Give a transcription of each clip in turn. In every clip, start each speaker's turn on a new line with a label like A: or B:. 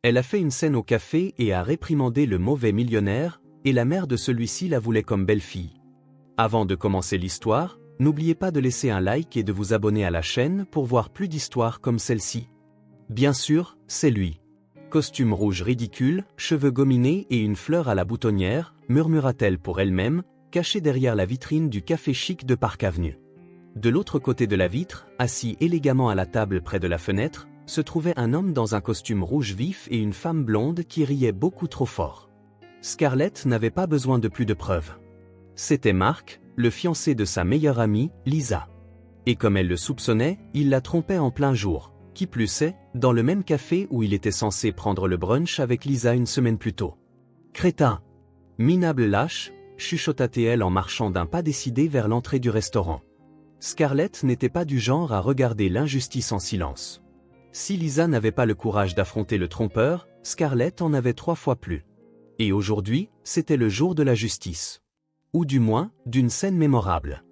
A: Elle a fait une scène au café et a réprimandé le mauvais millionnaire, et la mère de celui-ci la voulait comme belle-fille. Avant de commencer l'histoire, n'oubliez pas de laisser un like et de vous abonner à la chaîne pour voir plus d'histoires comme celle-ci. Bien sûr, c'est lui. Costume rouge ridicule, cheveux gominés et une fleur à la boutonnière, murmura-t-elle pour elle-même, cachée derrière la vitrine du café chic de Park Avenue. De l'autre côté de la vitre, assis élégamment à la table près de la fenêtre, se trouvait un homme dans un costume rouge vif et une femme blonde qui riait beaucoup trop fort. Scarlett n'avait pas besoin de plus de preuves. C'était Mark, le fiancé de sa meilleure amie, Lisa. Et comme elle le soupçonnait, il la trompait en plein jour, qui plus est, dans le même café où il était censé prendre le brunch avec Lisa une semaine plus tôt. Crétin! Minable lâche, chuchota-t-elle en marchant d'un pas décidé vers l'entrée du restaurant. Scarlett n'était pas du genre à regarder l'injustice en silence. Si Lisa n'avait pas le courage d'affronter le trompeur, Scarlett en avait 3 fois plus. Et aujourd'hui, c'était le jour de la justice. Ou du moins, d'une scène mémorable.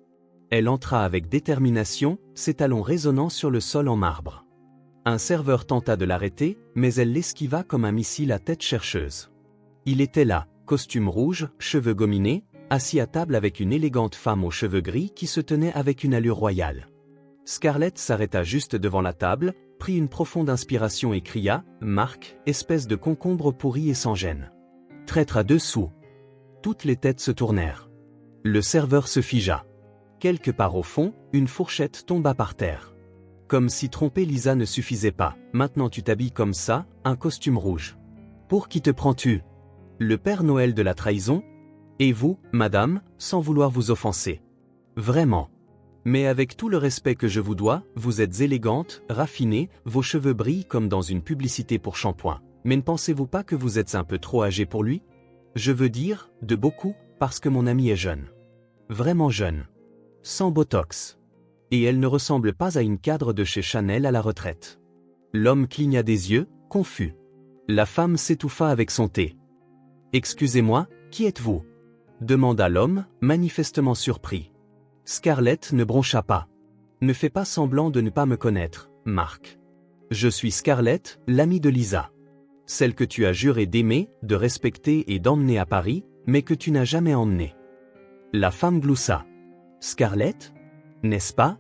A: Elle entra avec détermination, ses talons résonnant sur le sol en marbre. Un serveur tenta de l'arrêter, mais elle l'esquiva comme un missile à tête chercheuse. Il était là, costume rouge, cheveux gominés, assis à table avec une élégante femme aux cheveux gris qui se tenait avec une allure royale. Scarlett s'arrêta juste devant la table, prit une profonde inspiration et cria « Mark, espèce de concombre pourri et sans gêne. Traître à 2 sous. » Toutes les têtes se tournèrent. Le serveur se figea. Quelque part au fond, une fourchette tomba par terre. Comme si tromper Lisa ne suffisait pas, maintenant tu t'habilles comme ça, un costume rouge. Pour qui te prends-tu? Le Père Noël de la trahison? Et vous, madame, sans vouloir vous offenser. Vraiment. Mais avec tout le respect que je vous dois, vous êtes élégante, raffinée, vos cheveux brillent comme dans une publicité pour shampoing. Mais ne pensez-vous pas que vous êtes un peu trop âgé pour lui? Je veux dire, de beaucoup, parce que mon amie est jeune. Vraiment jeune. Sans botox. Et elle ne ressemble pas à une cadre de chez Chanel à la retraite. L'homme cligna des yeux, confus. La femme s'étouffa avec son thé. Excusez-moi, qui êtes-vous? Demanda l'homme, manifestement surpris. Scarlett ne broncha pas. Ne fais pas semblant de ne pas me connaître, Mark. Je suis Scarlett, l'amie de Lisa. Celle que tu as juré d'aimer, de respecter et d'emmener à Paris, mais que tu n'as jamais emmenée. La femme gloussa. Scarlett? N'est-ce pas?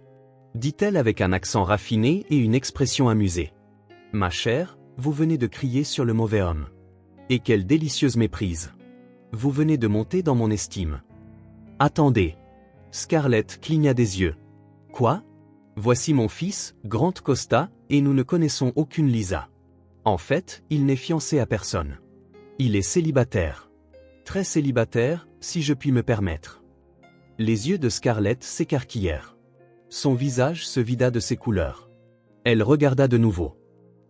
A: Dit-elle avec un accent raffiné et une expression amusée. Ma chère, vous venez de crier sur le mauvais homme. Et quelle délicieuse méprise. Vous venez de monter dans mon estime. Attendez. Scarlett cligna des yeux. Quoi? Voici mon fils, Grant Costa, et nous ne connaissons aucune Lisa. En fait, il n'est fiancé à personne. Il est célibataire. Très célibataire, si je puis me permettre. Les yeux de Scarlett s'écarquillèrent. Son visage se vida de ses couleurs. Elle regarda de nouveau.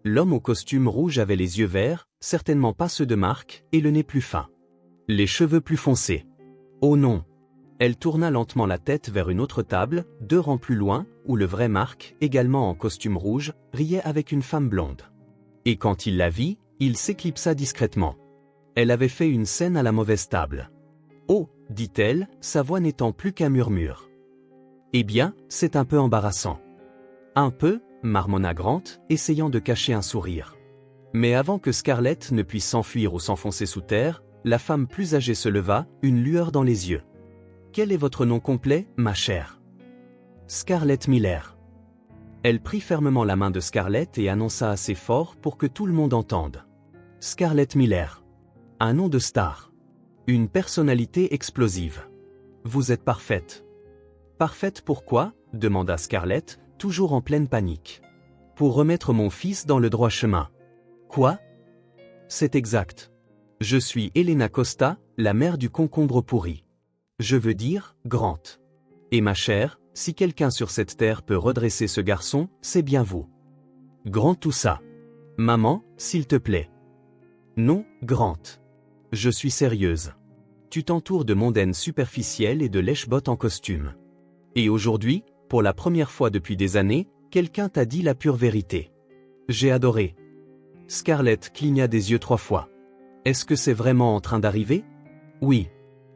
A: L'homme au costume rouge avait les yeux verts, certainement pas ceux de Mark, et le nez plus fin. Les cheveux plus foncés. Oh non! Elle tourna lentement la tête vers une autre table, 2 rangs plus loin, où le vrai Mark, également en costume rouge, riait avec une femme blonde. Et quand il la vit, il s'éclipsa discrètement. Elle avait fait une scène à la mauvaise table. Oh, dit-elle, sa voix n'étant plus qu'un murmure. Eh bien, c'est un peu embarrassant. Un peu, marmonna Grant, essayant de cacher un sourire. Mais avant que Scarlett ne puisse s'enfuir ou s'enfoncer sous terre, la femme plus âgée se leva, une lueur dans les yeux. Quel est votre nom complet, ma chère? Scarlett Miller. Elle prit fermement la main de Scarlett et annonça assez fort pour que tout le monde entende. Scarlett Miller. Un nom de star. Une personnalité explosive. Vous êtes parfaite. Parfaite pourquoi? Demanda Scarlett, toujours en pleine panique. Pour remettre mon fils dans le droit chemin. Quoi? C'est exact. Je suis Helena Costa, la mère du concombre pourri. Je veux dire, Grant. Et ma chère, si quelqu'un sur cette terre peut redresser ce garçon, c'est bien vous. Grant toussa. Maman, s'il te plaît. Non, Grant. Je suis sérieuse. Tu t'entoures de mondaines superficielles et de lèche-bottes en costume. Et aujourd'hui, pour la première fois depuis des années, quelqu'un t'a dit la pure vérité. J'ai adoré. Scarlett cligna des yeux 3 fois. Est-ce que c'est vraiment en train d'arriver? Oui.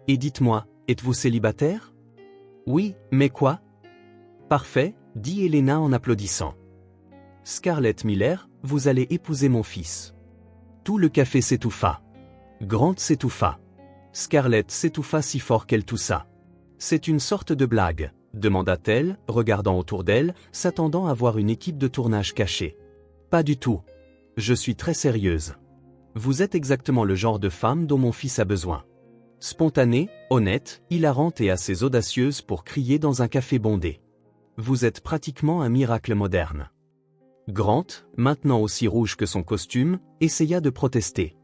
A: Et dites-moi, êtes-vous célibataire? Oui, mais quoi? Parfait, dit Helena en applaudissant. Scarlett Miller, vous allez épouser mon fils. Tout le café s'étouffa. Grant s'étouffa. Scarlett s'étouffa si fort qu'elle toussa. C'est une sorte de blague, demanda-t-elle, regardant autour d'elle, s'attendant à voir une équipe de tournage cachée. Pas du tout. Je suis très sérieuse. Vous êtes exactement le genre de femme dont mon fils a besoin. Spontanée, honnête, hilarante et assez audacieuse pour crier dans un café bondé. Vous êtes pratiquement un miracle moderne. Grant, maintenant aussi rouge que son costume, essaya de protester.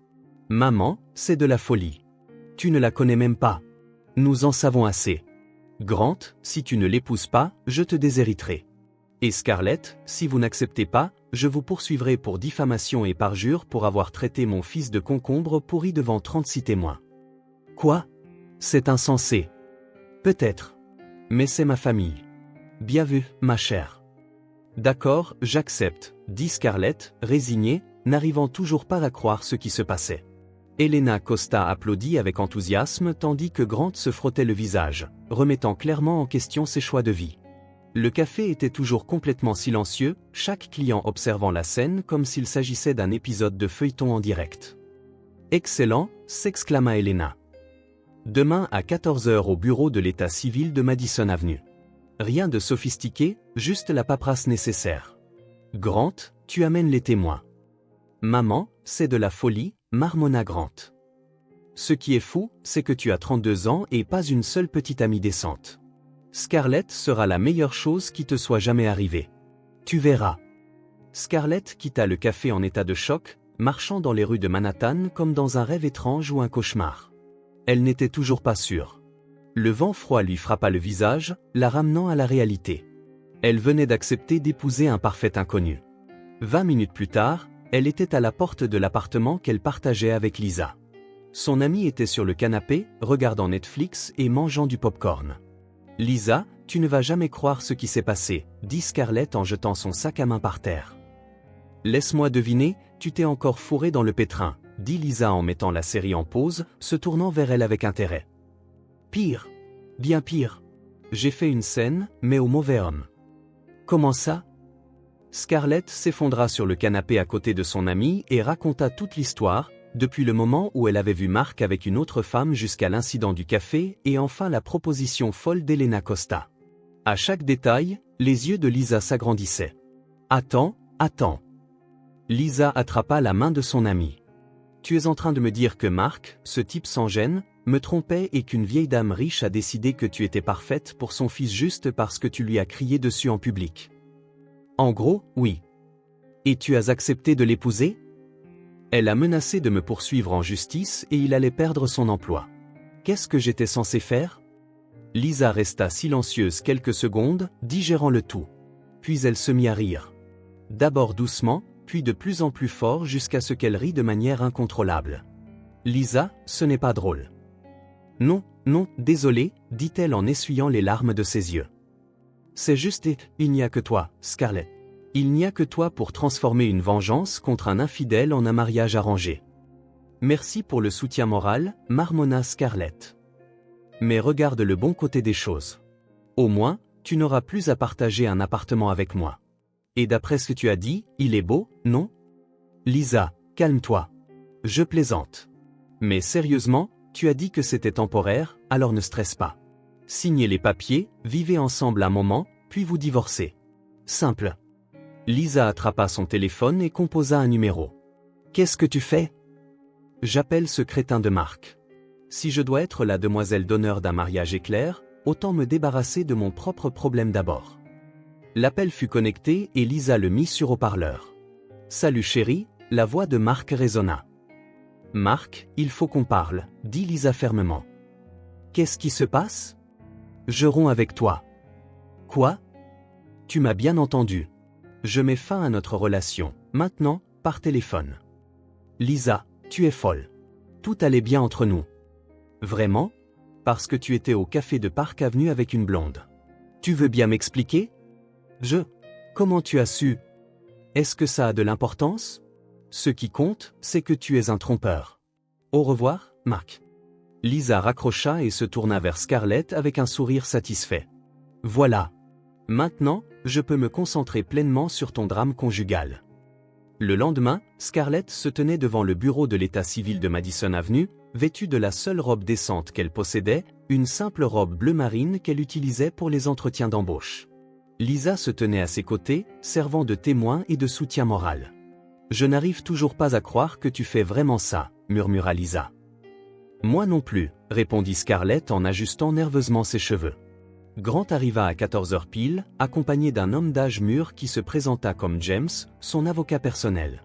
A: Maman, c'est de la folie. Tu ne la connais même pas. Nous en savons assez. Grant, si tu ne l'épouses pas, je te déshériterai. Et Scarlett, si vous n'acceptez pas, je vous poursuivrai pour diffamation et parjure pour avoir traité mon fils de concombre pourri devant 36 témoins. Quoi? C'est insensé. Peut-être. Mais c'est ma famille. Bien vu, ma chère. D'accord, j'accepte, dit Scarlett, résignée, n'arrivant toujours pas à croire ce qui se passait. Helena Costa applaudit avec enthousiasme tandis que Grant se frottait le visage, remettant clairement en question ses choix de vie. Le café était toujours complètement silencieux, chaque client observant la scène comme s'il s'agissait d'un épisode de feuilleton en direct. Excellent, s'exclama Helena. Demain à 14 h au bureau de l'état civil de Madison Avenue. Rien de sophistiqué, juste la paperasse nécessaire. Grant, tu amènes les témoins. Maman, c'est de la folie, marmonna Grant. Ce qui est fou, c'est que tu as 32 ans et pas une seule petite amie décente. Scarlett sera la meilleure chose qui te soit jamais arrivée. Tu verras. Scarlett quitta le café en état de choc, marchant dans les rues de Manhattan comme dans un rêve étrange ou un cauchemar. Elle n'était toujours pas sûre. Le vent froid lui frappa le visage, la ramenant à la réalité. Elle venait d'accepter d'épouser un parfait inconnu. 20 minutes plus tard, elle était à la porte de l'appartement qu'elle partageait avec Lisa. Son amie était sur le canapé, regardant Netflix et mangeant du popcorn. « Lisa, tu ne vas jamais croire ce qui s'est passé », dit Scarlett en jetant son sac à main par terre. « Laisse-moi deviner, tu t'es encore fourré dans le pétrin », dit Lisa en mettant la série en pause, se tournant vers elle avec intérêt. « Pire. Bien pire. J'ai fait une scène, mais au mauvais homme. » « Comment ça ?» Scarlett s'effondra sur le canapé à côté de son amie et raconta toute l'histoire, depuis le moment où elle avait vu Mark avec une autre femme jusqu'à l'incident du café et enfin la proposition folle d'Helena Costa. À chaque détail, les yeux de Lisa s'agrandissaient. « Attends, attends. » Lisa attrapa la main de son amie. « Tu es en train de me dire que Mark, ce type sans gêne, me trompait et qu'une vieille dame riche a décidé que tu étais parfaite pour son fils juste parce que tu lui as crié dessus en public. » En gros, oui. Et tu as accepté de l'épouser? Elle a menacé de me poursuivre en justice et il allait perdre son emploi. Qu'est-ce que j'étais censé faire? Lisa resta silencieuse quelques secondes, digérant le tout. Puis elle se mit à rire. D'abord doucement, puis de plus en plus fort jusqu'à ce qu'elle rit de manière incontrôlable. Lisa, ce n'est pas drôle. Non, non, désolé, dit-elle en essuyant les larmes de ses yeux. C'est juste et il n'y a que toi, Scarlett. Il n'y a que toi pour transformer une vengeance contre un infidèle en un mariage arrangé. Merci pour le soutien moral, marmonna Scarlett. Mais regarde le bon côté des choses. Au moins, tu n'auras plus à partager un appartement avec moi. Et d'après ce que tu as dit, il est beau, non? Lisa, calme-toi. Je plaisante. Mais sérieusement, tu as dit que c'était temporaire, alors ne stresse pas. Signez les papiers, vivez ensemble un moment, puis vous divorcez. Simple. Lisa attrapa son téléphone et composa un numéro. Qu'est-ce que tu fais? J'appelle ce crétin de Mark. Si je dois être la demoiselle d'honneur d'un mariage éclair, autant me débarrasser de mon propre problème d'abord. L'appel fut connecté et Lisa le mit sur haut-parleur. Salut chérie, la voix de Mark résonna. Mark, il faut qu'on parle, dit Lisa fermement. Qu'est-ce qui se passe? Je romps avec toi. Quoi? Tu m'as bien entendu. Je mets fin à notre relation, maintenant, par téléphone. Lisa, tu es folle. Tout allait bien entre nous. Vraiment? Parce que tu étais au café de Park Avenue avec une blonde. Tu veux bien m'expliquer? Comment tu as su? Est-ce que ça a de l'importance? Ce qui compte, c'est que tu es un trompeur. Au revoir, Mark. Lisa raccrocha et se tourna vers Scarlett avec un sourire satisfait. Voilà. Maintenant, je peux me concentrer pleinement sur ton drame conjugal. Le lendemain, Scarlett se tenait devant le bureau de l'état civil de Madison Avenue, vêtue de la seule robe décente qu'elle possédait, une simple robe bleu marine qu'elle utilisait pour les entretiens d'embauche. Lisa se tenait à ses côtés, servant de témoin et de soutien moral. « Je n'arrive toujours pas à croire que tu fais vraiment ça », murmura Lisa. « Moi non plus », répondit Scarlett en ajustant nerveusement ses cheveux. Grant arriva à 14h pile, accompagné d'un homme d'âge mûr qui se présenta comme James, son avocat personnel.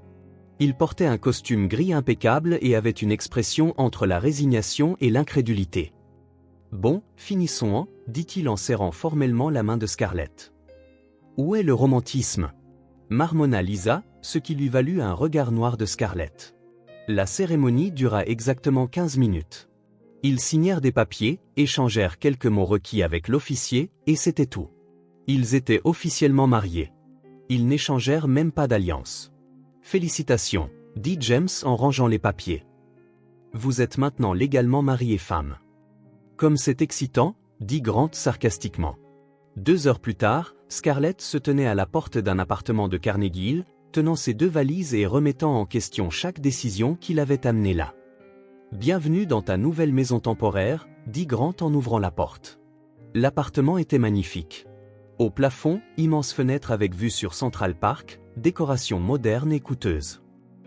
A: Il portait un costume gris impeccable et avait une expression entre la résignation et l'incrédulité. « Bon, finissons-en », dit-il en serrant formellement la main de Scarlett. « Où est le romantisme ?» marmonna Lisa, ce qui lui valut un regard noir de Scarlett. La cérémonie dura exactement 15 minutes. Ils signèrent des papiers, échangèrent quelques mots requis avec l'officier, et c'était tout. Ils étaient officiellement mariés. Ils n'échangèrent même pas d'alliance. « Félicitations », dit James en rangeant les papiers. « Vous êtes maintenant légalement mari et femme. »« Comme c'est excitant », dit Grant sarcastiquement. 2 heures plus tard, Scarlett se tenait à la porte d'un appartement de Carnegie Hill, tenant ses 2 valises et remettant en question chaque décision qui l'avait amenée là. « Bienvenue dans ta nouvelle maison temporaire », dit Grant en ouvrant la porte. L'appartement était magnifique. Au plafond, immense fenêtre avec vue sur Central Park, décoration moderne et coûteuse.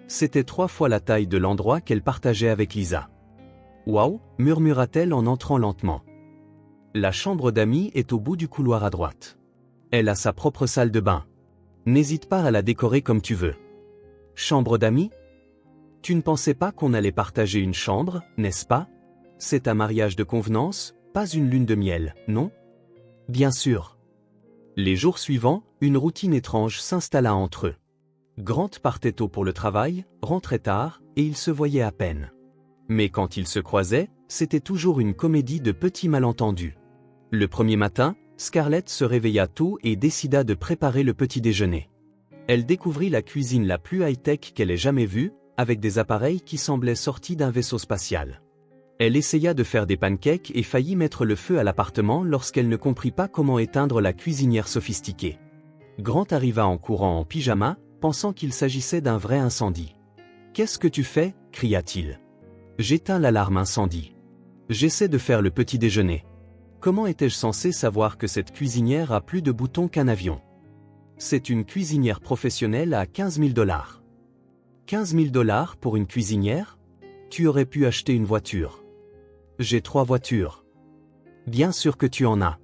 A: C'était 3 fois la taille de l'endroit qu'elle partageait avec Lisa. « Waouh » murmura-t-elle en entrant lentement. La chambre d'amis est au bout du couloir à droite. Elle a sa propre salle de bain. N'hésite pas à la décorer comme tu veux. Chambre d'amis ? Tu ne pensais pas qu'on allait partager une chambre, n'est-ce pas ? C'est un mariage de convenance, pas une lune de miel, non ? Bien sûr. Les jours suivants, une routine étrange s'installa entre eux. Grant partait tôt pour le travail, rentrait tard, et ils se voyaient à peine. Mais quand ils se croisaient, c'était toujours une comédie de petits malentendus. Le premier matin, Scarlett se réveilla tôt et décida de préparer le petit déjeuner. Elle découvrit la cuisine la plus high-tech qu'elle ait jamais vue, avec des appareils qui semblaient sortis d'un vaisseau spatial. Elle essaya de faire des pancakes et faillit mettre le feu à l'appartement lorsqu'elle ne comprit pas comment éteindre la cuisinière sophistiquée. Grant arriva en courant en pyjama, pensant qu'il s'agissait d'un vrai incendie. « Qu'est-ce que tu fais » cria-t-il. « J'éteins l'alarme incendie. J'essaie de faire le petit déjeuner. Comment étais-je censé savoir que cette cuisinière a plus de boutons qu'un avion ? C'est une cuisinière professionnelle à 15 000 $. 15 000 $ pour une cuisinière ? Tu aurais pu acheter une voiture. J'ai 3 voitures. Bien sûr que tu en as.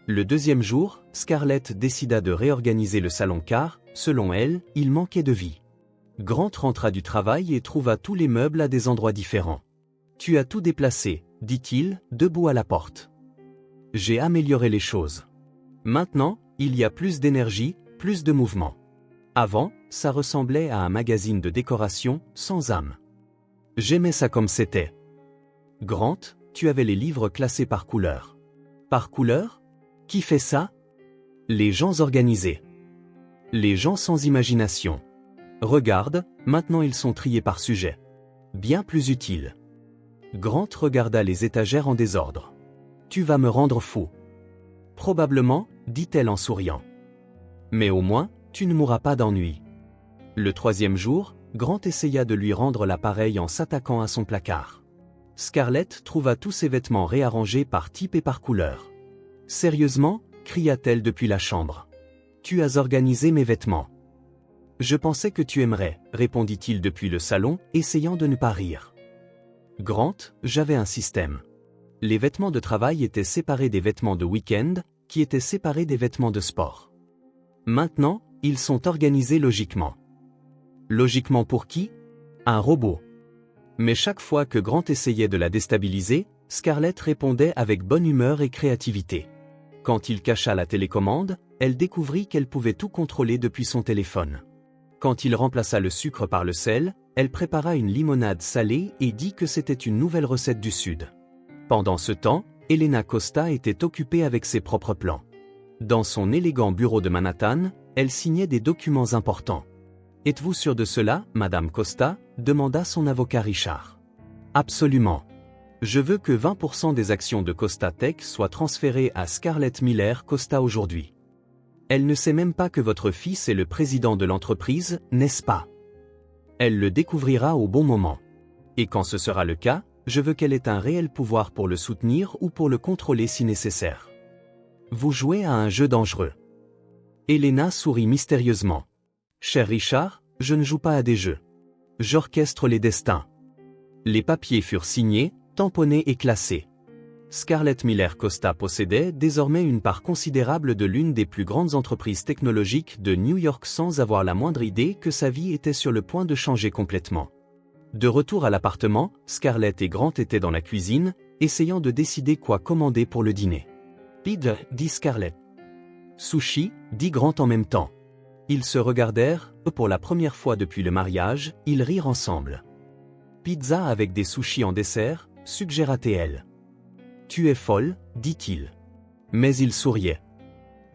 A: Le deuxième jour, Scarlett décida de réorganiser le salon car, selon elle, il manquait de vie. Grant rentra du travail et trouva tous les meubles à des endroits différents. Tu as tout déplacé, dit-il, debout à la porte. J'ai amélioré les choses. Maintenant, il y a plus d'énergie, plus de mouvement. Avant, ça ressemblait à un magazine de décoration, sans âme. J'aimais ça comme c'était. Grant, tu avais les livres classés par couleur. Par couleur ? Qui fait ça ? Les gens organisés. Les gens sans imagination. Regarde, maintenant ils sont triés par sujet. Bien plus utile. Grant regarda les étagères en désordre. Tu vas me rendre fou. Probablement, dit-elle en souriant. Mais au moins, tu ne mourras pas d'ennui. Le troisième jour, Grant essaya de lui rendre l'appareil en s'attaquant à son placard. Scarlett trouva tous ses vêtements réarrangés par type et par couleur. Sérieusement, cria-t-elle depuis la chambre. Tu as organisé mes vêtements. Je pensais que tu aimerais, répondit-il depuis le salon, essayant de ne pas rire. Grant, j'avais un système. Les vêtements de travail étaient séparés des vêtements de week-end, qui étaient séparés des vêtements de sport. Maintenant, ils sont organisés logiquement. Logiquement pour qui ? Un robot. Mais chaque fois que Grant essayait de la déstabiliser, Scarlett répondait avec bonne humeur et créativité. Quand il cacha la télécommande, elle découvrit qu'elle pouvait tout contrôler depuis son téléphone. Quand il remplaça le sucre par le sel, elle prépara une limonade salée et dit que c'était une nouvelle recette du Sud. Pendant ce temps, Helena Costa était occupée avec ses propres plans. Dans son élégant bureau de Manhattan, elle signait des documents importants. « Êtes-vous sûr de cela, Madame Costa » demanda son avocat Richard. « Absolument. Je veux que 20% des actions de Costa Tech soient transférées à Scarlett Miller Costa aujourd'hui. » Elle ne sait même pas que votre fils est le président de l'entreprise, n'est-ce pas? Elle le découvrira au bon moment. Et quand ce sera le cas, je veux qu'elle ait un réel pouvoir pour le soutenir ou pour le contrôler si nécessaire. Vous jouez à un jeu dangereux. Elena sourit mystérieusement. Cher Richard, je ne joue pas à des jeux. J'orchestre les destins. Les papiers furent signés, tamponnés et classés. Scarlett Miller Costa possédait désormais une part considérable de l'une des plus grandes entreprises technologiques de New York sans avoir la moindre idée que sa vie était sur le point de changer complètement. De retour à l'appartement, Scarlett et Grant étaient dans la cuisine, essayant de décider quoi commander pour le dîner. Pizza, dit Scarlett. Sushi, dit Grant en même temps. Ils se regardèrent, pour la première fois depuis le mariage, ils rirent ensemble. Pizza avec des sushis en dessert, suggéra-t-elle. Tu es folle, dit-il. Mais il souriait.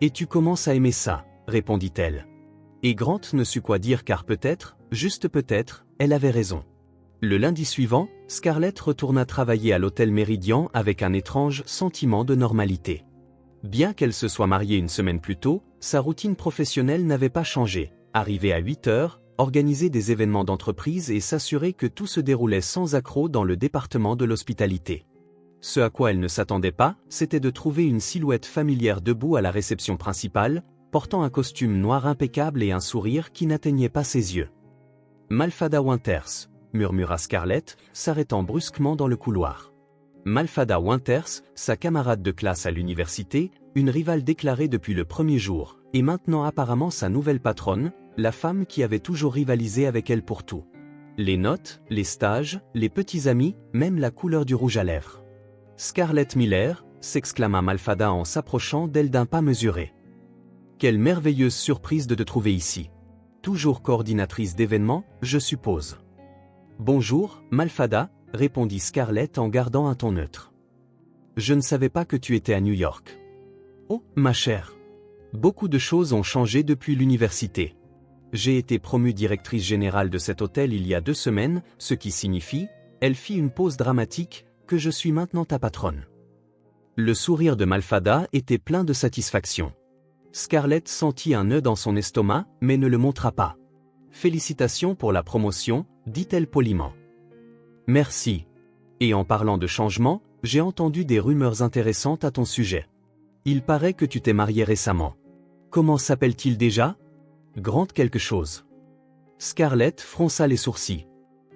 A: Et tu commences à aimer ça, répondit-elle. Et Grant ne sut quoi dire car peut-être, juste peut-être, elle avait raison. Le lundi suivant, Scarlett retourna travailler à l'hôtel Méridien avec un étrange sentiment de normalité. Bien qu'elle se soit mariée une semaine plus tôt, sa routine professionnelle n'avait pas changé. Arriver à 8 heures, organiser des événements d'entreprise et s'assurer que tout se déroulait sans accroc dans le département de l'hospitalité. Ce à quoi elle ne s'attendait pas, c'était de trouver une silhouette familière debout à la réception principale, portant un costume noir impeccable et un sourire qui n'atteignait pas ses yeux. Malfada Winters, murmura Scarlett, s'arrêtant brusquement dans le couloir. Malfada Winters, sa camarade de classe à l'université, une rivale déclarée depuis le premier jour, et maintenant apparemment sa nouvelle patronne, la femme qui avait toujours rivalisé avec elle pour tout. Les notes, les stages, les petits amis, même la couleur du rouge à lèvres. Scarlett Miller, s'exclama Malfada en s'approchant d'elle d'un pas mesuré. Quelle merveilleuse surprise de te trouver ici. Toujours coordinatrice d'événements, je suppose. Bonjour, Malfada, répondit Scarlett en gardant un ton neutre. Je ne savais pas que tu étais à New York. Oh, ma chère. Beaucoup de choses ont changé depuis l'université. J'ai été promue directrice générale de cet hôtel il y a 2 semaines, ce qui signifie, elle fit une pause dramatique, que je suis maintenant ta patronne. Le sourire de Malfada était plein de satisfaction. Scarlett sentit un nœud dans son estomac, mais ne le montra pas. Félicitations pour la promotion, dit-elle poliment. Merci. Et en parlant de changement, j'ai entendu des rumeurs intéressantes à ton sujet. Il paraît que tu t'es marié récemment. Comment s'appelle-t-il déjà? Grant quelque chose. Scarlett fronça les sourcils.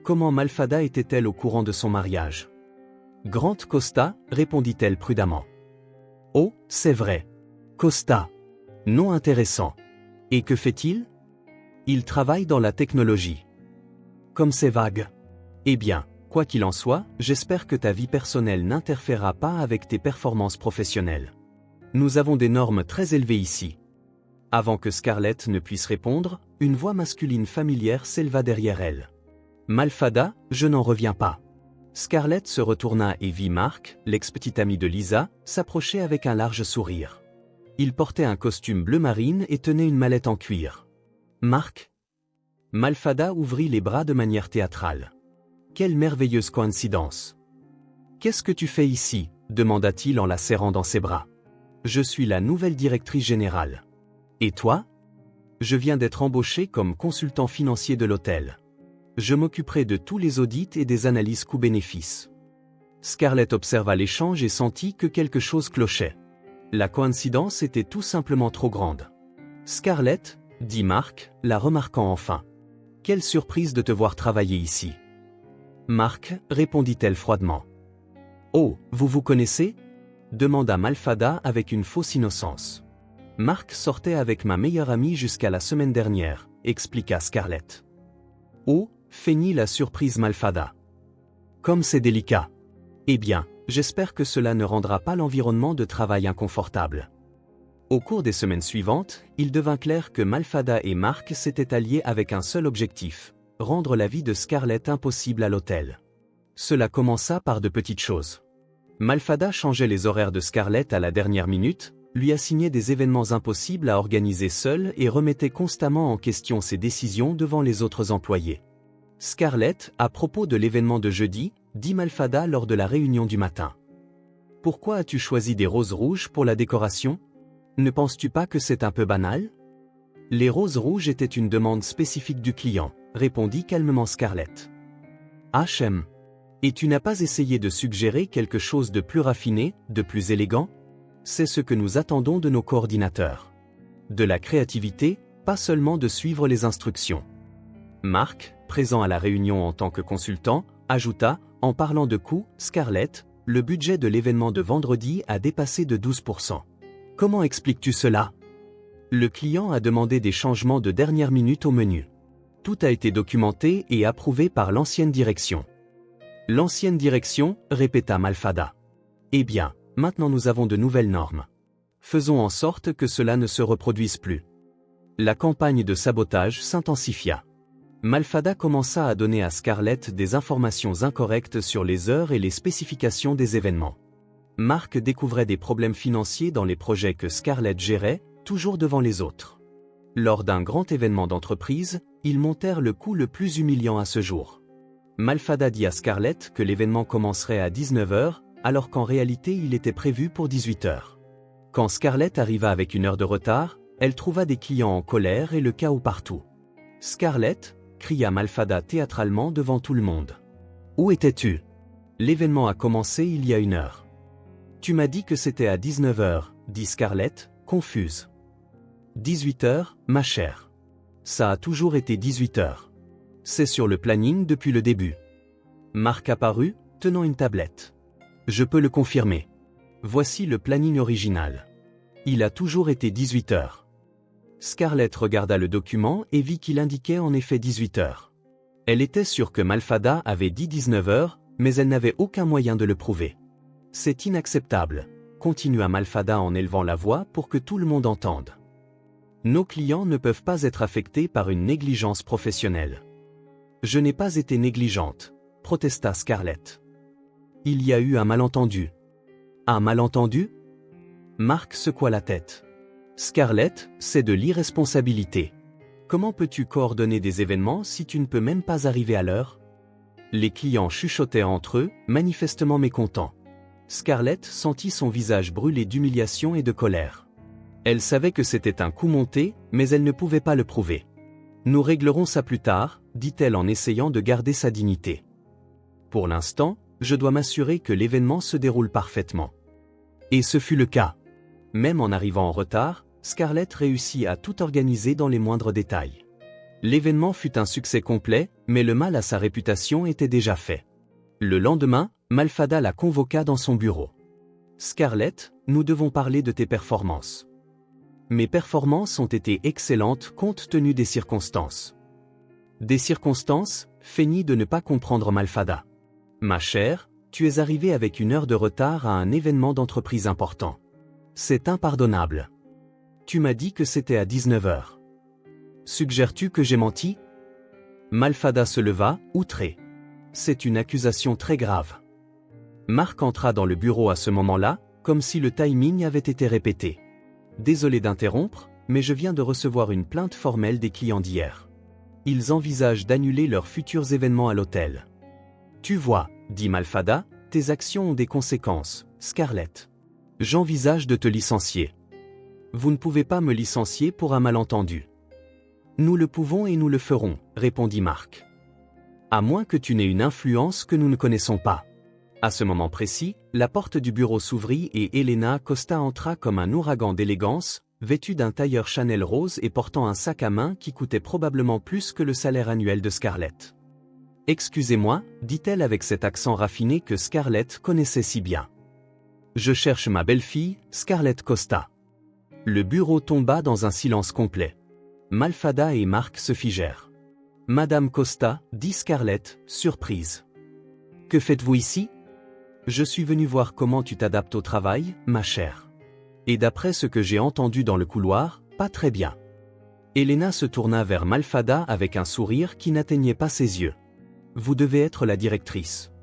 A: Comment Malfada était-elle au courant de son mariage? Grant Costa, répondit-elle prudemment. Oh, c'est vrai. Costa. Nom intéressant. Et que fait-il? Il travaille dans la technologie. Comme c'est vague. Eh bien, quoi qu'il en soit, j'espère que ta vie personnelle n'interférera pas avec tes performances professionnelles. Nous avons des normes très élevées ici. Avant que Scarlett ne puisse répondre, une voix masculine familière s'éleva derrière elle. Malfada, je n'en reviens pas. Scarlett se retourna et vit Mark, l'ex-petit ami de Lisa, s'approcher avec un large sourire. Il portait un costume bleu marine et tenait une mallette en cuir. Mark? Malfada ouvrit les bras de manière théâtrale. Quelle merveilleuse coïncidence. Qu'est-ce que tu fais ici? Demanda-t-il en la serrant dans ses bras. Je suis la nouvelle directrice générale. Et toi? Je viens d'être embauché comme consultant financier de l'hôtel. Je m'occuperai de tous les audits et des analyses coûts-bénéfices. Scarlett observa l'échange et sentit que quelque chose clochait. La coïncidence était tout simplement trop grande. Scarlett, dit Mark, la remarquant enfin. Quelle surprise de te voir travailler ici. Mark, répondit-elle froidement. Oh, vous vous connaissez? Demanda Malfada avec une fausse innocence. Mark sortait avec ma meilleure amie jusqu'à la semaine dernière, expliqua Scarlett. Oh, feignit la surprise Malfada. Comme c'est délicat. Eh bien, j'espère que cela ne rendra pas l'environnement de travail inconfortable. Au cours des semaines suivantes, il devint clair que Malfada et Mark s'étaient alliés avec un seul objectif, rendre la vie de Scarlett impossible à l'hôtel. Cela commença par de petites choses. Malfada changeait les horaires de Scarlett à la dernière minute, lui assignait des événements impossibles à organiser seul et remettait constamment en question ses décisions devant les autres employés. Scarlett, à propos de l'événement de jeudi, dit Malfada lors de la réunion du matin. Pourquoi as-tu choisi des roses rouges pour la décoration? ne penses-tu pas que c'est un peu banal? Les roses rouges étaient une demande spécifique du client, répondit calmement Scarlett. HM. Et tu n'as pas essayé de suggérer quelque chose de plus raffiné, de plus élégant? C'est ce que nous attendons de nos coordinateurs. De la créativité, pas seulement de suivre les instructions. Marc, présent à la réunion en tant que consultant, ajouta, en parlant de coûts, Scarlett, le budget de l'événement de vendredi a dépassé de 12%. Comment expliques-tu cela? Le client a demandé des changements de dernière minute au menu. Tout a été documenté et approuvé par l'ancienne direction. L'ancienne direction, répéta Malfada. Eh bien, maintenant nous avons de nouvelles normes. Faisons en sorte que cela ne se reproduise plus. La campagne de sabotage s'intensifia. Malfada commença à donner à Scarlett des informations incorrectes sur les heures et les spécifications des événements. Marc découvrait des problèmes financiers dans les projets que Scarlett gérait, toujours devant les autres. Lors d'un grand événement d'entreprise, ils montèrent le coût le plus humiliant à ce jour. Malfada dit à Scarlett que l'événement commencerait à 19h, alors qu'en réalité il était prévu pour 18h. Quand Scarlett arriva avec une heure de retard, elle trouva des clients en colère et le chaos partout. « Scarlett » cria Malfada théâtralement devant tout le monde. « Où étais-tu? L'événement a commencé il y a une heure. »« Tu m'as dit que c'était à 19h, dit Scarlett, confuse. « 18h, ma chère. Ça a toujours été 18h. C'est sur le planning depuis le début. » Marc apparut, tenant une tablette. « Je peux le confirmer. Voici le planning original. Il a toujours été 18h. » Scarlett regarda le document et vit qu'il indiquait en effet 18h. Elle était sûre que Malfada avait dit 19h, mais elle n'avait aucun moyen de le prouver. « C'est inacceptable, » continua Malfada en élevant la voix pour que tout le monde entende. « Nos clients ne peuvent pas être affectés par une négligence professionnelle. »« Je n'ai pas été négligente, » protesta Scarlett. « Il y a eu un malentendu. »« Un malentendu ?» Marc secoua la tête. Scarlett, c'est de l'irresponsabilité. Comment peux-tu coordonner des événements si tu ne peux même pas arriver à l'heure? Les clients chuchotaient entre eux, manifestement mécontents. Scarlett sentit son visage brûler d'humiliation et de colère. Elle savait que c'était un coup monté, mais elle ne pouvait pas le prouver. « Nous réglerons ça plus tard, » dit-elle en essayant de garder sa dignité. « Pour l'instant, je dois m'assurer que l'événement se déroule parfaitement. » Et ce fut le cas. Même en arrivant en retard, Scarlett réussit à tout organiser dans les moindres détails. L'événement fut un succès complet, mais le mal à sa réputation était déjà fait. Le lendemain, Malfada la convoqua dans son bureau. « Scarlett, nous devons parler de tes performances. » « Mes performances ont été excellentes compte tenu des circonstances. » « Des circonstances » feignit de ne pas comprendre Malfada. « Ma chère, tu es arrivée avec une heure de retard à un événement d'entreprise important. C'est impardonnable. Tu m'as dit que c'était à 19h. Suggères-tu que j'ai menti? » Malfada se leva, outré. « C'est une accusation très grave. » Marc entra dans le bureau à ce moment-là, comme si le timing avait été répété. « Désolé d'interrompre, mais je viens de recevoir une plainte formelle des clients d'hier. Ils envisagent d'annuler leurs futurs événements à l'hôtel. »« Tu vois, » dit Malfada, « tes actions ont des conséquences, Scarlett. J'envisage de te licencier. » « Vous ne pouvez pas me licencier pour un malentendu. »« Nous le pouvons et nous le ferons, » répondit Marc. « À moins que tu n'aies une influence que nous ne connaissons pas. » À ce moment précis, la porte du bureau s'ouvrit et Elena Costa entra comme un ouragan d'élégance, vêtue d'un tailleur Chanel rose et portant un sac à main qui coûtait probablement plus que le salaire annuel de Scarlett. « Excusez-moi, » dit-elle avec cet accent raffiné que Scarlett connaissait si bien. « Je cherche ma belle-fille, Scarlett Costa. » Le bureau tomba dans un silence complet. Malfada et Marc se figèrent. « Madame Costa, » dit Scarlett, surprise. « Que faites-vous ici? » « Je suis venu voir comment tu t'adaptes au travail, ma chère. Et d'après ce que j'ai entendu dans le couloir, pas très bien. » Elena se tourna vers Malfada avec un sourire qui n'atteignait pas ses yeux. « Vous devez être la directrice.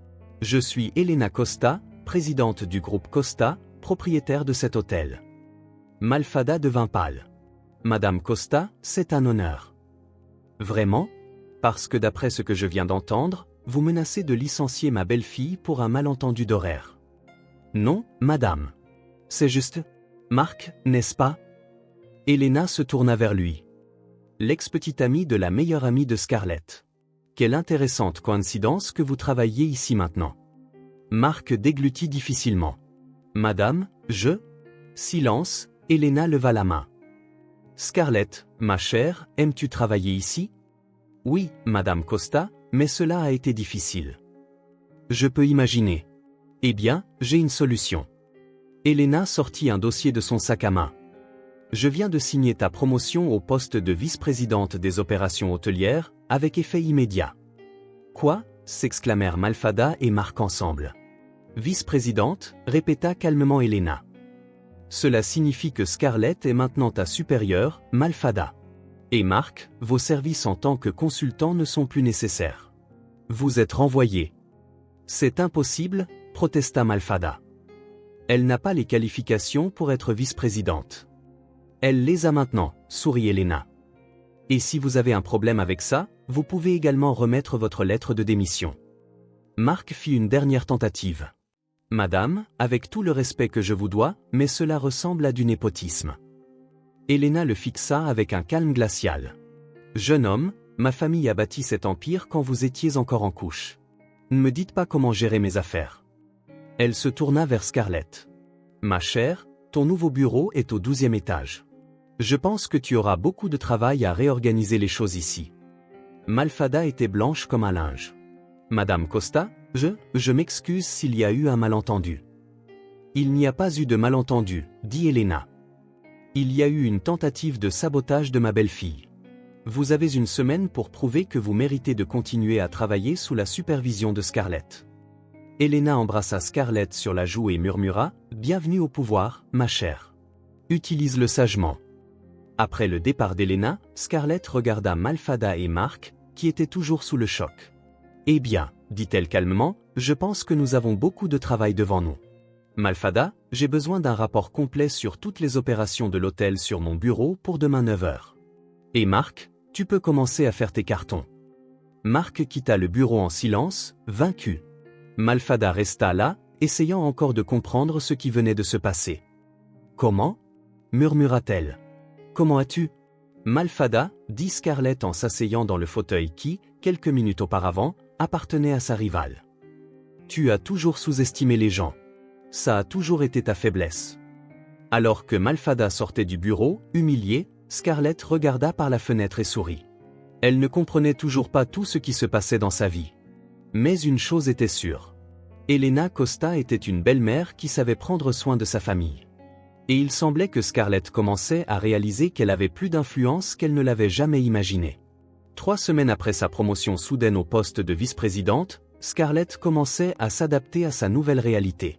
A: Je suis Elena Costa, présidente du groupe Costa, propriétaire de cet hôtel. » Malfada devint pâle. « Madame Costa, c'est un honneur. »« Vraiment? Parce que d'après ce que je viens d'entendre, vous menacez de licencier ma belle-fille pour un malentendu d'horaire. »« Non, madame. C'est juste. Marc, n'est-ce pas, Elena se tourna vers lui. L'ex-petite amie de la meilleure amie de Scarlett. Quelle intéressante coïncidence que vous travailliez ici maintenant. Marc déglutit difficilement. Madame, je... Silence, Elena leva la main. Scarlett, ma chère, aimes-tu travailler ici? Oui, Madame Costa, mais cela a été difficile. Je peux imaginer. Eh bien, j'ai une solution. Elena sortit un dossier de son sac à main. Je viens de signer ta promotion au poste de vice-présidente des opérations hôtelières, avec effet immédiat. Quoi? S'exclamèrent Malfada et Marc ensemble. Vice-présidente, répéta calmement Elena. Cela signifie que Scarlett est maintenant ta supérieure, Malfada. Et Marc, vos services en tant que consultant ne sont plus nécessaires. Vous êtes renvoyé. C'est impossible, protesta Malfada. Elle n'a pas les qualifications pour être vice-présidente. Elle les a maintenant, sourit Elena. Et si vous avez un problème avec ça, vous pouvez également remettre votre lettre de démission. Marc fit une dernière tentative. Madame, avec tout le respect que je vous dois, mais cela ressemble à du népotisme. Elena le fixa avec un calme glacial. Jeune homme, ma famille a bâti cet empire quand vous étiez encore en couche. Ne me dites pas comment gérer mes affaires. Elle se tourna vers Scarlett. Ma chère, ton nouveau bureau est au 12e étage. Je pense que tu auras beaucoup de travail à réorganiser les choses ici. Malfada était blanche comme un linge. Madame Costa, je m'excuse s'il y a eu un malentendu. Il n'y a pas eu de malentendu, dit Elena. Il y a eu une tentative de sabotage de ma belle-fille. Vous avez une semaine pour prouver que vous méritez de continuer à travailler sous la supervision de Scarlett. Elena embrassa Scarlett sur la joue et murmura « Bienvenue au pouvoir, ma chère. Utilise-le sagement. » Après le départ d'Elena, Scarlett regarda Malfada et Marc, qui étaient toujours sous le choc. « Eh bien, dit-elle calmement, je pense que nous avons beaucoup de travail devant nous. Malfada, j'ai besoin d'un rapport complet sur toutes les opérations de l'hôtel sur mon bureau pour demain 9h. Et Marc, tu peux commencer à faire tes cartons. » Marc quitta le bureau en silence, vaincu. Malfada resta là, essayant encore de comprendre ce qui venait de se passer. « Comment ?» murmura-t-elle. « Comment as-tu » Malfada, dit Scarlett en s'asseyant dans le fauteuil qui, quelques minutes auparavant, appartenait à sa rivale. « Tu as toujours sous-estimé les gens. Ça a toujours été ta faiblesse. » Alors que Malfada sortait du bureau, humiliée, Scarlett regarda par la fenêtre et sourit. Elle ne comprenait toujours pas tout ce qui se passait dans sa vie. Mais une chose était sûre. Elena Costa était une belle-mère qui savait prendre soin de sa famille. Et il semblait que Scarlett commençait à réaliser qu'elle avait plus d'influence qu'elle ne l'avait jamais imaginé. 3 semaines après sa promotion soudaine au poste de vice-présidente, Scarlett commençait à s'adapter à sa nouvelle réalité.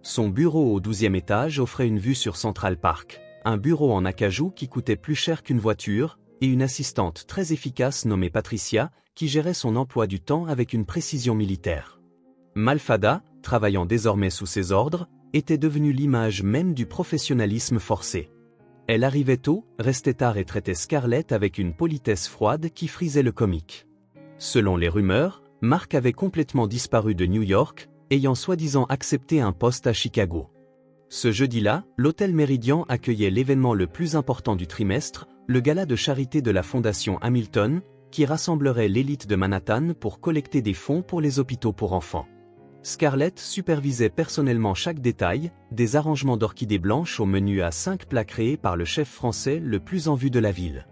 A: Son bureau au 12e étage offrait une vue sur Central Park, un bureau en acajou qui coûtait plus cher qu'une voiture, et une assistante très efficace nommée Patricia, qui gérait son emploi du temps avec une précision militaire. Malfada, travaillant désormais sous ses ordres, était devenue l'image même du professionnalisme forcé. Elle arrivait tôt, restait tard et traitait Scarlett avec une politesse froide qui frisait le comique. Selon les rumeurs, Marc avait complètement disparu de New York, ayant soi-disant accepté un poste à Chicago. Ce jeudi-là, l'hôtel Méridien accueillait l'événement le plus important du trimestre, le gala de charité de la Fondation Hamilton, qui rassemblerait l'élite de Manhattan pour collecter des fonds pour les hôpitaux pour enfants. Scarlett supervisait personnellement chaque détail, des arrangements d'orchidées blanches au menu à 5 plats créés par le chef français le plus en vue de la ville.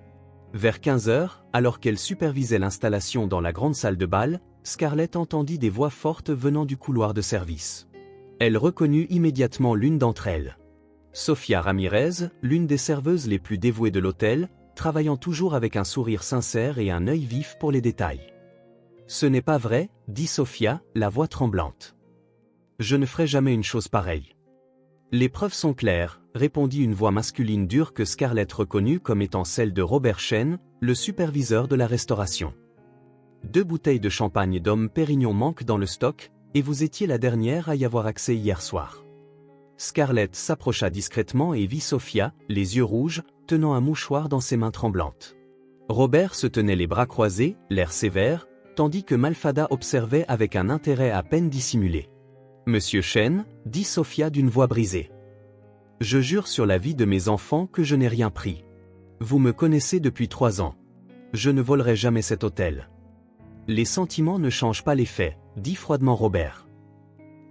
A: Vers 15h, alors qu'elle supervisait l'installation dans la grande salle de bal, Scarlett entendit des voix fortes venant du couloir de service. Elle reconnut immédiatement l'une d'entre elles. Sofia Ramirez, l'une des serveuses les plus dévouées de l'hôtel, travaillant toujours avec un sourire sincère et un œil vif pour les détails. « Ce n'est pas vrai, » dit Sofia, la voix tremblante. « Je ne ferai jamais une chose pareille. »« Les preuves sont claires, » répondit une voix masculine dure que Scarlett reconnut comme étant celle de Robert Chen, le superviseur de la restauration. « 2 bouteilles de champagne d'Homme Pérignon manquent dans le stock, et vous étiez la dernière à y avoir accès hier soir. » Scarlett s'approcha discrètement et vit Sofia, les yeux rouges, tenant un mouchoir dans ses mains tremblantes. Robert se tenait les bras croisés, l'air sévère, tandis que Malfada observait avec un intérêt à peine dissimulé. « Monsieur Chen, » dit Sofia d'une voix brisée. « Je jure sur la vie de mes enfants que je n'ai rien pris. » Vous me connaissez depuis 3 ans. Je ne volerai jamais cet hôtel. Les sentiments ne changent pas les faits, dit froidement Robert.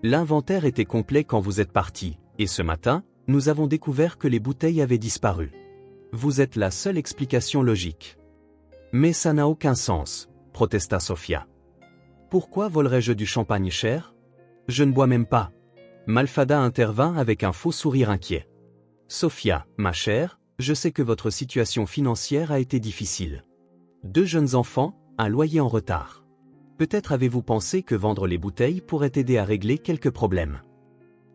A: L'inventaire était complet quand vous êtes parti, et ce matin, nous avons découvert que les bouteilles avaient disparu. Vous êtes la seule explication logique. Mais ça n'a aucun sens, protesta Sofia. Pourquoi volerais-je du champagne cher? Je ne bois même pas. Malfada intervint avec un faux sourire inquiet. Sofia, ma chère, je sais que votre situation financière a été difficile. 2 jeunes enfants, un loyer en retard. Peut-être avez-vous pensé que vendre les bouteilles pourrait aider à régler quelques problèmes.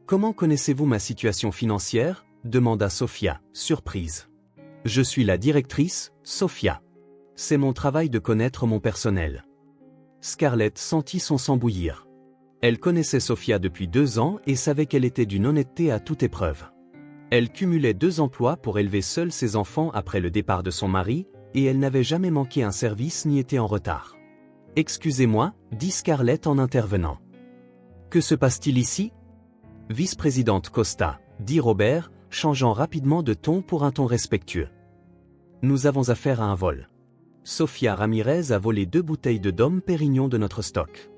A: Comment connaissez-vous ma situation financière? Demanda Sofia, surprise. Je suis la directrice, Sofia. C'est mon travail de connaître mon personnel. Scarlett sentit son sang bouillir. Elle connaissait Sofia depuis 2 ans et savait qu'elle était d'une honnêteté à toute épreuve. Elle cumulait 2 emplois pour élever seule ses enfants après le départ de son mari, et elle n'avait jamais manqué un service ni été en retard. Excusez-moi, dit Scarlett en intervenant. Que se passe-t-il ici? Vice-présidente Costa, dit Robert, changeant rapidement de ton pour un ton respectueux. Nous avons affaire à un vol. Sofia Ramirez a volé 2 bouteilles de Dom Pérignon de notre stock.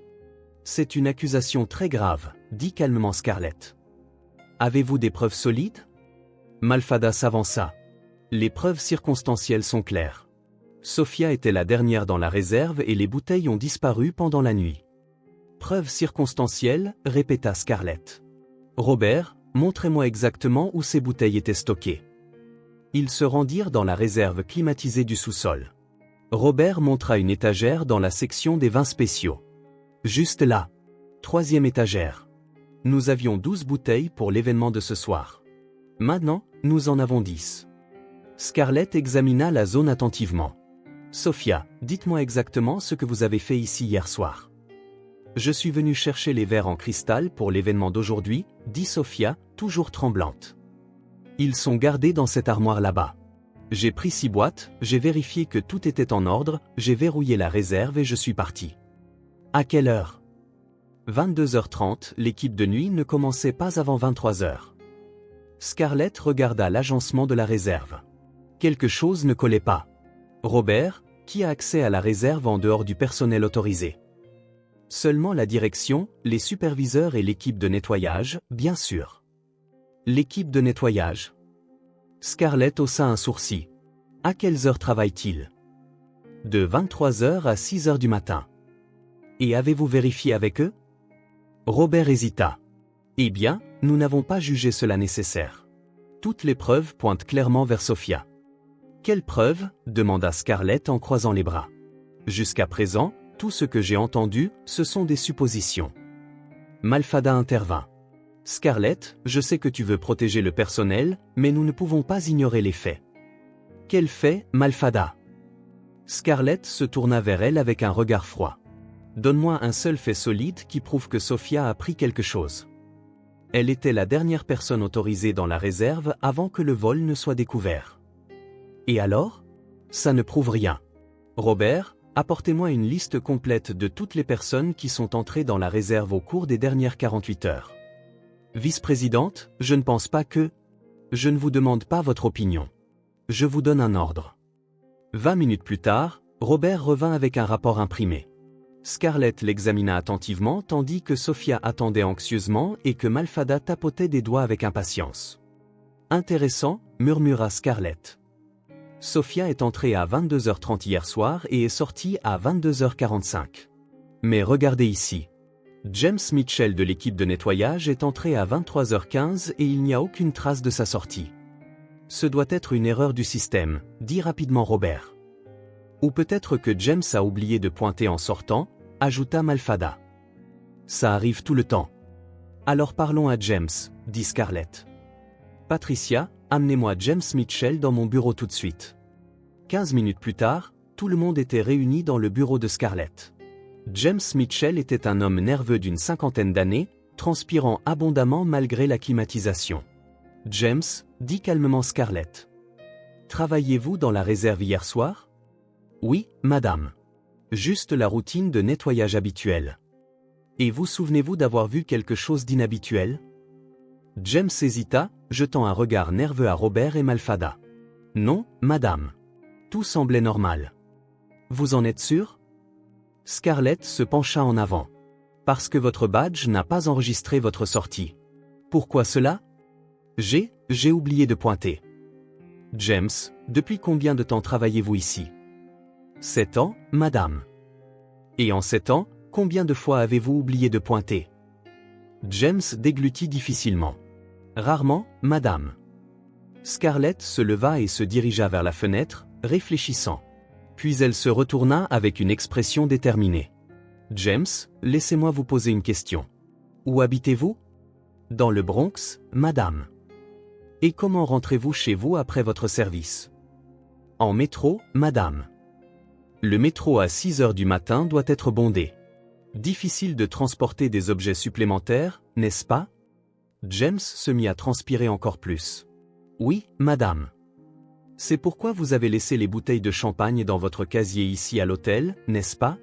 A: C'est une accusation très grave, dit calmement Scarlett. Avez-vous des preuves solides? Malfada s'avança. Les preuves circonstancielles sont claires. Sofia était la dernière dans la réserve et les bouteilles ont disparu pendant la nuit. Preuves circonstancielles, répéta Scarlett. Robert, montrez-moi exactement où ces bouteilles étaient stockées. Ils se rendirent dans la réserve climatisée du sous-sol. Robert montra une étagère dans la section des vins spéciaux. Juste là. 3e étagère. Nous avions 12 bouteilles pour l'événement de ce soir. Maintenant, nous en avons 10. Scarlett examina la zone attentivement. Sofia, dites-moi exactement ce que vous avez fait ici hier soir. Je suis venu chercher les verres en cristal pour l'événement d'aujourd'hui, dit Sofia, toujours tremblante. Ils sont gardés dans cette armoire là-bas. J'ai pris 6 boîtes, j'ai vérifié que tout était en ordre, j'ai verrouillé la réserve et je suis parti. À quelle heure? 22h30, l'équipe de nuit ne commençait pas avant 23h. Scarlett regarda l'agencement de la réserve. Quelque chose ne collait pas. Robert, qui a accès à la réserve en dehors du personnel autorisé? Seulement la direction, les superviseurs et l'équipe de nettoyage, bien sûr. L'équipe de nettoyage. Scarlett haussa un sourcil. À quelles heures travaille-t-il? De 23h à 6h du matin. Et avez-vous vérifié avec eux? Robert hésita. Eh bien, nous n'avons pas jugé cela nécessaire. Toutes les preuves pointent clairement vers Sofia. Quelles preuves? Demanda Scarlett en croisant les bras. Jusqu'à présent, tout ce que j'ai entendu, ce sont des suppositions. Malfada intervint. Scarlett, je sais que tu veux protéger le personnel, mais nous ne pouvons pas ignorer les faits. Quels faits, Malfada? Scarlett se tourna vers elle avec un regard froid. Donne-moi un seul fait solide qui prouve que Sofia a pris quelque chose. Elle était la dernière personne autorisée dans la réserve avant que le vol ne soit découvert. Et alors? Ça ne prouve rien. Robert, apportez-moi une liste complète de toutes les personnes qui sont entrées dans la réserve au cours des dernières 48 heures. Vice-présidente, je ne pense pas que... Je ne vous demande pas votre opinion. Je vous donne un ordre. 20 minutes plus tard, Robert revint avec un rapport imprimé. Scarlett l'examina attentivement tandis que Sofia attendait anxieusement et que Malfada tapotait des doigts avec impatience. Intéressant, murmura Scarlett. Sofia est entrée à 22h30 hier soir et est sortie à 22h45. Mais regardez ici. James Mitchell de l'équipe de nettoyage est entré à 23h15 et il n'y a aucune trace de sa sortie. Ce doit être une erreur du système, dit rapidement Robert. Ou peut-être que James a oublié de pointer en sortant, ajouta Malfada. Ça arrive tout le temps. Alors parlons à James, dit Scarlett. Patricia, amenez-moi James Mitchell dans mon bureau tout de suite. 15 minutes plus tard, tout le monde était réuni dans le bureau de Scarlett. James Mitchell était un homme nerveux d'une 50aine d'années, transpirant abondamment malgré la climatisation. James, dit calmement Scarlett. Travaillez-vous dans la réserve hier soir? Oui, madame. Juste la routine de nettoyage habituelle. Et vous souvenez-vous d'avoir vu quelque chose d'inhabituel? James hésita, jetant un regard nerveux à Robert et Malfada. Non, madame. Tout semblait normal. Vous en êtes sûr? Scarlett se pencha en avant. Parce que votre badge n'a pas enregistré votre sortie. Pourquoi cela? J'ai oublié de pointer. James, depuis combien de temps travaillez-vous ici? 7 ans, madame. Et en 7 ans, combien de fois avez-vous oublié de pointer? James déglutit difficilement. Rarement, madame. Scarlett se leva et se dirigea vers la fenêtre, réfléchissant. Puis elle se retourna avec une expression déterminée. James, laissez-moi vous poser une question. Où habitez-vous? Dans le Bronx, madame. Et comment rentrez-vous chez vous après votre service? En métro, madame. Le métro à 6 heures du matin doit être bondé. Difficile de transporter des objets supplémentaires, n'est-ce pas? James se mit à transpirer encore plus. Oui, madame. C'est pourquoi vous avez laissé les bouteilles de champagne dans votre casier ici à l'hôtel, n'est-ce pas?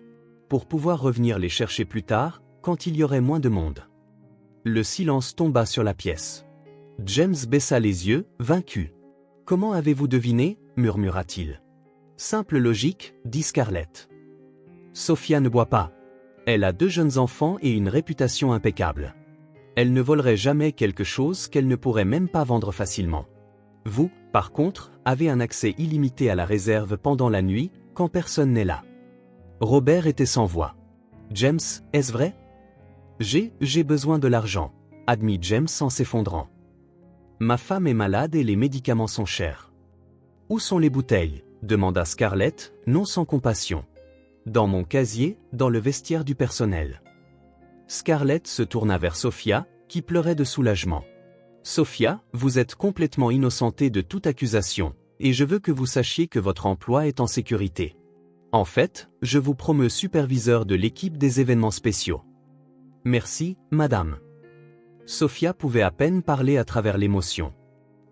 A: Pour pouvoir revenir les chercher plus tard, quand il y aurait moins de monde. Le silence tomba sur la pièce. James baissa les yeux, vaincu. Comment avez-vous deviné? Murmura-t-il. Simple logique, dit Scarlett. Sophia ne boit pas. Elle a 2 jeunes enfants et une réputation impeccable. Elle ne volerait jamais quelque chose qu'elle ne pourrait même pas vendre facilement. Vous, par contre, avez un accès illimité à la réserve pendant la nuit, quand personne n'est là. Robert était sans voix. James, est-ce vrai? J'ai besoin de l'argent, admit James en s'effondrant. Ma femme est malade et les médicaments sont chers. Où sont les bouteilles? Demanda Scarlett, non sans compassion. Dans mon casier, dans le vestiaire du personnel. Scarlett se tourna vers Sophia, qui pleurait de soulagement. Sophia, vous êtes complètement innocentée de toute accusation, et je veux que vous sachiez que votre emploi est en sécurité. En fait, je vous promeus superviseur de l'équipe des événements spéciaux. Merci, madame. Sophia pouvait à peine parler à travers l'émotion.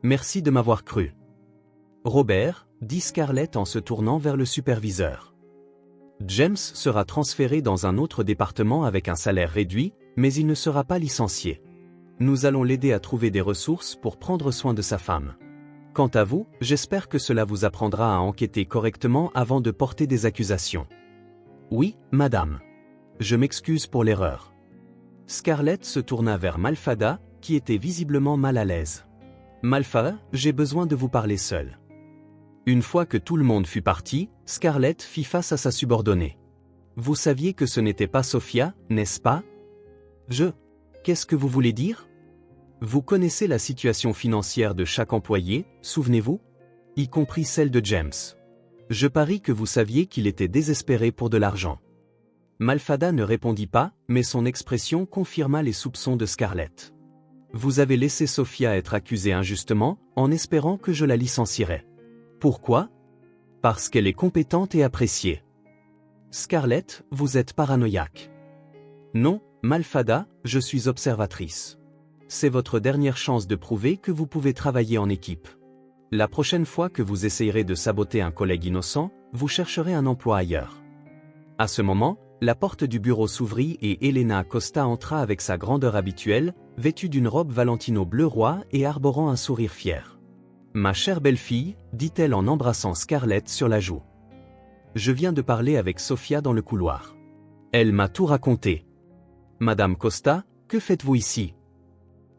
A: Merci de m'avoir cru. Robert, dit Scarlett en se tournant vers le superviseur. James sera transféré dans un autre département avec un salaire réduit, mais il ne sera pas licencié. Nous allons l'aider à trouver des ressources pour prendre soin de sa femme. Quant à vous, j'espère que cela vous apprendra à enquêter correctement avant de porter des accusations. Oui, madame. Je m'excuse pour l'erreur. Scarlett se tourna vers Malfada, qui était visiblement mal à l'aise. Malfada, j'ai besoin de vous parler seul. Une fois que tout le monde fut parti, Scarlett fit face à sa subordonnée. Vous saviez que ce n'était pas Sophia, n'est-ce pas? Qu'est-ce que vous voulez dire? Vous connaissez la situation financière de chaque employé, souvenez-vous? Y compris celle de James. Je parie que vous saviez qu'il était désespéré pour de l'argent. Malfada ne répondit pas, mais son expression confirma les soupçons de Scarlett. Vous avez laissé Sophia être accusée injustement, en espérant que je la licencierais. Pourquoi? Parce qu'elle est compétente et appréciée. Scarlett, vous êtes paranoïaque. Non, Malfada, je suis observatrice. C'est votre dernière chance de prouver que vous pouvez travailler en équipe. La prochaine fois que vous essayerez de saboter un collègue innocent, vous chercherez un emploi ailleurs. À ce moment, la porte du bureau s'ouvrit et Elena Acosta entra avec sa grandeur habituelle, vêtue d'une robe Valentino bleu roi et arborant un sourire fier. « Ma chère belle-fille, dit-elle en embrassant Scarlett sur la joue. Je viens de parler avec Sophia dans le couloir. Elle m'a tout raconté. Madame Costa, que faites-vous ici?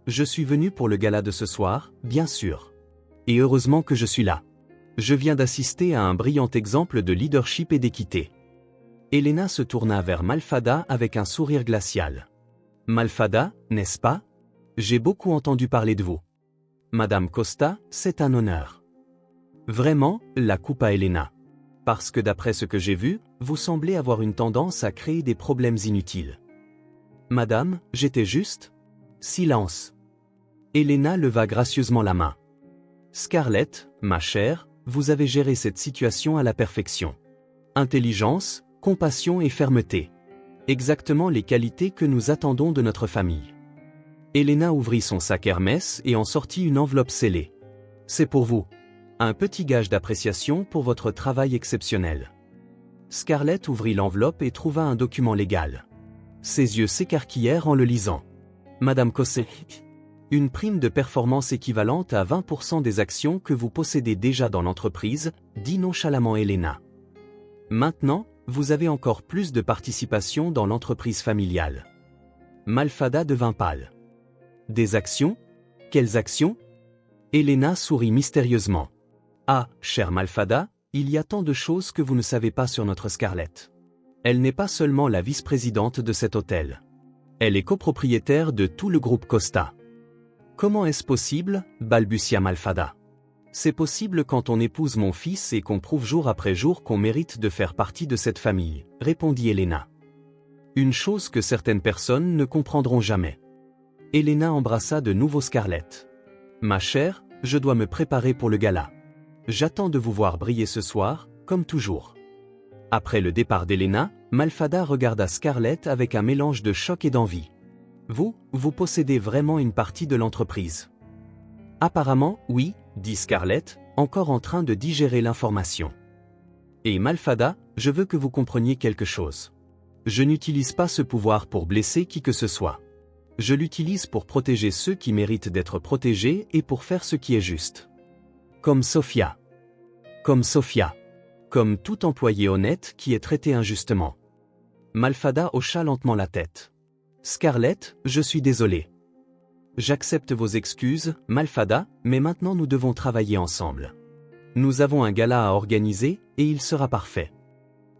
A: Je suis venu pour le gala de ce soir, bien sûr. Et heureusement que je suis là. Je viens d'assister à un brillant exemple de leadership et d'équité. Elena se tourna vers Malfada avec un sourire glacial. Malfada, n'est-ce pas? J'ai beaucoup entendu parler de vous. Madame Costa, c'est un honneur. Vraiment, la coupa Elena. Parce que d'après ce que j'ai vu, vous semblez avoir une tendance à créer des problèmes inutiles. Madame, j'étais juste? Silence. Elena leva gracieusement la main. Scarlett, ma chère, vous avez géré cette situation à la perfection. Intelligence, compassion et fermeté. Exactement les qualités que nous attendons de notre famille. Elena ouvrit son sac Hermès et en sortit une enveloppe scellée. C'est pour vous. Un petit gage d'appréciation pour votre travail exceptionnel. Scarlett ouvrit l'enveloppe et trouva un document légal. Ses yeux s'écarquillèrent en le lisant. Madame Cossé. Une prime de performance équivalente à 20% des actions que vous possédez déjà dans l'entreprise, dit nonchalamment Elena. Maintenant, vous avez encore plus de participation dans l'entreprise familiale. Malfada devint pâle. Des actions? Quelles actions? Elena sourit mystérieusement. Ah, chère Malfada, il y a tant de choses que vous ne savez pas sur notre Scarlett. Elle n'est pas seulement la vice-présidente de cet hôtel. Elle est copropriétaire de tout le groupe Costa. Comment est-ce possible? Balbutia Malfada. C'est possible quand on épouse mon fils et qu'on prouve jour après jour qu'on mérite de faire partie de cette famille, répondit Elena. Une chose que certaines personnes ne comprendront jamais. Elena embrassa de nouveau Scarlett. Ma chère, je dois me préparer pour le gala. J'attends de vous voir briller ce soir, comme toujours. Après le départ d'Elena, Malfada regarda Scarlett avec un mélange de choc et d'envie. Vous possédez vraiment une partie de l'entreprise. Apparemment, oui, dit Scarlett, encore en train de digérer l'information. Et Malfada, je veux que vous compreniez quelque chose. Je n'utilise pas ce pouvoir pour blesser qui que ce soit. Je l'utilise pour protéger ceux qui méritent d'être protégés et pour faire ce qui est juste. Comme Sophia. Comme Sophia. Comme tout employé honnête qui est traité injustement. Malfada hocha lentement la tête. Scarlett, je suis désolé. J'accepte vos excuses, Malfada, mais maintenant nous devons travailler ensemble. Nous avons un gala à organiser, et il sera parfait.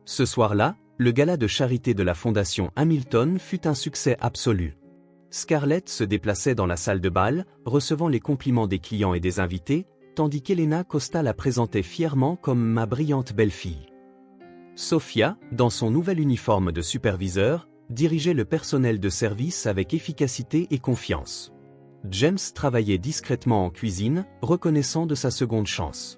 A: Ce soir-là, le gala de charité de la Fondation Hamilton fut un succès absolu. Scarlett se déplaçait dans la salle de bal, recevant les compliments des clients et des invités, tandis qu'Elena Costa la présentait fièrement comme ma brillante belle-fille. Sophia, dans son nouvel uniforme de superviseur, dirigeait le personnel de service avec efficacité et confiance. James travaillait discrètement en cuisine, reconnaissant de sa seconde chance.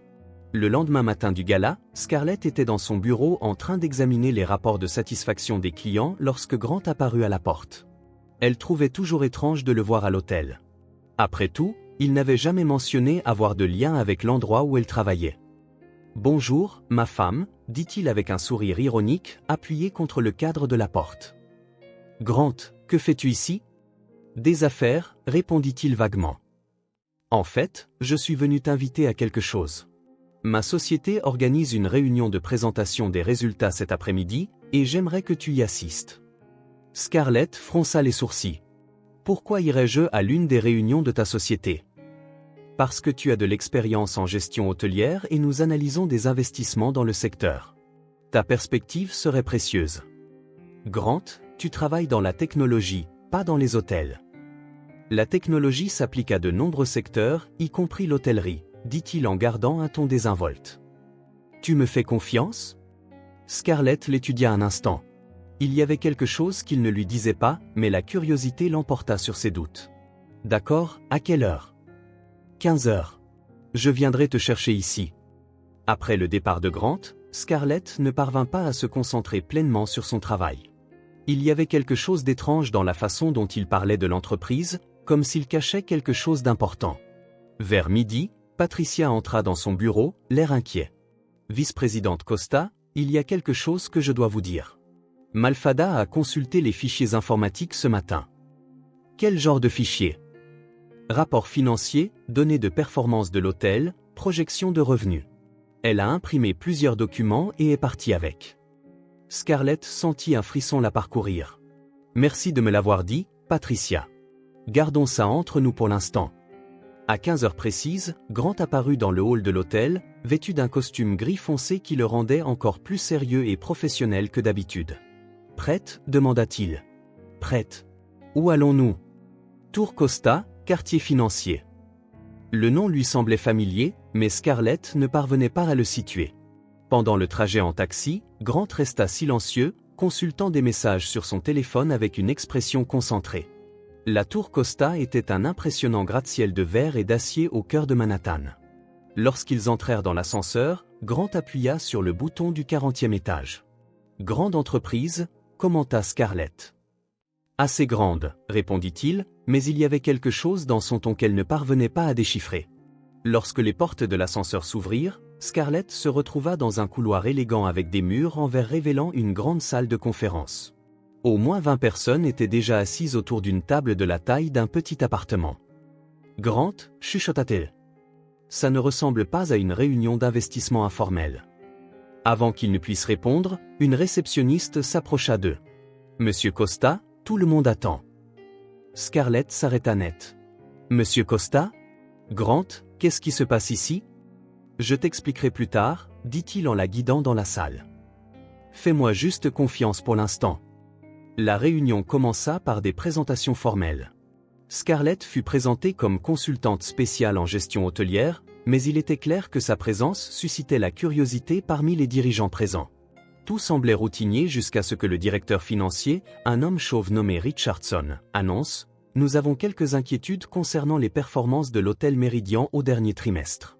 A: Le lendemain matin du gala, Scarlett était dans son bureau en train d'examiner les rapports de satisfaction des clients lorsque Grant apparut à la porte. Elle trouvait toujours étrange de le voir à l'hôtel. Après tout, il n'avait jamais mentionné avoir de lien avec l'endroit où elle travaillait. « Bonjour, ma femme », dit-il avec un sourire ironique, appuyé contre le cadre de la porte. « Grant, que fais-tu ici ?»« Des affaires », répondit-il vaguement. « En fait, je suis venu t'inviter à quelque chose. Ma société organise une réunion de présentation des résultats cet après-midi, et j'aimerais que tu y assistes. » Scarlett fronça les sourcils. « Pourquoi irais-je à l'une des réunions de ta société ? » « Parce que tu as de l'expérience en gestion hôtelière et nous analysons des investissements dans le secteur. Ta perspective serait précieuse. »« Grant, tu travailles dans la technologie, pas dans les hôtels. »« La technologie s'applique à de nombreux secteurs, y compris l'hôtellerie, » dit-il en gardant un ton désinvolte. « Tu me fais confiance ?» Scarlett l'étudia un instant. Il y avait quelque chose qu'il ne lui disait pas, mais la curiosité l'emporta sur ses doutes. « D'accord, à quelle heure ? » 15 heures. Je viendrai te chercher ici. Après le départ de Grant, Scarlett ne parvint pas à se concentrer pleinement sur son travail. Il y avait quelque chose d'étrange dans la façon dont il parlait de l'entreprise, comme s'il cachait quelque chose d'important. Vers midi, Patricia entra dans son bureau, l'air inquiet. « Vice-présidente Costa, il y a quelque chose que je dois vous dire. Malfada a consulté les fichiers informatiques ce matin. » Quel genre de fichiers ? Rapport financier, données de performance de l'hôtel, projection de revenus. Elle a imprimé plusieurs documents et est partie avec. Scarlett sentit un frisson la parcourir. « Merci de me l'avoir dit, Patricia. Gardons ça entre nous pour l'instant. » À 15 heures précises, Grant apparut dans le hall de l'hôtel, vêtu d'un costume gris foncé qui le rendait encore plus sérieux et professionnel que d'habitude. « Prête ?» demanda-t-il. « Prête. Où allons-nous ? » Tour Costa, quartier financier. Le nom lui semblait familier, mais Scarlett ne parvenait pas à le situer. Pendant le trajet en taxi, Grant resta silencieux, consultant des messages sur son téléphone avec une expression concentrée. La tour Costa était un impressionnant gratte-ciel de verre et d'acier au cœur de Manhattan. Lorsqu'ils entrèrent dans l'ascenseur, Grant appuya sur le bouton du 40e étage. « Grande entreprise », commenta Scarlett. « Assez grande », répondit-il, mais il y avait quelque chose dans son ton qu'elle ne parvenait pas à déchiffrer. Lorsque les portes de l'ascenseur s'ouvrirent, Scarlett se retrouva dans un couloir élégant avec des murs en verre révélant une grande salle de conférence. Au moins 20 personnes étaient déjà assises autour d'une table de la taille d'un petit appartement. Grant, chuchota-t-elle. Ça ne ressemble pas à une réunion d'investissement informelle. Avant qu'il ne puisse répondre, une réceptionniste s'approcha d'eux. Monsieur Costa, tout le monde attend. Scarlett s'arrêta net. Monsieur Costa? Grant, qu'est-ce qui se passe ici? Je t'expliquerai plus tard, dit-il en la guidant dans la salle. Fais-moi juste confiance pour l'instant. La réunion commença par des présentations formelles. Scarlett fut présentée comme consultante spéciale en gestion hôtelière, mais il était clair que sa présence suscitait la curiosité parmi les dirigeants présents. Tout semblait routinier jusqu'à ce que le directeur financier, un homme chauve nommé Richardson, annonce « Nous avons quelques inquiétudes concernant les performances de l'hôtel Méridien au dernier trimestre. »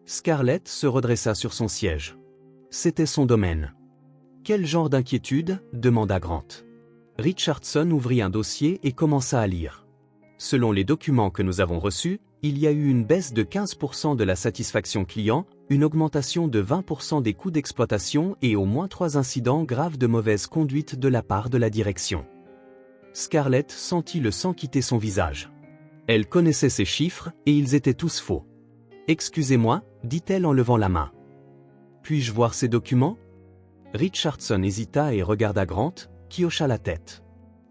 A: Scarlett se redressa sur son siège. C'était son domaine. « Quel genre d'inquiétude ?» demanda Grant. Richardson ouvrit un dossier et commença à lire. Selon les documents que nous avons reçus, il y a eu une baisse de 15% de la satisfaction client, une augmentation de 20% des coûts d'exploitation et au moins 3 incidents graves de mauvaise conduite de la part de la direction. Scarlett sentit le sang quitter son visage. Elle connaissait ces chiffres et ils étaient tous faux. « Excusez-moi, dit-elle en levant la main. Puis-je voir ces documents ?» Richardson hésita et regarda Grant, qui hocha la tête.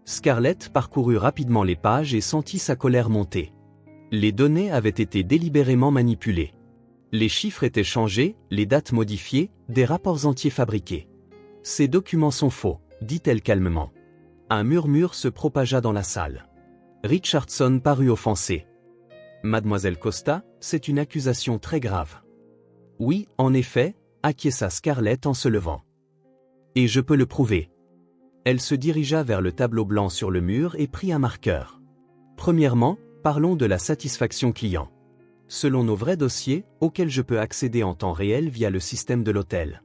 A: Scarlett parcourut rapidement les pages et sentit sa colère monter. Les données avaient été délibérément manipulées. Les chiffres étaient changés, les dates modifiées, des rapports entiers fabriqués. « Ces documents sont faux, » dit-elle calmement. Un murmure se propagea dans la salle. Richardson parut offensé. « Mademoiselle Costa, c'est une accusation très grave. »« Oui, en effet, » acquiesça Scarlett en se levant. « Et je peux le prouver. » Elle se dirigea vers le tableau blanc sur le mur et prit un marqueur. Premièrement, parlons de la satisfaction client. Selon nos vrais dossiers, auxquels je peux accéder en temps réel via le système de l'hôtel.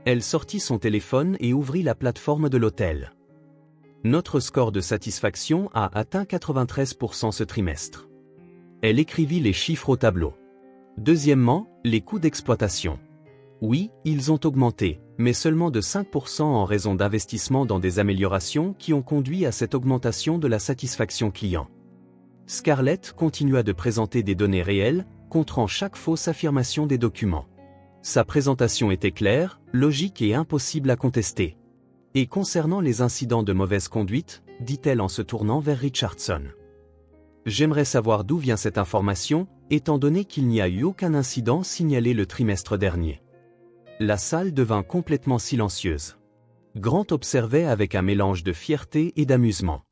A: Elle sortit son téléphone et ouvrit la plateforme de l'hôtel. Notre score de satisfaction a atteint 93% ce trimestre. Elle écrivit les chiffres au tableau. Deuxièmement, les coûts d'exploitation. Oui, ils ont augmenté, mais seulement de 5% en raison d'investissements dans des améliorations qui ont conduit à cette augmentation de la satisfaction client. Scarlett continua de présenter des données réelles, contrant chaque fausse affirmation des documents. Sa présentation était claire, logique et impossible à contester. Et concernant les incidents de mauvaise conduite, dit-elle en se tournant vers Richardson. J'aimerais savoir d'où vient cette information, étant donné qu'il n'y a eu aucun incident signalé le trimestre dernier. La salle devint complètement silencieuse. Grant observait avec un mélange de fierté et d'amusement.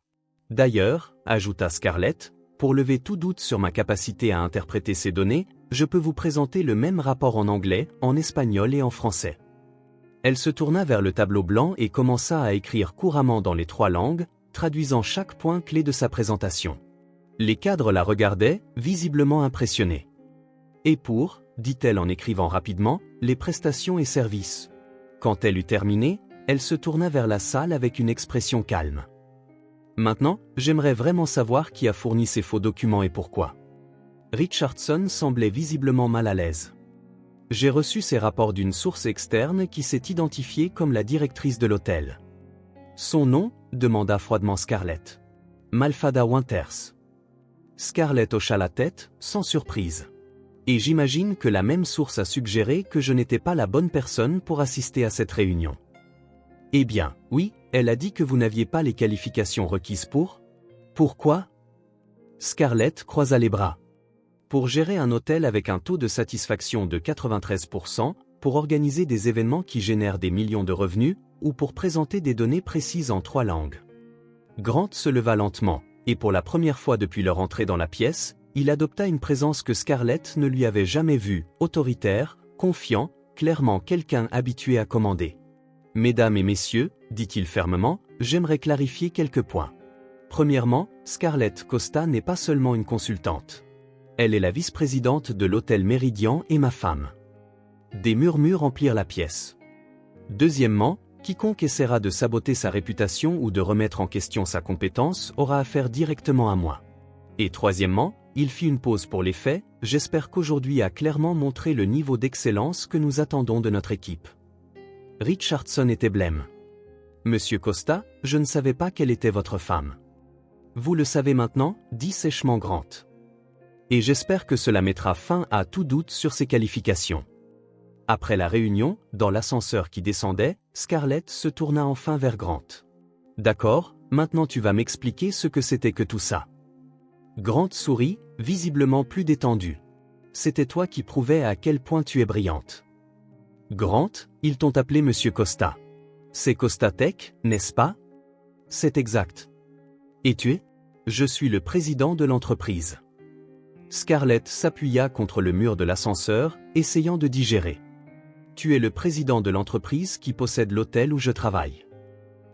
A: D'ailleurs, ajouta Scarlett, pour lever tout doute sur ma capacité à interpréter ces données, je peux vous présenter le même rapport en anglais, en espagnol et en français. Elle se tourna vers le tableau blanc et commença à écrire couramment dans les 3 langues, traduisant chaque point clé de sa présentation. Les cadres la regardaient, visiblement impressionnés. Et pour, dit-elle en écrivant rapidement, les prestations et services. Quand elle eut terminé, elle se tourna vers la salle avec une expression calme. Maintenant, j'aimerais vraiment savoir qui a fourni ces faux documents et pourquoi. Richardson semblait visiblement mal à l'aise. J'ai reçu ces rapports d'une source externe qui s'est identifiée comme la directrice de l'hôtel. Son nom, demanda froidement Scarlett. Malfada Winters. Scarlett hocha la tête, sans surprise. Et j'imagine que la même source a suggéré que je n'étais pas la bonne personne pour assister à cette réunion. Eh bien, oui, elle a dit que vous n'aviez pas les qualifications requises pour... Pourquoi? Scarlett croisa les bras. Pour gérer un hôtel avec un taux de satisfaction de 93%, pour organiser des événements qui génèrent des millions de revenus, ou pour présenter des données précises en 3 langues. Grant se leva lentement, et pour la première fois depuis leur entrée dans la pièce, il adopta une présence que Scarlett ne lui avait jamais vue, autoritaire, confiant, clairement quelqu'un habitué à commander. « Mesdames et messieurs, dit-il fermement, j'aimerais clarifier quelques points. Premièrement, Scarlett Costa n'est pas seulement une consultante. Elle est la vice-présidente de l'hôtel Méridien et ma femme. » Des murmures remplirent la pièce. Deuxièmement, quiconque essaiera de saboter sa réputation ou de remettre en question sa compétence aura affaire directement à moi. Et troisièmement, il fit une pause pour les faits, j'espère qu'aujourd'hui a clairement montré le niveau d'excellence que nous attendons de notre équipe. Richardson était blême. Monsieur Costa, je ne savais pas quelle était votre femme. Vous le savez maintenant, dit sèchement Grant. Et j'espère que cela mettra fin à tout doute sur ses qualifications. Après la réunion, dans l'ascenseur qui descendait, Scarlett se tourna enfin vers Grant. D'accord, maintenant tu vas m'expliquer ce que c'était que tout ça. Grant sourit, visiblement plus détendu. C'était toi qui prouvais à quel point tu es brillante. Grant, ils t'ont appelé Monsieur Costa. C'est Costa Tech, n'est-ce pas? C'est exact. Et tu es? Je suis le président de l'entreprise. Scarlett s'appuya contre le mur de l'ascenseur, essayant de digérer. Tu es le président de l'entreprise qui possède l'hôtel où je travaille.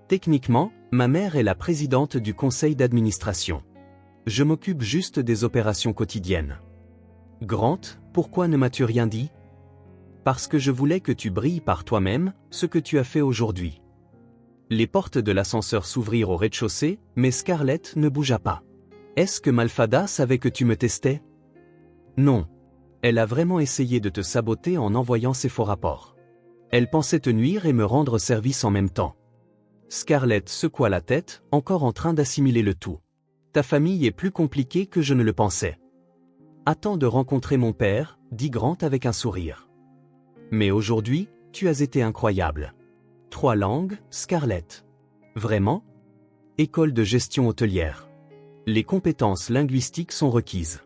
A: Techniquement, ma mère est la présidente du conseil d'administration. Je m'occupe juste des opérations quotidiennes. Grant, pourquoi ne m'as-tu rien dit? Parce que je voulais que tu brilles par toi-même, ce que tu as fait aujourd'hui. Les portes de l'ascenseur s'ouvrirent au rez-de-chaussée, mais Scarlett ne bougea pas. Est-ce que Malfada savait que tu me testais? Non. Elle a vraiment essayé de te saboter en envoyant ses faux rapports. Elle pensait te nuire et me rendre service en même temps. Scarlett secoua la tête, encore en train d'assimiler le tout. Ta famille est plus compliquée que je ne le pensais. Attends de rencontrer mon père, dit Grant avec un sourire. Mais aujourd'hui, tu as été incroyable. 3 langues, Scarlett. Vraiment? École de gestion hôtelière. Les compétences linguistiques sont requises.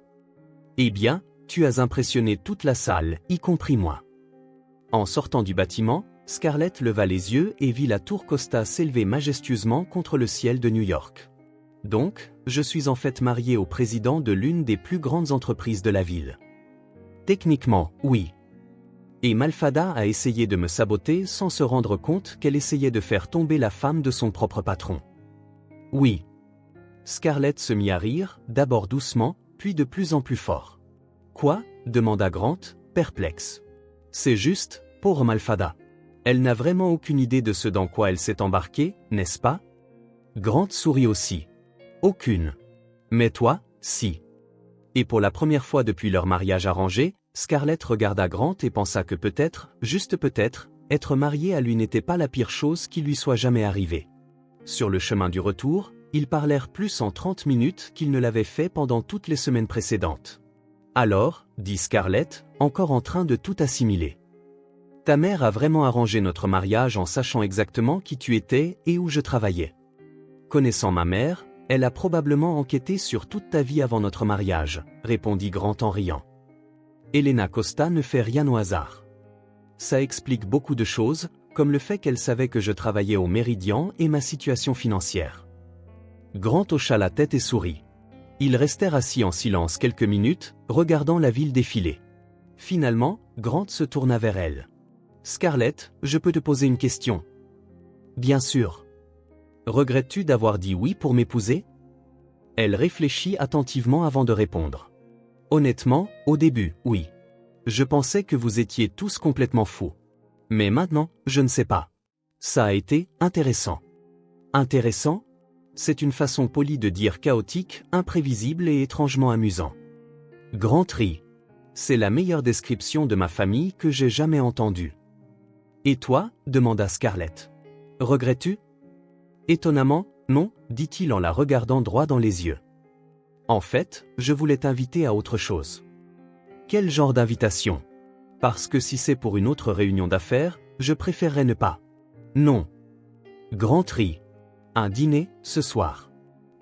A: Eh bien, tu as impressionné toute la salle, y compris moi. En sortant du bâtiment, Scarlett leva les yeux et vit la tour Costa s'élever majestueusement contre le ciel de New York. Donc, je suis en fait marié au président de l'une des plus grandes entreprises de la ville. Techniquement, oui. Et Malfada a essayé de me saboter sans se rendre compte qu'elle essayait de faire tomber la femme de son propre patron. Oui. Scarlett se mit à rire, d'abord doucement, puis de plus en plus fort. Quoi? Demanda Grant, perplexe. C'est juste, pauvre Malfada. Elle n'a vraiment aucune idée de ce dans quoi elle s'est embarquée, n'est-ce pas? Grant sourit aussi. Aucune. Mais toi, si. Et pour la première fois depuis leur mariage arrangé, Scarlett regarda Grant et pensa que peut-être, juste peut-être, être mariée à lui n'était pas la pire chose qui lui soit jamais arrivée. Sur le chemin du retour, ils parlèrent plus en 30 minutes qu'ils ne l'avaient fait pendant toutes les semaines précédentes. Alors, dit Scarlett, encore en train de tout assimiler. Ta mère a vraiment arrangé notre mariage en sachant exactement qui tu étais et où je travaillais. Connaissant ma mère, elle a probablement enquêté sur toute ta vie avant notre mariage, répondit Grant en riant. Elena Costa ne fait rien au hasard. Ça explique beaucoup de choses, comme le fait qu'elle savait que je travaillais au Méridien et ma situation financière. Grant hocha la tête et sourit. Ils restèrent assis en silence quelques minutes, regardant la ville défiler. Finalement, Grant se tourna vers elle. Scarlett, je peux te poser une question? Bien sûr. Regrettes-tu d'avoir dit oui pour m'épouser? Elle réfléchit attentivement avant de répondre. Honnêtement, au début, oui. Je pensais que vous étiez tous complètement fous. Mais maintenant, je ne sais pas. Ça a été intéressant. Intéressant? C'est une façon polie de dire chaotique, imprévisible et étrangement amusant. Grant rit. C'est la meilleure description de ma famille que j'ai jamais entendue. Et toi? Demanda Scarlett. Regrettes-tu? Étonnamment, non, dit-il en la regardant droit dans les yeux. En fait, je voulais t'inviter à autre chose. Quel genre d'invitation? Parce que si c'est pour une autre réunion d'affaires, je préférerais ne pas. Non. Grant rit. Un dîner, ce soir.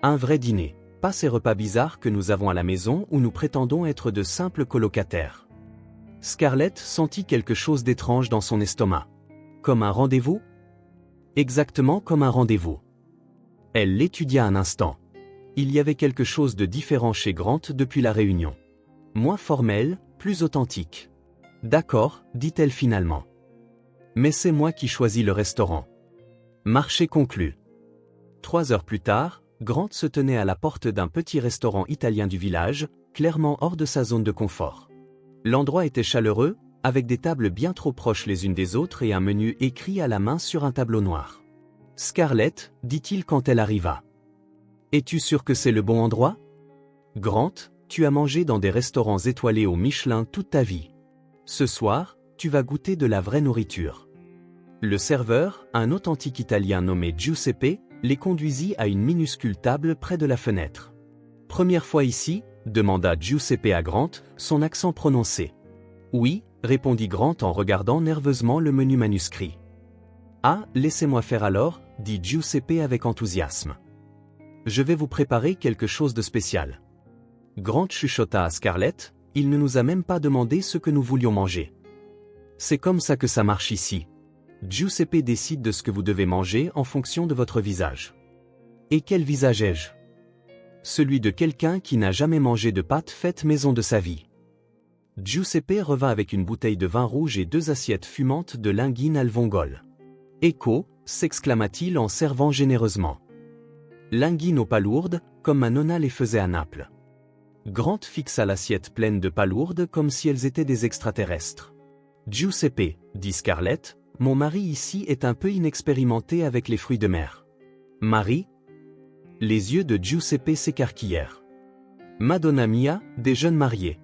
A: Un vrai dîner, pas ces repas bizarres que nous avons à la maison où nous prétendons être de simples colocataires. Scarlett sentit quelque chose d'étrange dans son estomac. Comme un rendez-vous? Exactement comme un rendez-vous. Elle l'étudia un instant. Il y avait quelque chose de différent chez Grant depuis la réunion. Moins formel, plus authentique. D'accord, dit-elle finalement. Mais c'est moi qui choisis le restaurant. Marché conclu. 3 heures plus tard, Grant se tenait à la porte d'un petit restaurant italien du village, clairement hors de sa zone de confort. L'endroit était chaleureux, avec des tables bien trop proches les unes des autres et un menu écrit à la main sur un tableau noir. Scarlett, dit-il quand elle arriva. Es-tu sûr que c'est le bon endroit? Grant, tu as mangé dans des restaurants étoilés au Michelin toute ta vie. Ce soir, tu vas goûter de la vraie nourriture. Le serveur, un authentique Italien nommé Giuseppe, les conduisit à une minuscule table près de la fenêtre. Première fois ici, demanda Giuseppe à Grant, son accent prononcé. Oui, répondit Grant en regardant nerveusement le menu manuscrit. Ah, laissez-moi faire alors, dit Giuseppe avec enthousiasme. Je vais vous préparer quelque chose de spécial. Grant chuchota à Scarlett, il ne nous a même pas demandé ce que nous voulions manger. C'est comme ça que ça marche ici. Giuseppe décide de ce que vous devez manger en fonction de votre visage. Et quel visage ai-je? Celui de quelqu'un qui n'a jamais mangé de pâtes faites maison de sa vie. Giuseppe revint avec une bouteille de vin rouge et 2 assiettes fumantes de linguine al vongole. Ecco, s'exclama-t-il en servant généreusement. Linguine aux palourdes, comme ma nonna les faisait à Naples. Grant fixa l'assiette pleine de palourdes comme si elles étaient des extraterrestres. Giuseppe, dit Scarlett, mon mari ici est un peu inexpérimenté avec les fruits de mer. Mari? Les yeux de Giuseppe s'écarquillèrent. Madonna mia, des jeunes mariés.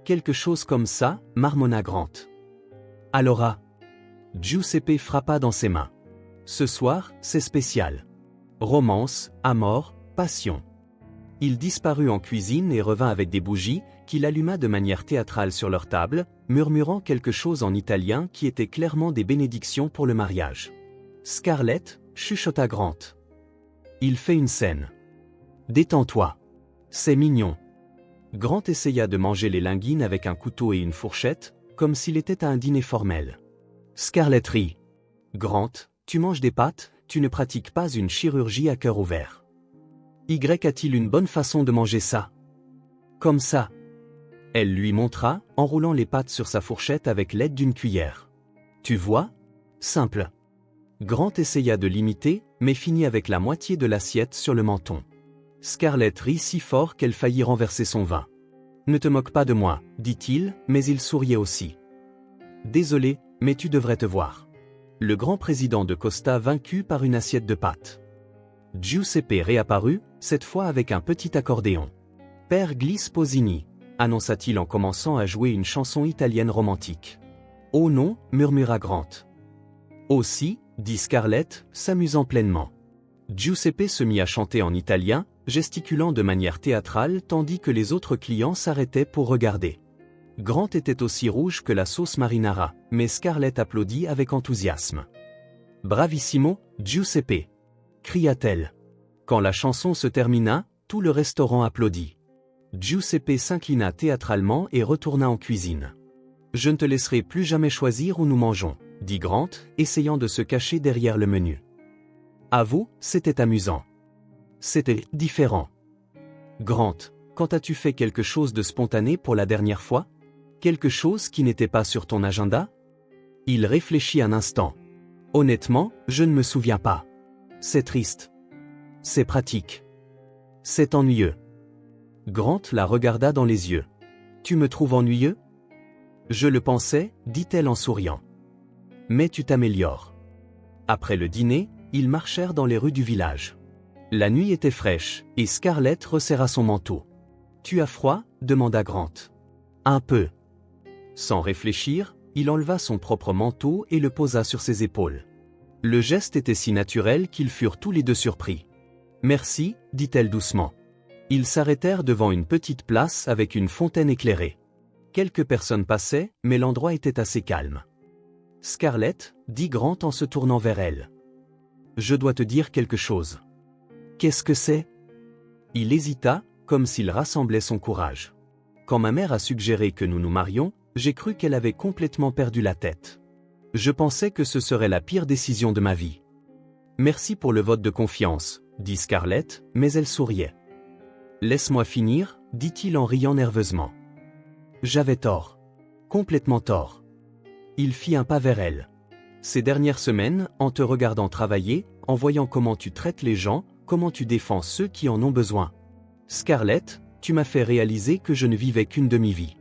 A: Quelque chose comme ça, marmonna Grant. Alors Giuseppe frappa dans ses mains. Ce soir, c'est spécial. Romance, amour, passion. Il disparut en cuisine et revint avec des bougies, qu'il alluma de manière théâtrale sur leur table, murmurant quelque chose en italien qui était clairement des bénédictions pour le mariage. Scarlett, chuchota Grant. Il fait une scène. Détends-toi. C'est mignon. Grant essaya de manger les linguines avec un couteau et une fourchette, comme s'il était à un dîner formel. Scarlett rit. Grant, tu manges des pâtes, tu ne pratiques pas une chirurgie à cœur ouvert. A-t-il une bonne façon de manger ça? Comme ça. Elle lui montra, enroulant les pâtes sur sa fourchette avec l'aide d'une cuillère. Tu vois? Simple. Grant essaya de l'imiter, mais finit avec la moitié de l'assiette sur le menton. Scarlett rit si fort qu'elle faillit renverser son vin. Ne te moque pas de moi, dit-il, mais il souriait aussi. Désolé, mais tu devrais te voir. Le grand président de Costa vaincu par une assiette de pâtes. Giuseppe réapparut, cette fois avec un petit accordéon. Père Glisse Posini, annonça-t-il en commençant à jouer une chanson italienne romantique. Oh non, murmura Grant. Aussi, dit Scarlett, s'amusant pleinement. Giuseppe se mit à chanter en italien, gesticulant de manière théâtrale tandis que les autres clients s'arrêtaient pour regarder. Grant était aussi rouge que la sauce marinara, mais Scarlett applaudit avec enthousiasme. Bravissimo, Giuseppe! Cria-t-elle. Quand la chanson se termina, tout le restaurant applaudit. Giuseppe s'inclina théâtralement et retourna en cuisine. Je ne te laisserai plus jamais choisir où nous mangeons, dit Grant, essayant de se cacher derrière le menu. Avoue, c'était amusant. C'était différent. Grant, quand as-tu fait quelque chose de spontané pour la dernière fois? Quelque chose qui n'était pas sur ton agenda? Il réfléchit un instant. Honnêtement, je ne me souviens pas. C'est triste. C'est pratique. C'est ennuyeux. Grant la regarda dans les yeux. Tu me trouves ennuyeux? Je le pensais, dit-elle en souriant. Mais tu t'améliores. Après le dîner, ils marchèrent dans les rues du village. La nuit était fraîche, et Scarlett resserra son manteau. Tu as froid? Demanda Grant. Un peu. Sans réfléchir, il enleva son propre manteau et le posa sur ses épaules. Le geste était si naturel qu'ils furent tous les deux surpris. Merci, dit-elle doucement. Ils s'arrêtèrent devant une petite place avec une fontaine éclairée. Quelques personnes passaient, mais l'endroit était assez calme. Scarlett, dit Grant en se tournant vers elle. Je dois te dire quelque chose. Qu'est-ce que c'est? Il hésita, comme s'il rassemblait son courage. Quand ma mère a suggéré que nous nous marions, j'ai cru qu'elle avait complètement perdu la tête. Je pensais que ce serait la pire décision de ma vie. Merci pour le vote de confiance, dit Scarlett, mais elle souriait. Laisse-moi finir, dit-il en riant nerveusement. J'avais tort. Complètement tort. Il fit un pas vers elle. Ces dernières semaines, en te regardant travailler, en voyant comment tu traites les gens, comment tu défends ceux qui en ont besoin. Scarlett, tu m'as fait réaliser que je ne vivais qu'une demi-vie.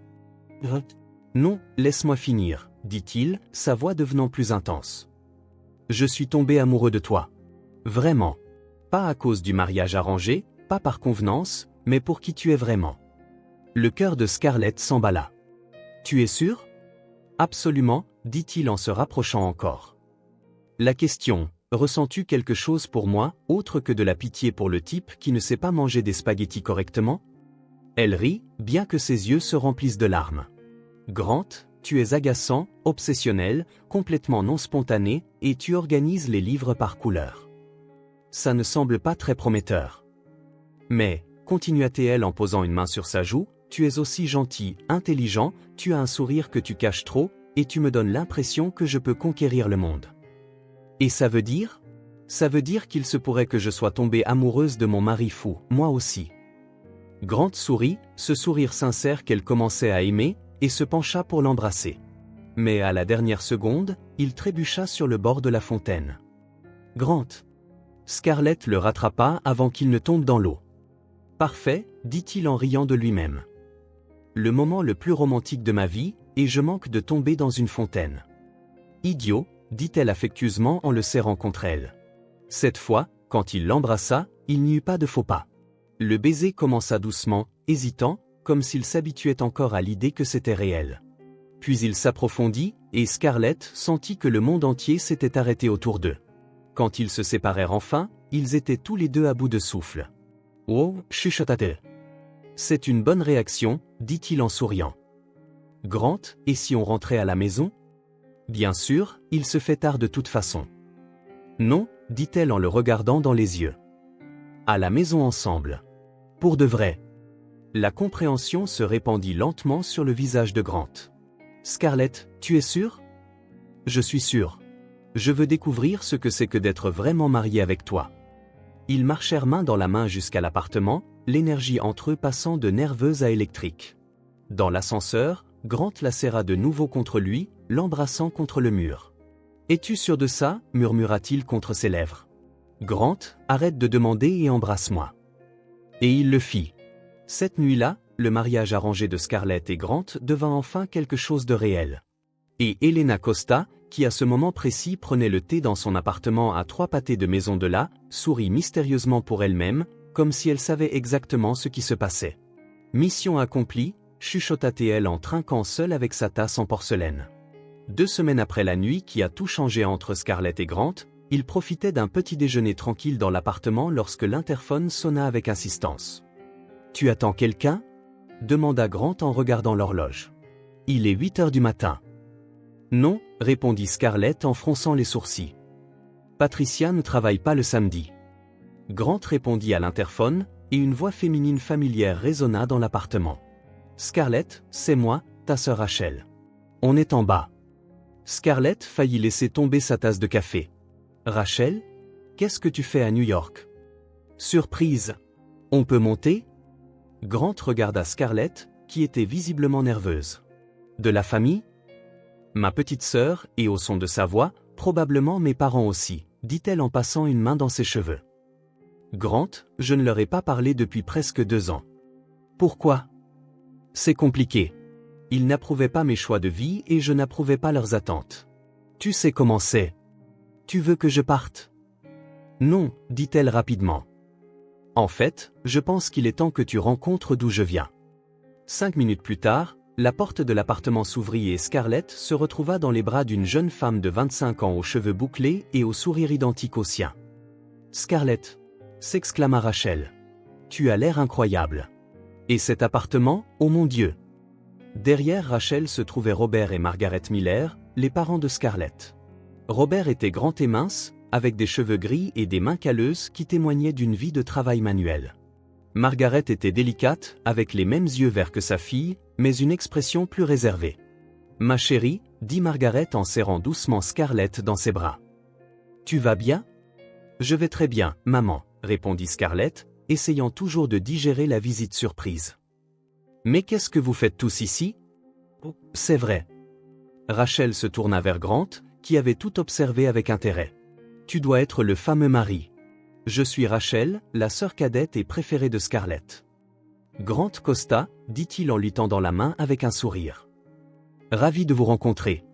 A: Non, laisse-moi finir, dit-il, sa voix devenant plus intense. Je suis tombé amoureux de toi. Vraiment. Pas à cause du mariage arrangé, pas par convenance, mais pour qui tu es vraiment. Le cœur de Scarlett s'emballa. Tu es sûr? Absolument, dit-il en se rapprochant encore. La question, ressens-tu quelque chose pour moi, autre que de la pitié pour le type qui ne sait pas manger des spaghettis correctement? Elle rit, bien que ses yeux se remplissent de larmes. Grant, tu es agaçant, obsessionnel, complètement non spontané, et tu organises les livres par couleur. Ça ne semble pas très prometteur. Mais, continua-t-elle en posant une main sur sa joue, tu es aussi gentil, intelligent, tu as un sourire que tu caches trop, et tu me donnes l'impression que je peux conquérir le monde. Et ça veut dire ? Ça veut dire qu'il se pourrait que je sois tombée amoureuse de mon mari fou, moi aussi. Grant sourit, ce sourire sincère qu'elle commençait à aimer, et se pencha pour l'embrasser. Mais à la dernière seconde, il trébucha sur le bord de la fontaine. Grant. Scarlett le rattrapa avant qu'il ne tombe dans l'eau. Parfait, dit-il en riant de lui-même. Le moment le plus romantique de ma vie, et je manque de tomber dans une fontaine. Idiot, dit-elle affectueusement en le serrant contre elle. Cette fois, quand il l'embrassa, il n'y eut pas de faux pas. Le baiser commença doucement, hésitant, comme s'il s'habituait encore à l'idée que c'était réel. Puis il s'approfondit, et Scarlett sentit que le monde entier s'était arrêté autour d'eux. Quand ils se séparèrent enfin, ils étaient tous les deux à bout de souffle. « Oh, chuchota-t-elle. C'est une bonne réaction, dit-il en souriant. Grant, et si on rentrait à la maison ? Bien sûr, il se fait tard de toute façon. Non, dit-elle en le regardant dans les yeux. À la maison ensemble. Pour de vrai. La compréhension se répandit lentement sur le visage de Grant. Scarlett, tu es sûre ? Je suis sûr. Je veux découvrir ce que c'est que d'être vraiment marié avec toi. Ils marchèrent main dans la main jusqu'à l'appartement, l'énergie entre eux passant de nerveuse à électrique. Dans l'ascenseur, Grant la serra de nouveau contre lui, l'embrassant contre le mur. « Es-tu sûr de ça » murmura-t-il contre ses lèvres. « Grant, arrête de demander et embrasse-moi. » Et il le fit. Cette nuit-là, le mariage arrangé de Scarlett et Grant devint enfin quelque chose de réel. Et Helena Costa, qui à ce moment précis prenait le thé dans son appartement à 3 pâtés de maison de là, sourit mystérieusement pour elle-même, comme si elle savait exactement ce qui se passait. Mission accomplie, chuchota-t-elle en trinquant seule avec sa tasse en porcelaine. 2 semaines après la nuit qui a tout changé entre Scarlett et Grant, il profitait d'un petit déjeuner tranquille dans l'appartement lorsque l'interphone sonna avec insistance. « Tu attends quelqu'un » demanda Grant en regardant l'horloge. « Il est 8 heures du matin. » « Non » répondit Scarlett en fronçant les sourcils. « Patricia ne travaille pas le samedi. » Grant répondit à l'interphone, et une voix féminine familière résonna dans l'appartement. « Scarlett, c'est moi, ta sœur Rachel. On est en bas. » Scarlett faillit laisser tomber sa tasse de café. « Rachel ? Qu'est-ce que tu fais à New York ? » « Surprise. On peut monter ?» Grant regarda Scarlett, qui était visiblement nerveuse. « De la famille ? » « Ma petite sœur, et au son de sa voix, probablement mes parents aussi, dit-elle en passant une main dans ses cheveux. Grant, je ne leur ai pas parlé depuis presque 2 ans. Pourquoi ? C'est compliqué. Ils n'approuvaient pas mes choix de vie et je n'approuvais pas leurs attentes. Tu sais comment c'est. Tu veux que je parte ? Non, dit-elle rapidement. En fait, je pense qu'il est temps que tu rencontres d'où je viens. 5 minutes plus tard, la porte de l'appartement s'ouvrit et Scarlett se retrouva dans les bras d'une jeune femme de 25 ans aux cheveux bouclés et au sourire identique au sien. « Scarlett » s'exclama Rachel. « Tu as l'air incroyable. Et cet appartement, oh mon Dieu !» Derrière Rachel se trouvaient Robert et Margaret Miller, les parents de Scarlett. Robert était grand et mince, avec des cheveux gris et des mains calleuses qui témoignaient d'une vie de travail manuel. Margaret était délicate, avec les mêmes yeux verts que sa fille, mais une expression plus réservée. « Ma chérie » dit Margaret en serrant doucement Scarlett dans ses bras. « Tu vas bien ?»« Je vais très bien, maman » répondit Scarlett, essayant toujours de digérer la visite surprise. « Mais qu'est-ce que vous faites tous ici ?»« Oh, c'est vrai. » Rachel se tourna vers Grant, qui avait tout observé avec intérêt. « Tu dois être le fameux mari. » « Je suis Rachel, la sœur cadette et préférée de Scarlett. » Grant Costa, dit-il en lui tendant la main avec un sourire. « Ravi de vous rencontrer. »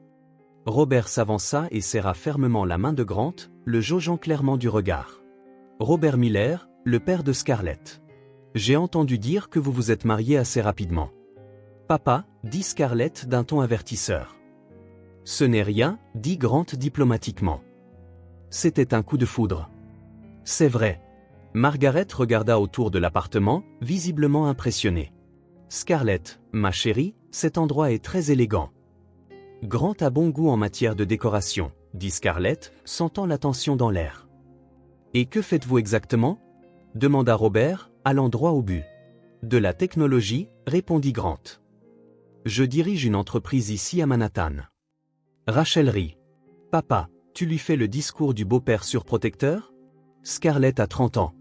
A: Robert s'avança et serra fermement la main de Grant, le jaugeant clairement du regard. « Robert Miller, le père de Scarlett. J'ai entendu dire que vous vous êtes marié assez rapidement. »« Papa » dit Scarlett d'un ton avertisseur. « Ce n'est rien » dit Grant diplomatiquement. « C'était un coup de foudre. » C'est vrai. Margaret regarda autour de l'appartement, visiblement impressionnée. Scarlett, ma chérie, cet endroit est très élégant. Grant a bon goût en matière de décoration, dit Scarlett, sentant la tension dans l'air. Et que faites-vous exactement? Demanda Robert, allant droit au but. De la technologie, répondit Grant. Je dirige une entreprise ici à Manhattan. Rachel rit. Papa, tu lui fais le discours du beau-père surprotecteur? Scarlett a 30 ans.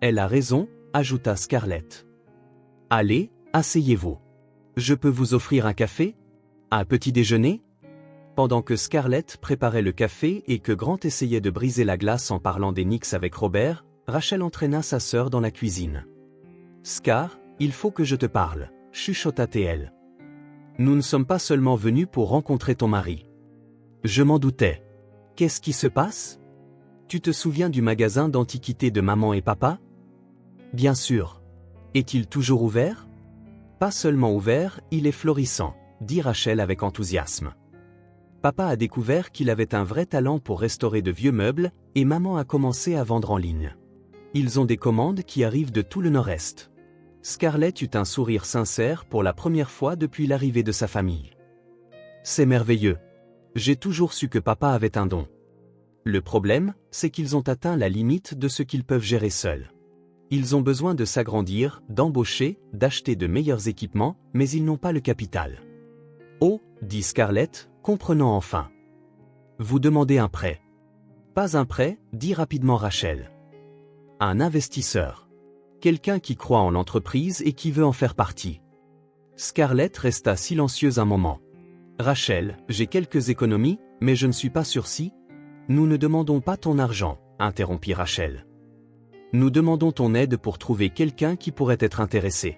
A: Elle a raison, ajouta Scarlett. Allez, asseyez-vous. Je peux vous offrir un café? Un petit déjeuner? Pendant que Scarlett préparait le café et que Grant essayait de briser la glace en parlant des Knicks avec Robert, Rachel entraîna sa sœur dans la cuisine. Scar, il faut que je te parle, chuchota TL. Nous ne sommes pas seulement venus pour rencontrer ton mari. Je m'en doutais. Qu'est-ce qui se passe? Tu te souviens du magasin d'antiquités de maman et papa? Bien sûr. Est-il toujours ouvert? Pas seulement ouvert, il est florissant, dit Rachel avec enthousiasme. Papa a découvert qu'il avait un vrai talent pour restaurer de vieux meubles, et maman a commencé à vendre en ligne. Ils ont des commandes qui arrivent de tout le Nord-Est. Scarlett eut un sourire sincère pour la première fois depuis l'arrivée de sa famille. C'est merveilleux. J'ai toujours su que papa avait un don. Le problème, c'est qu'ils ont atteint la limite de ce qu'ils peuvent gérer seuls. Ils ont besoin de s'agrandir, d'embaucher, d'acheter de meilleurs équipements, mais ils n'ont pas le capital. Oh, dit Scarlett, comprenant enfin. Vous demandez un prêt. Pas un prêt, dit rapidement Rachel. Un investisseur. Quelqu'un qui croit en l'entreprise et qui veut en faire partie. Scarlett resta silencieuse un moment. Rachel, j'ai quelques économies, mais je ne suis pas sûr si... Nous ne demandons pas ton argent, interrompit Rachel. Nous demandons ton aide pour trouver quelqu'un qui pourrait être intéressé.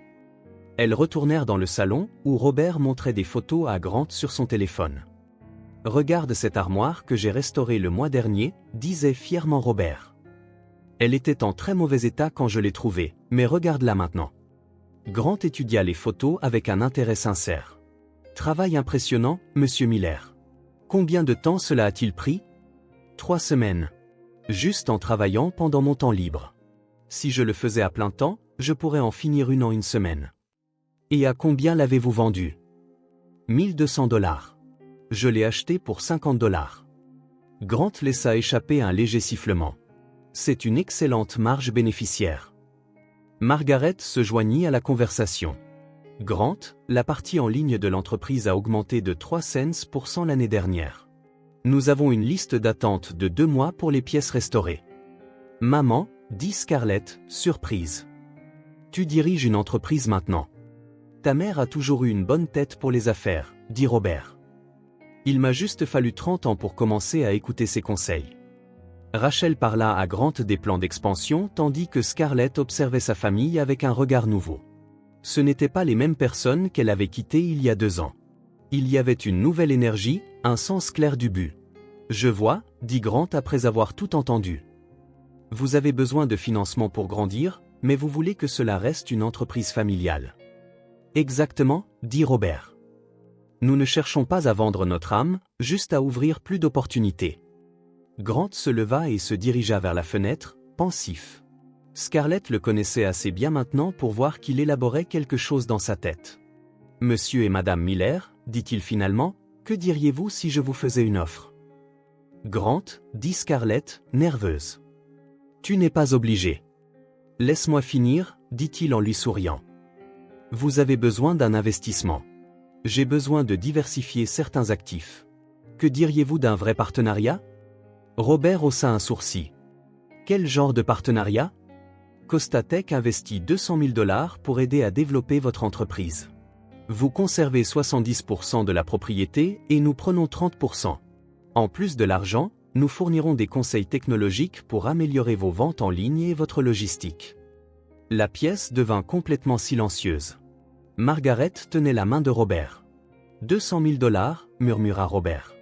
A: Elles retournèrent dans le salon, où Robert montrait des photos à Grant sur son téléphone. Regarde cette armoire que j'ai restaurée le mois dernier, disait fièrement Robert. Elle était en très mauvais état quand je l'ai trouvée, mais regarde-la maintenant. Grant étudia les photos avec un intérêt sincère. Travail impressionnant, monsieur Miller. Combien de temps cela a-t-il pris? 3 semaines. Juste en travaillant pendant mon temps libre. Si je le faisais à plein temps, je pourrais en finir une en une semaine. Et à combien l'avez-vous vendu? 1200 $. Je l'ai acheté pour 50 $. Grant laissa échapper un léger sifflement. C'est une excellente marge bénéficiaire. Margaret se joignit à la conversation. Grant, la partie en ligne de l'entreprise a augmenté de 3 cents pour cent l'année dernière. Nous avons une liste d'attente de 2 mois pour les pièces restaurées. Maman, dit Scarlett, surprise. Tu diriges une entreprise maintenant. Ta mère a toujours eu une bonne tête pour les affaires, dit Robert. Il m'a juste fallu 30 ans pour commencer à écouter ses conseils. Rachel parla à Grant des plans d'expansion tandis que Scarlett observait sa famille avec un regard nouveau. Ce n'étaient pas les mêmes personnes qu'elle avait quittées il y a 2 ans. Il y avait une nouvelle énergie, un sens clair du but. Je vois, dit Grant après avoir tout entendu. Vous avez besoin de financement pour grandir, mais vous voulez que cela reste une entreprise familiale. Exactement, dit Robert. Nous ne cherchons pas à vendre notre âme, juste à ouvrir plus d'opportunités. Grant se leva et se dirigea vers la fenêtre, pensif. Scarlett le connaissait assez bien maintenant pour voir qu'il élaborait quelque chose dans sa tête. Monsieur et Madame Miller, dit-il finalement, que diriez-vous si je vous faisais une offre? Grant, dit Scarlett, nerveuse. Tu n'es pas obligé. Laisse-moi finir, dit-il en lui souriant. Vous avez besoin d'un investissement. J'ai besoin de diversifier certains actifs. Que diriez-vous d'un vrai partenariat? Robert haussa un sourcil. Quel genre de partenariat? Costatech investit 200 000 $ pour aider à développer votre entreprise. Vous conservez 70% de la propriété et nous prenons 30%. En plus de l'argent, nous fournirons des conseils technologiques pour améliorer vos ventes en ligne et votre logistique. La pièce devint complètement silencieuse. Margaret tenait la main de Robert. 200 000 $, murmura Robert.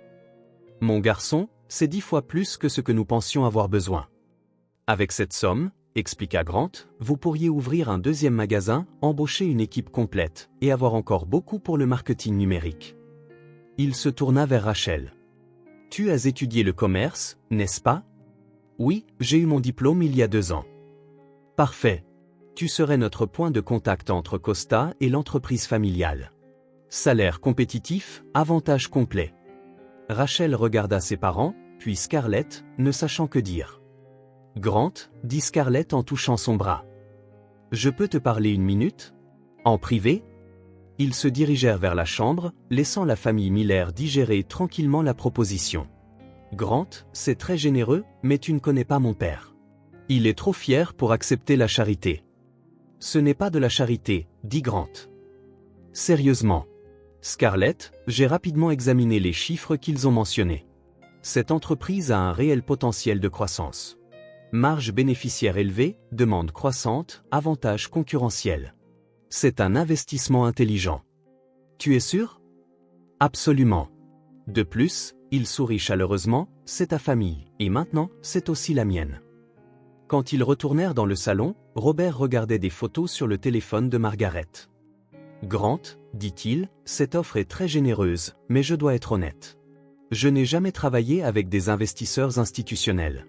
A: Mon garçon, c'est 10 fois plus que ce que nous pensions avoir besoin. Avec cette somme, expliqua Grant, vous pourriez ouvrir un 2e magasin, embaucher une équipe complète, et avoir encore beaucoup pour le marketing numérique. Il se tourna vers Rachel. Tu as étudié le commerce, n'est-ce pas? Oui, j'ai eu mon diplôme il y a 2 ans. Parfait. Tu serais notre point de contact entre Costa et l'entreprise familiale. Salaire compétitif, avantages complets. Rachel regarda ses parents, puis Scarlett, ne sachant que dire. Grant, dit Scarlett en touchant son bras. Je peux te parler une minute? En privé? Ils se dirigèrent vers la chambre, laissant la famille Miller digérer tranquillement la proposition. Grant, c'est très généreux, mais tu ne connais pas mon père. Il est trop fier pour accepter la charité. Ce n'est pas de la charité, dit Grant. Sérieusement. Scarlett, j'ai rapidement examiné les chiffres qu'ils ont mentionnés. Cette entreprise a un réel potentiel de croissance. Marge bénéficiaire élevée, demande croissante, avantage concurrentiel. C'est un investissement intelligent. Tu es sûr? Absolument. De plus, il sourit chaleureusement, c'est ta famille, et maintenant, c'est aussi la mienne. Quand ils retournèrent dans le salon, Robert regardait des photos sur le téléphone de Margaret. Grant, dit-il, cette offre est très généreuse, mais je dois être honnête. Je n'ai jamais travaillé avec des investisseurs institutionnels.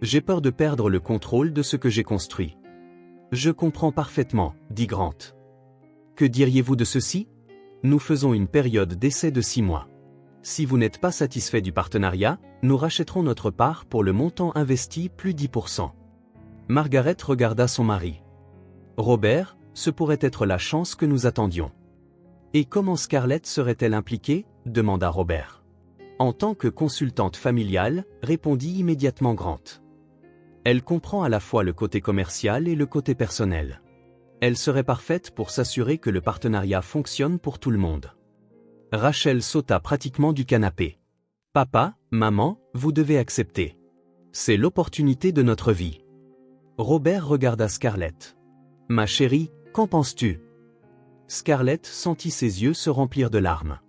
A: J'ai peur de perdre le contrôle de ce que j'ai construit. Je comprends parfaitement, dit Grant. Que diriez-vous de ceci? Nous faisons une période d'essai de 6 mois. Si vous n'êtes pas satisfait du partenariat, nous rachèterons notre part pour le montant investi plus 10%. Margaret regarda son mari. Robert, ce pourrait être la chance que nous attendions. Et comment Scarlett serait-elle impliquée? Demanda Robert. En tant que consultante familiale, répondit immédiatement Grant. Elle comprend à la fois le côté commercial et le côté personnel. Elle serait parfaite pour s'assurer que le partenariat fonctionne pour tout le monde. Rachel sauta pratiquement du canapé. Papa, maman, vous devez accepter. C'est l'opportunité de notre vie. Robert regarda Scarlett. Ma chérie, qu'en penses-tu? Scarlett sentit ses yeux se remplir de larmes.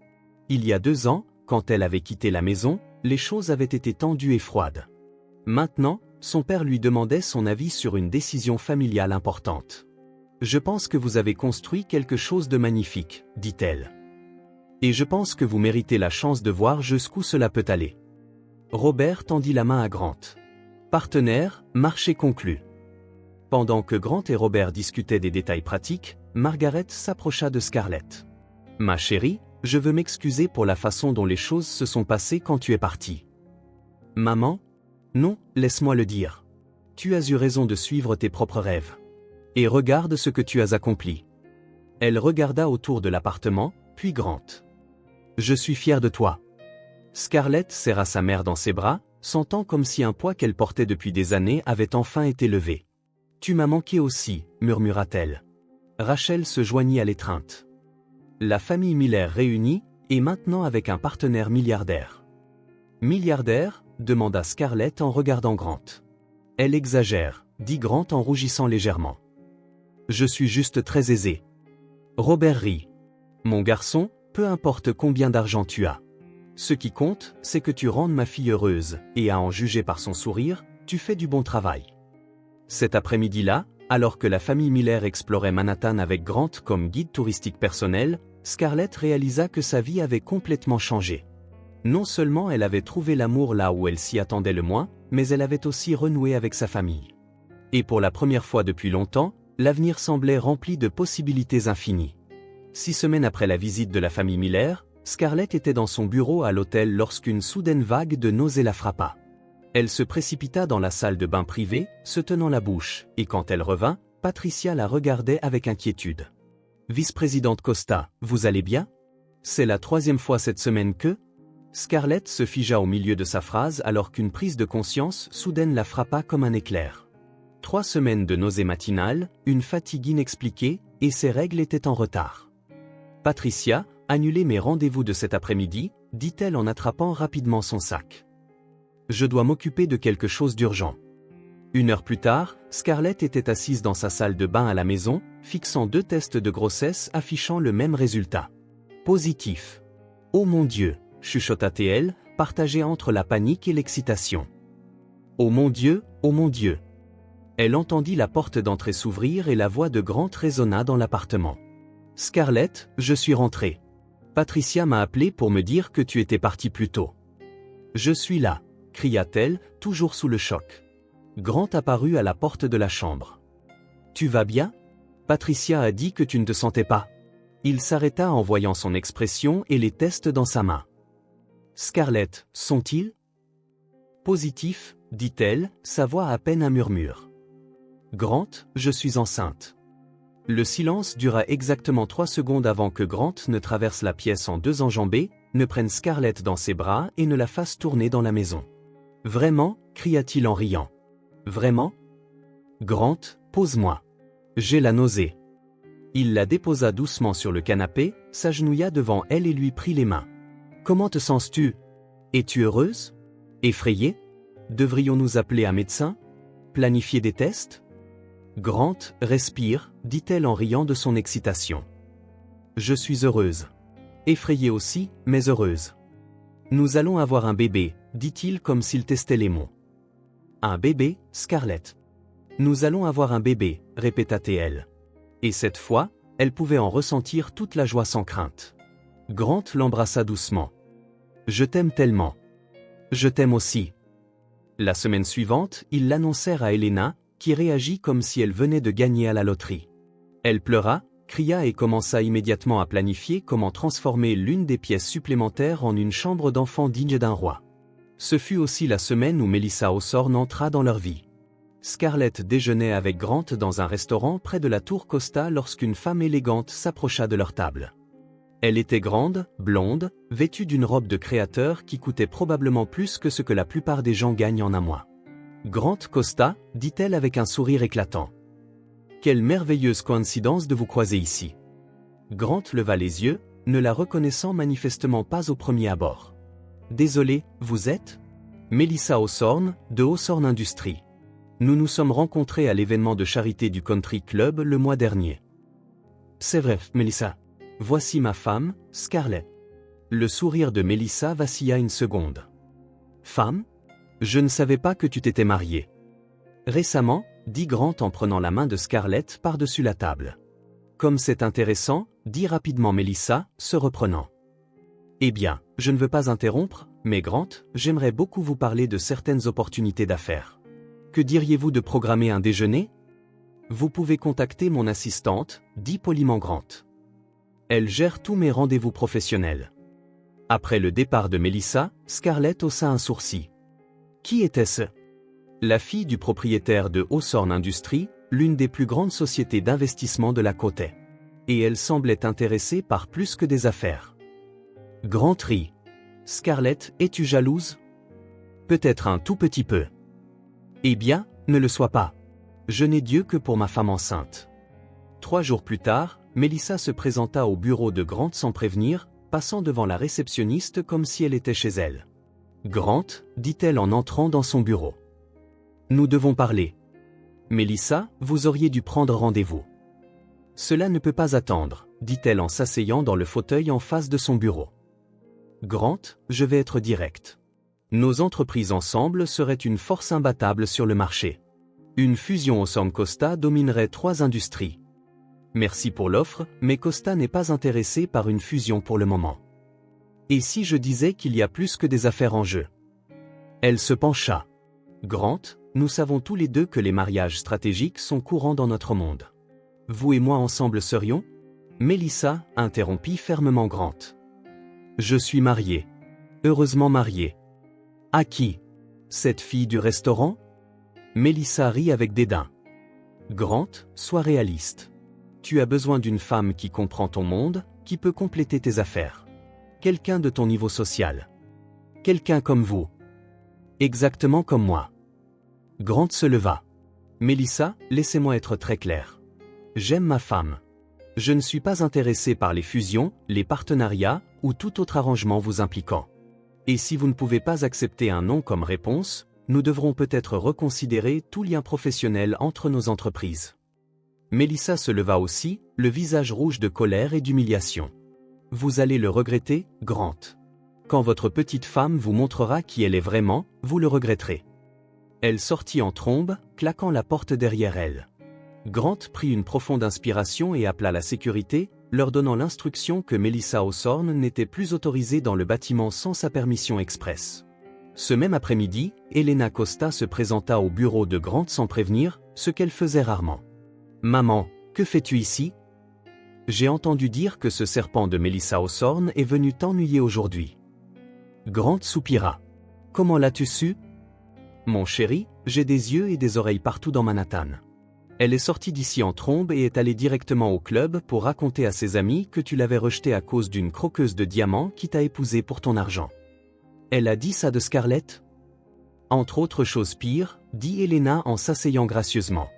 A: Il y a 2 ans, quand elle avait quitté la maison, les choses avaient été tendues et froides. Maintenant, son père lui demandait son avis sur une décision familiale importante. Je pense que vous avez construit quelque chose de magnifique, dit-elle. Et je pense que vous méritez la chance de voir jusqu'où cela peut aller. Robert tendit la main à Grant. Partenaire, marché conclu. Pendant que Grant et Robert discutaient des détails pratiques, Margaret s'approcha de Scarlett. Ma chérie, je veux m'excuser pour la façon dont les choses se sont passées quand tu es partie. Maman? Non, laisse-moi le dire. Tu as eu raison de suivre tes propres rêves. Et regarde ce que tu as accompli. Elle regarda autour de l'appartement, puis Grant. Je suis fier de toi. Scarlett serra sa mère dans ses bras, sentant comme si un poids qu'elle portait depuis des années avait enfin été levé. Tu m'as manqué aussi, murmura-t-elle. Rachel se joignit à l'étreinte. La famille Miller réunie, et maintenant avec un partenaire milliardaire. Milliardaire? Demanda Scarlett en regardant Grant. Elle exagère, dit Grant en rougissant légèrement. Je suis juste très aisé. Robert rit. Mon garçon, peu importe combien d'argent tu as. Ce qui compte, c'est que tu rendes ma fille heureuse, et à en juger par son sourire, tu fais du bon travail. Cet après-midi-là, alors que la famille Miller explorait Manhattan avec Grant comme guide touristique personnel, Scarlett réalisa que sa vie avait complètement changé. Non seulement elle avait trouvé l'amour là où elle s'y attendait le moins, mais elle avait aussi renoué avec sa famille. Et pour la première fois depuis longtemps, l'avenir semblait rempli de possibilités infinies. 6 semaines après la visite de la famille Miller, Scarlett était dans son bureau à l'hôtel lorsqu'une soudaine vague de nausées la frappa. Elle se précipita dans la salle de bain privée, se tenant la bouche, et quand elle revint, Patricia la regardait avec inquiétude. « Vice-présidente Costa, vous allez bien? C'est la 3e fois cette semaine que… » Scarlett se figea au milieu de sa phrase alors qu'une prise de conscience soudaine la frappa comme un éclair. 3 semaines de nausées matinales, une fatigue inexpliquée, et ses règles étaient en retard. « Patricia, annulez mes rendez-vous de cet après-midi, dit-elle en attrapant rapidement son sac. Je dois m'occuper de quelque chose d'urgent. 1 heure plus tard, Scarlett était assise dans sa salle de bain à la maison, fixant 2 tests de grossesse affichant le même résultat. Positif. Oh mon Dieu, chuchota-t-elle, partagée entre la panique et l'excitation. Oh mon Dieu, oh mon Dieu. Elle entendit la porte d'entrée s'ouvrir et la voix de Grant résonna dans l'appartement. Scarlett, je suis rentrée. Patricia m'a appelé pour me dire que tu étais partie plus tôt. Je suis là, cria-t-elle, toujours sous le choc. Grant apparut à la porte de la chambre. Tu vas bien? Patricia a dit que tu ne te sentais pas. Il s'arrêta en voyant son expression et les tests dans sa main. Scarlett, sont-ils positifs, dit-elle, sa voix à peine un murmure. Grant, je suis enceinte. Le silence dura exactement 3 secondes avant que Grant ne traverse la pièce en 2 enjambées, ne prenne Scarlett dans ses bras et ne la fasse tourner dans la maison. Vraiment, cria-t-il en riant. Vraiment? Grant, pose-moi. J'ai la nausée. Il la déposa doucement sur le canapé, s'agenouilla devant elle et lui prit les mains. Comment te sens-tu? Es-tu heureuse? Effrayée? Devrions-nous appeler un médecin? Planifier des tests? Grant, respire, dit-elle en riant de son excitation. Je suis heureuse. Effrayée aussi, mais heureuse. Nous allons avoir un bébé, dit-il comme s'il testait les mots. Un bébé, Scarlett. Nous allons avoir un bébé, répéta-t-elle. Et cette fois, elle pouvait en ressentir toute la joie sans crainte. Grant l'embrassa doucement. Je t'aime tellement. Je t'aime aussi. La semaine suivante, ils l'annoncèrent à Helena, qui réagit comme si elle venait de gagner à la loterie. Elle pleura, cria et commença immédiatement à planifier comment transformer l'une des pièces supplémentaires en une chambre d'enfant digne d'un roi. Ce fut aussi la semaine où Melissa Hawthorne entra dans leur vie. Scarlett déjeunait avec Grant dans un restaurant près de la tour Costa lorsqu'une femme élégante s'approcha de leur table. Elle était grande, blonde, vêtue d'une robe de créateur qui coûtait probablement plus que ce que la plupart des gens gagnent en un mois. Grant Costa, dit-elle avec un sourire éclatant. Quelle merveilleuse coïncidence de vous croiser ici. Grant leva les yeux, ne la reconnaissant manifestement pas au premier abord. Désolé, vous êtes? Melissa Hawthorne, de Hawthorne Industries. Nous nous sommes rencontrés à l'événement de charité du Country Club le mois dernier. C'est vrai, Melissa. Voici ma femme, Scarlett. Le sourire de Melissa vacilla une seconde. Femme? Je ne savais pas que tu t'étais mariée. Récemment, dit Grant en prenant la main de Scarlett par-dessus la table. Comme c'est intéressant, dit rapidement Melissa, se reprenant. Eh bien, je ne veux pas interrompre, mais Grant, j'aimerais beaucoup vous parler de certaines opportunités d'affaires. Que diriez-vous de programmer un déjeuner? Vous pouvez contacter mon assistante, dit poliment Grant. Elle gère tous mes rendez-vous professionnels. Après le départ de Melissa, Scarlett haussa un sourcil. Qui était-ce? La fille du propriétaire de Hawthorne Industries, l'une des plus grandes sociétés d'investissement de la côte est. Et elle semblait intéressée par plus que des affaires. Grant rit. Scarlett, es-tu jalouse? Peut-être un tout petit peu. Eh bien, ne le sois pas. Je n'ai Dieu que pour ma femme enceinte. 3 jours plus tard, Melissa se présenta au bureau de Grant sans prévenir, passant devant la réceptionniste comme si elle était chez elle. Grant, dit-elle en entrant dans son bureau. Nous devons parler. Melissa, vous auriez dû prendre rendez-vous. Cela ne peut pas attendre, dit-elle en s'asseyant dans le fauteuil en face de son bureau. Grant, je vais être direct. Nos entreprises ensemble seraient une force imbattable sur le marché. Une fusion au sein Costa dominerait 3 industries. Merci pour l'offre, mais Costa n'est pas intéressé par une fusion pour le moment. Et si je disais qu'il y a plus que des affaires en jeu? Elle se pencha. Grant, nous savons tous les deux que les mariages stratégiques sont courants dans notre monde. Vous et moi ensemble serions? Melissa interrompit fermement Grant. Je suis marié. Heureusement marié. À qui? Cette fille du restaurant? Melissa rit avec dédain. Grant, sois réaliste. Tu as besoin d'une femme qui comprend ton monde, qui peut compléter tes affaires. Quelqu'un de ton niveau social. Quelqu'un comme vous. Exactement comme moi. Grant se leva. Melissa, laissez-moi être très clair. J'aime ma femme. Je ne suis pas intéressé par les fusions, les partenariats, ou tout autre arrangement vous impliquant. Et si vous ne pouvez pas accepter un non comme réponse, nous devrons peut-être reconsidérer tout lien professionnel entre nos entreprises. Melissa se leva aussi, le visage rouge de colère et d'humiliation. Vous allez le regretter, Grant. Quand votre petite femme vous montrera qui elle est vraiment, vous le regretterez. Elle sortit en trombe, claquant la porte derrière elle. Grant prit une profonde inspiration et appela la sécurité, leur donnant l'instruction que Melissa Hawthorne n'était plus autorisée dans le bâtiment sans sa permission expresse. Ce même après-midi, Helena Costa se présenta au bureau de Grant sans prévenir, ce qu'elle faisait rarement. Maman, que fais-tu ici? J'ai entendu dire que ce serpent de Melissa Hawthorne est venu t'ennuyer aujourd'hui. Grant soupira. Comment l'as-tu su? Mon chéri, j'ai des yeux et des oreilles partout dans Manhattan. Elle est sortie d'ici en trombe et est allée directement au club pour raconter à ses amis que tu l'avais rejetée à cause d'une croqueuse de diamants qui t'a épousé pour ton argent. Elle a dit ça de Scarlett? Entre autres choses pires, dit Helena en s'asseyant gracieusement.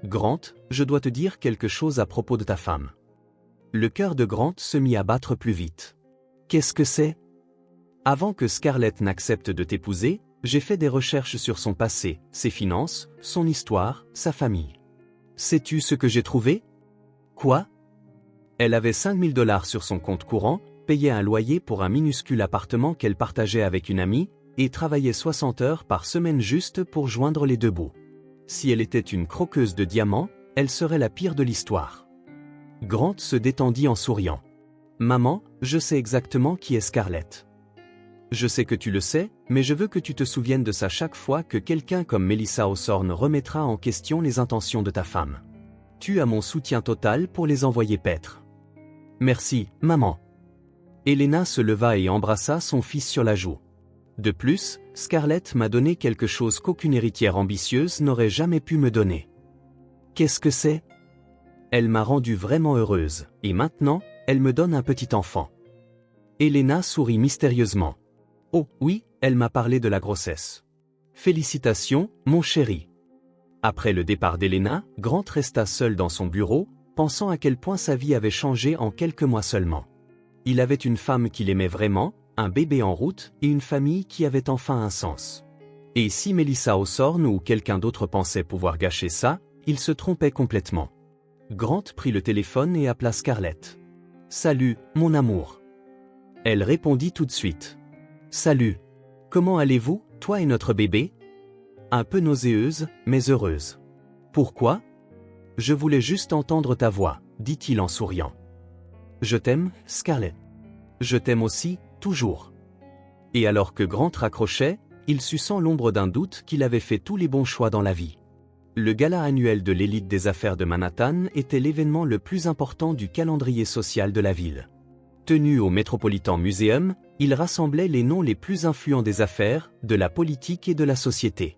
A: Grant, je dois te dire quelque chose à propos de ta femme. Le cœur de Grant se mit à battre plus vite. Qu'est-ce que c'est? Avant que Scarlett n'accepte de t'épouser, j'ai fait des recherches sur son passé, ses finances, son histoire, sa famille. Sais-tu ce que j'ai trouvé? Quoi? Elle avait 5 000 $ sur son compte courant, payait un loyer pour un minuscule appartement qu'elle partageait avec une amie, et travaillait 60 heures par semaine juste pour joindre les deux bouts. Si elle était une croqueuse de diamants, elle serait la pire de l'histoire. Grant se détendit en souriant. Maman, je sais exactement qui est Scarlett. Je sais que tu le sais, mais je veux que tu te souviennes de ça chaque fois que quelqu'un comme Melissa Hawthorne remettra en question les intentions de ta femme. Tu as mon soutien total pour les envoyer paître. Merci, maman. Helena se leva et embrassa son fils sur la joue. De plus, Scarlett m'a donné quelque chose qu'aucune héritière ambitieuse n'aurait jamais pu me donner. Qu'est-ce que c'est? Elle m'a rendue vraiment heureuse, et maintenant, elle me donne un petit enfant. Helena sourit mystérieusement. Oh, oui, elle m'a parlé de la grossesse. Félicitations, mon chéri. Après le départ d'Helena, Grant resta seul dans son bureau, pensant à quel point sa vie avait changé en quelques mois seulement. Il avait une femme qu'il aimait vraiment, un bébé en route et une famille qui avait enfin un sens. Et si Melissa Hawthorne ou quelqu'un d'autre pensait pouvoir gâcher ça, il se trompait complètement. Grant prit le téléphone et appela Scarlett. « Salut, mon amour. » Elle répondit tout de suite. « Salut. Comment allez-vous, toi et notre bébé? » Un peu nauséeuse, mais heureuse. « Pourquoi? » Je voulais juste entendre ta voix, dit-il en souriant. « Je t'aime, Scarlett. Je t'aime aussi, toujours. » Et alors que Grant raccrochait, il sut sans l'ombre d'un doute qu'il avait fait tous les bons choix dans la vie. Le gala annuel de l'élite des affaires de Manhattan était l'événement le plus important du calendrier social de la ville. Tenu au Metropolitan Museum, il rassemblait les noms les plus influents des affaires, de la politique et de la société.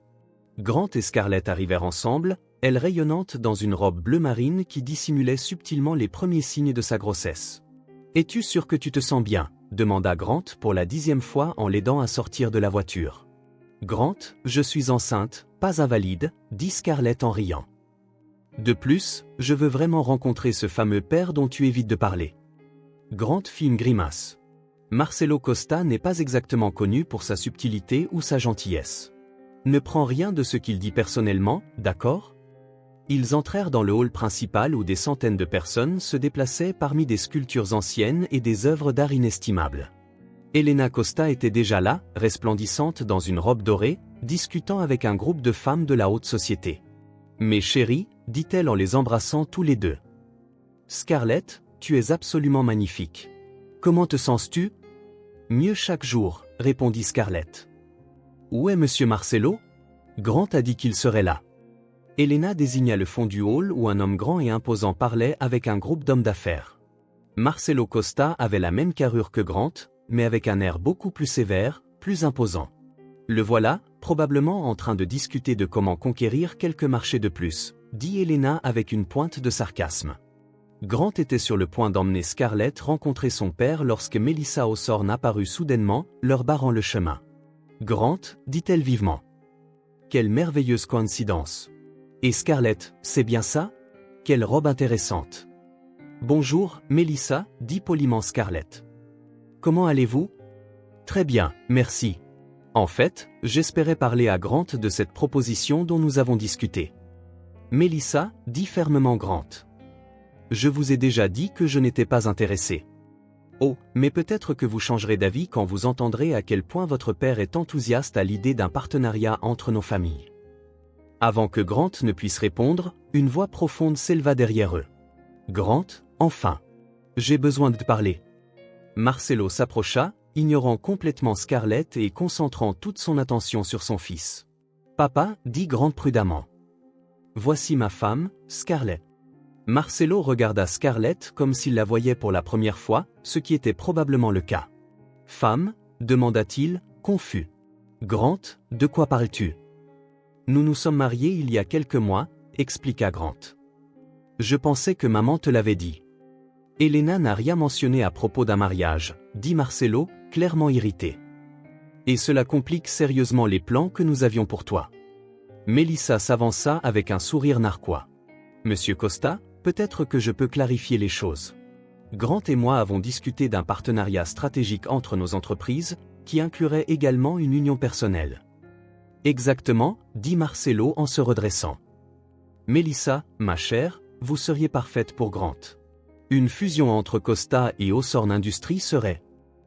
A: Grant et Scarlett arrivèrent ensemble, elle rayonnante dans une robe bleu marine qui dissimulait subtilement les premiers signes de sa grossesse. « Es-tu sûr que tu te sens bien ?» demanda Grant pour la 10e fois en l'aidant à sortir de la voiture. « Grant, je suis enceinte, pas invalide, » dit Scarlett en riant. « De plus, je veux vraiment rencontrer ce fameux père dont tu évites de parler. » Grant fit une grimace. Marcelo Costa n'est pas exactement connu pour sa subtilité ou sa gentillesse. Ne prends rien de ce qu'il dit personnellement, d'accord? Ils entrèrent dans le hall principal où des centaines de personnes se déplaçaient parmi des sculptures anciennes et des œuvres d'art inestimables. Helena Costa était déjà là, resplendissante dans une robe dorée, discutant avec un groupe de femmes de la haute société. « Mes chéris, » dit-elle en les embrassant tous les deux. « Scarlett, tu es absolument magnifique. Comment te sens-tu? » « Mieux chaque jour, » répondit Scarlett. « Où est Monsieur Marcelo? » Grant a dit qu'il serait là. Helena désigna le fond du hall où un homme grand et imposant parlait avec un groupe d'hommes d'affaires. Marcelo Costa avait la même carrure que Grant, mais avec un air beaucoup plus sévère, plus imposant. Le voilà, probablement en train de discuter de comment conquérir quelques marchés de plus, dit Helena avec une pointe de sarcasme. Grant était sur le point d'emmener Scarlett rencontrer son père lorsque Melissa Hawthorne apparut soudainement, leur barrant le chemin. « Grant, » dit-elle vivement. « Quelle merveilleuse coïncidence. Et Scarlett, c'est bien ça? Quelle robe intéressante. »« Bonjour, Melissa, » dit poliment Scarlett. « Comment allez-vous? »« Très bien, merci. En fait, j'espérais parler à Grant de cette proposition dont nous avons discuté. »« Melissa, » dit fermement Grant. « Je vous ai déjà dit que je n'étais pas intéressé. »« Oh, mais peut-être que vous changerez d'avis quand vous entendrez à quel point votre père est enthousiaste à l'idée d'un partenariat entre nos familles. » Avant que Grant ne puisse répondre, une voix profonde s'éleva derrière eux. « Grant, enfin. J'ai besoin de te parler. » Marcelo s'approcha, ignorant complètement Scarlett et concentrant toute son attention sur son fils. « Papa, » dit Grant prudemment. Voici ma femme, Scarlett. Marcelo regarda Scarlett comme s'il la voyait pour la première fois, ce qui était probablement le cas. Femme, demanda-t-il, confus. Grant, de quoi parles-tu? Nous nous sommes mariés il y a quelques mois, expliqua Grant. Je pensais que maman te l'avait dit. Elena n'a rien mentionné à propos d'un mariage, dit Marcelo, clairement irrité. Et cela complique sérieusement les plans que nous avions pour toi. Melissa s'avança avec un sourire narquois. Monsieur Costa, peut-être que je peux clarifier les choses. Grant et moi avons discuté d'un partenariat stratégique entre nos entreprises, qui inclurait également une union personnelle. Exactement, dit Marcelo en se redressant. Melissa, ma chère, vous seriez parfaite pour Grant. Une fusion entre Costa et Hawthorne Industries serait...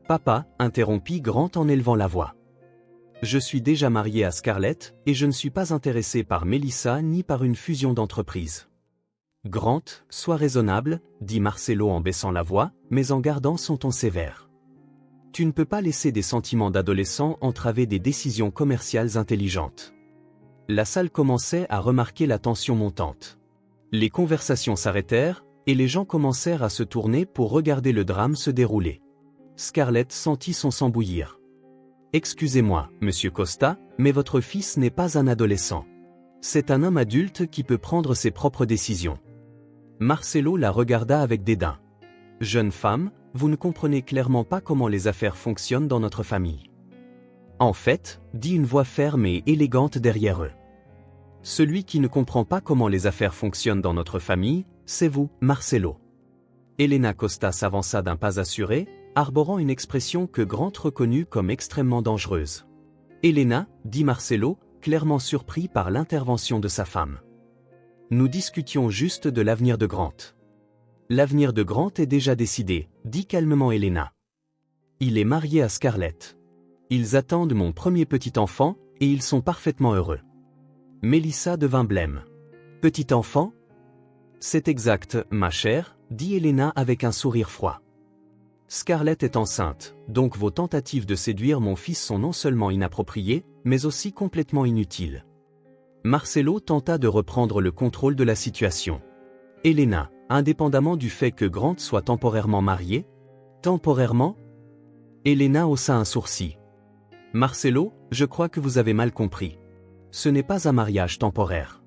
A: Papa, interrompit Grant en élevant la voix. Je suis déjà marié à Scarlett, et je ne suis pas intéressé par Melissa ni par une fusion d'entreprises. Grant, sois raisonnable, dit Marcelo en baissant la voix, mais en gardant son ton sévère. Tu ne peux pas laisser des sentiments d'adolescent entraver des décisions commerciales intelligentes. La salle commençait à remarquer la tension montante. Les conversations s'arrêtèrent, et les gens commencèrent à se tourner pour regarder le drame se dérouler. Scarlett sentit son sang bouillir. Excusez-moi, monsieur Costa, mais votre fils n'est pas un adolescent. C'est un homme adulte qui peut prendre ses propres décisions. Marcelo la regarda avec dédain. Jeune femme, vous ne comprenez clairement pas comment les affaires fonctionnent dans notre famille. En fait, dit une voix ferme et élégante derrière eux. Celui qui ne comprend pas comment les affaires fonctionnent dans notre famille, c'est vous, Marcelo. Elena Costa s'avança d'un pas assuré, arborant une expression que Grant reconnut comme extrêmement dangereuse. Elena, dit Marcelo, clairement surpris par l'intervention de sa femme. Nous discutions juste de l'avenir de Grant. L'avenir de Grant est déjà décidé, dit calmement Elena. Il est marié à Scarlett. Ils attendent mon premier petit enfant, et ils sont parfaitement heureux. Melissa devint blême. Petit enfant? C'est exact, ma chère, dit Elena avec un sourire froid. Scarlett est enceinte, donc vos tentatives de séduire mon fils sont non seulement inappropriées, mais aussi complètement inutiles. Marcelo tenta de reprendre le contrôle de la situation. Elena, indépendamment du fait que Grant soit temporairement marié? Temporairement? Elena haussa un sourcil. Marcelo, je crois que vous avez mal compris. Ce n'est pas un mariage temporaire.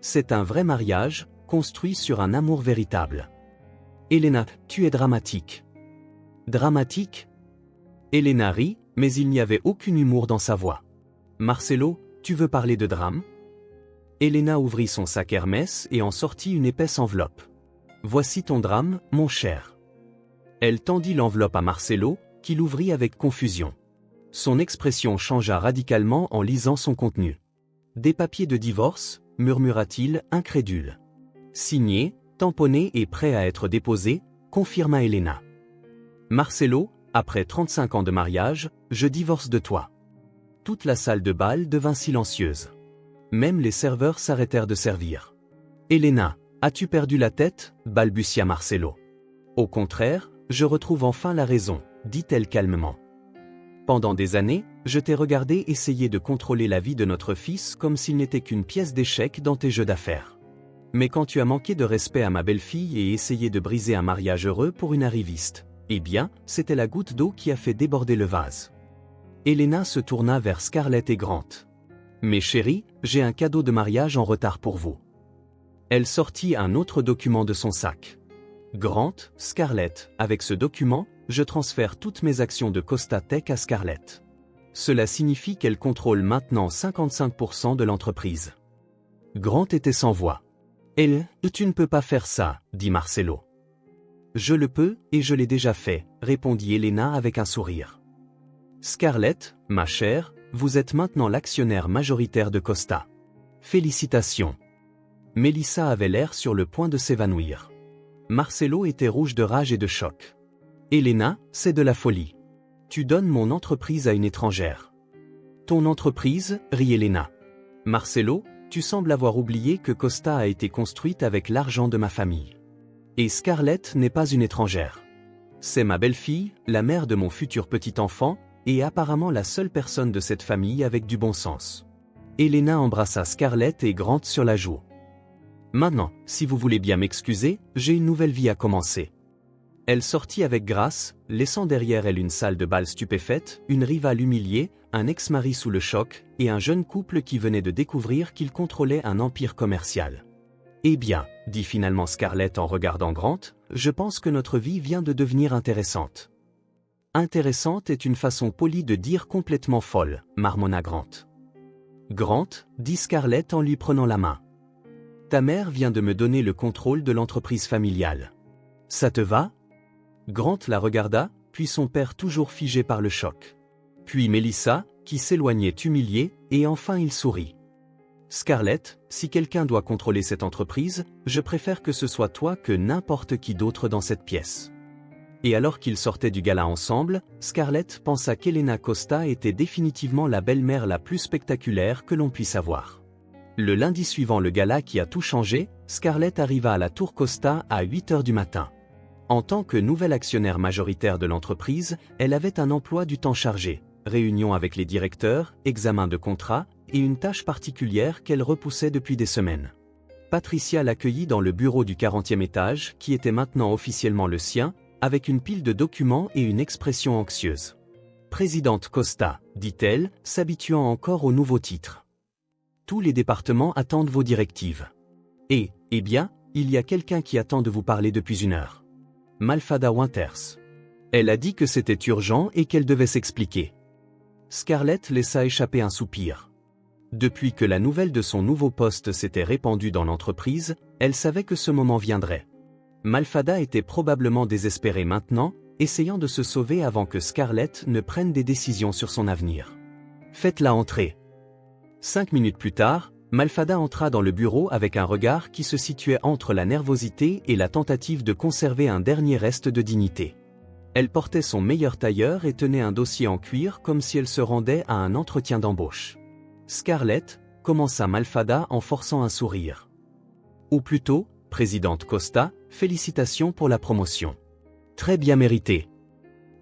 A: C'est un vrai mariage, construit sur un amour véritable. Elena, tu es dramatique. Dramatique? Elena rit, mais il n'y avait aucun humour dans sa voix. Marcelo, tu veux parler de drame? Elena ouvrit son sac Hermès et en sortit une épaisse enveloppe. Voici ton drame, mon cher. Elle tendit l'enveloppe à Marcelo, qui l'ouvrit avec confusion. Son expression changea radicalement en lisant son contenu. Des papiers de divorce, murmura-t-il, incrédule. Signé, tamponné et prêt à être déposé, confirma Elena. Marcelo, après 35 ans de mariage, je divorce de toi. Toute la salle de bal devint silencieuse. Même les serveurs s'arrêtèrent de servir. Elena, as-tu perdu la tête? Balbutia Marcelo. Au contraire, je retrouve enfin la raison, dit-elle calmement. Pendant des années, je t'ai regardé essayer de contrôler la vie de notre fils comme s'il n'était qu'une pièce d'échec dans tes jeux d'affaires. Mais quand tu as manqué de respect à ma belle-fille et essayé de briser un mariage heureux pour une arriviste, eh bien, c'était la goutte d'eau qui a fait déborder le vase. Elena se tourna vers Scarlett et Grant. Mes chéris, j'ai un cadeau de mariage en retard pour vous. Elle sortit un autre document de son sac. Grant, Scarlett, avec ce document, je transfère toutes mes actions de Costa Tech à Scarlett. Cela signifie qu'elle contrôle maintenant 55% de l'entreprise. Grant était sans voix. Tu ne peux pas faire ça, dit Marcelo. Je le peux, et je l'ai déjà fait, répondit Elena avec un sourire. Scarlett, ma chère, vous êtes maintenant l'actionnaire majoritaire de Costa. Félicitations. Melissa avait l'air sur le point de s'évanouir. Marcelo était rouge de rage et de choc. Elena, c'est de la folie. Tu donnes mon entreprise à une étrangère. Ton entreprise, rit Elena. Marcelo, tu sembles avoir oublié que Costa a été construite avec l'argent de ma famille. Et Scarlett n'est pas une étrangère. C'est ma belle-fille, la mère de mon futur petit-enfant, et apparemment la seule personne de cette famille avec du bon sens. Elena embrassa Scarlett et Grant sur la joue. Maintenant, si vous voulez bien m'excuser, j'ai une nouvelle vie à commencer. Elle sortit avec grâce, laissant derrière elle une salle de bal stupéfaite, une rivale humiliée, un ex-mari sous le choc, et un jeune couple qui venait de découvrir qu'il contrôlait un empire commercial. Eh bien, dit finalement Scarlett en regardant Grant, je pense que notre vie vient de devenir intéressante. Intéressante est une façon polie de dire complètement folle, marmonna Grant. Grant, dit Scarlett en lui prenant la main. Ta mère vient de me donner le contrôle de l'entreprise familiale. Ça te va? Grant la regarda, puis son père toujours figé par le choc. Puis Melissa, qui s'éloignait humiliée, et enfin il sourit. Scarlett, si quelqu'un doit contrôler cette entreprise, je préfère que ce soit toi que n'importe qui d'autre dans cette pièce. Et alors qu'ils sortaient du gala ensemble, Scarlett pensa qu'Helena Costa était définitivement la belle-mère la plus spectaculaire que l'on puisse avoir. Le lundi suivant le gala qui a tout changé, Scarlett arriva à la Tour Costa à 8 h du matin. En tant que nouvelle actionnaire majoritaire de l'entreprise, elle avait un emploi du temps chargé, réunions avec les directeurs, examen de contrats, et une tâche particulière qu'elle repoussait depuis des semaines. Patricia l'accueillit dans le bureau du 40e étage, qui était maintenant officiellement le sien, avec une pile de documents et une expression anxieuse. « Présidente Costa », dit-elle, s'habituant encore au nouveau titre. « Tous les départements attendent vos directives. Et, eh bien, il y a quelqu'un qui attend de vous parler depuis 1 heure. Malfada Winters. Elle a dit que c'était urgent et qu'elle devait s'expliquer. » Scarlett laissa échapper un soupir. Depuis que la nouvelle de son nouveau poste s'était répandue dans l'entreprise, elle savait que ce moment viendrait. Malfada était probablement désespérée maintenant, essayant de se sauver avant que Scarlett ne prenne des décisions sur son avenir. « Faites-la entrer. » 5 minutes plus tard, Malfada entra dans le bureau avec un regard qui se situait entre la nervosité et la tentative de conserver un dernier reste de dignité. Elle portait son meilleur tailleur et tenait un dossier en cuir comme si elle se rendait à un entretien d'embauche. Scarlett, commença Malfada en forçant un sourire. Ou plutôt, présidente Costa, félicitations pour la promotion. Très bien méritée.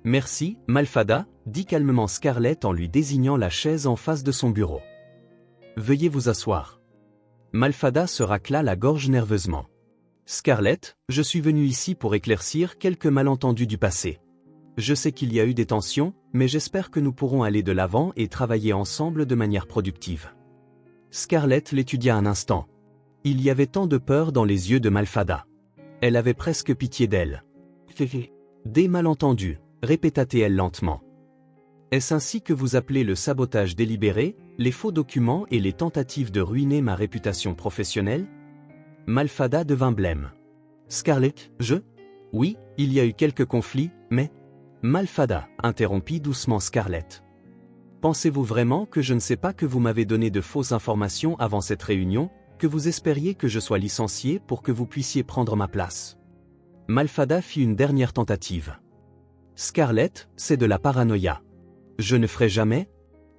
A: Merci, Malfada, dit calmement Scarlett en lui désignant la chaise en face de son bureau. Veuillez vous asseoir. Malfada se racla la gorge nerveusement. Scarlett, je suis venu ici pour éclaircir quelques malentendus du passé. Je sais qu'il y a eu des tensions, mais j'espère que nous pourrons aller de l'avant et travailler ensemble de manière productive. Scarlett l'étudia un instant. Il y avait tant de peur dans les yeux de Malfada. Elle avait presque pitié d'elle. Des malentendus, répéta-t-elle lentement. Est-ce ainsi que vous appelez le sabotage délibéré, les faux documents et les tentatives de ruiner ma réputation professionnelle? Malfada devint blême. Scarlett, Oui, il y a eu quelques conflits, mais... Malfada, interrompit doucement Scarlett. Pensez-vous vraiment que je ne sais pas que vous m'avez donné de fausses informations avant cette réunion, que vous espériez que je sois licencié pour que vous puissiez prendre ma place? Malfada fit une dernière tentative. Scarlett, c'est de la paranoïa. Je ne ferai jamais?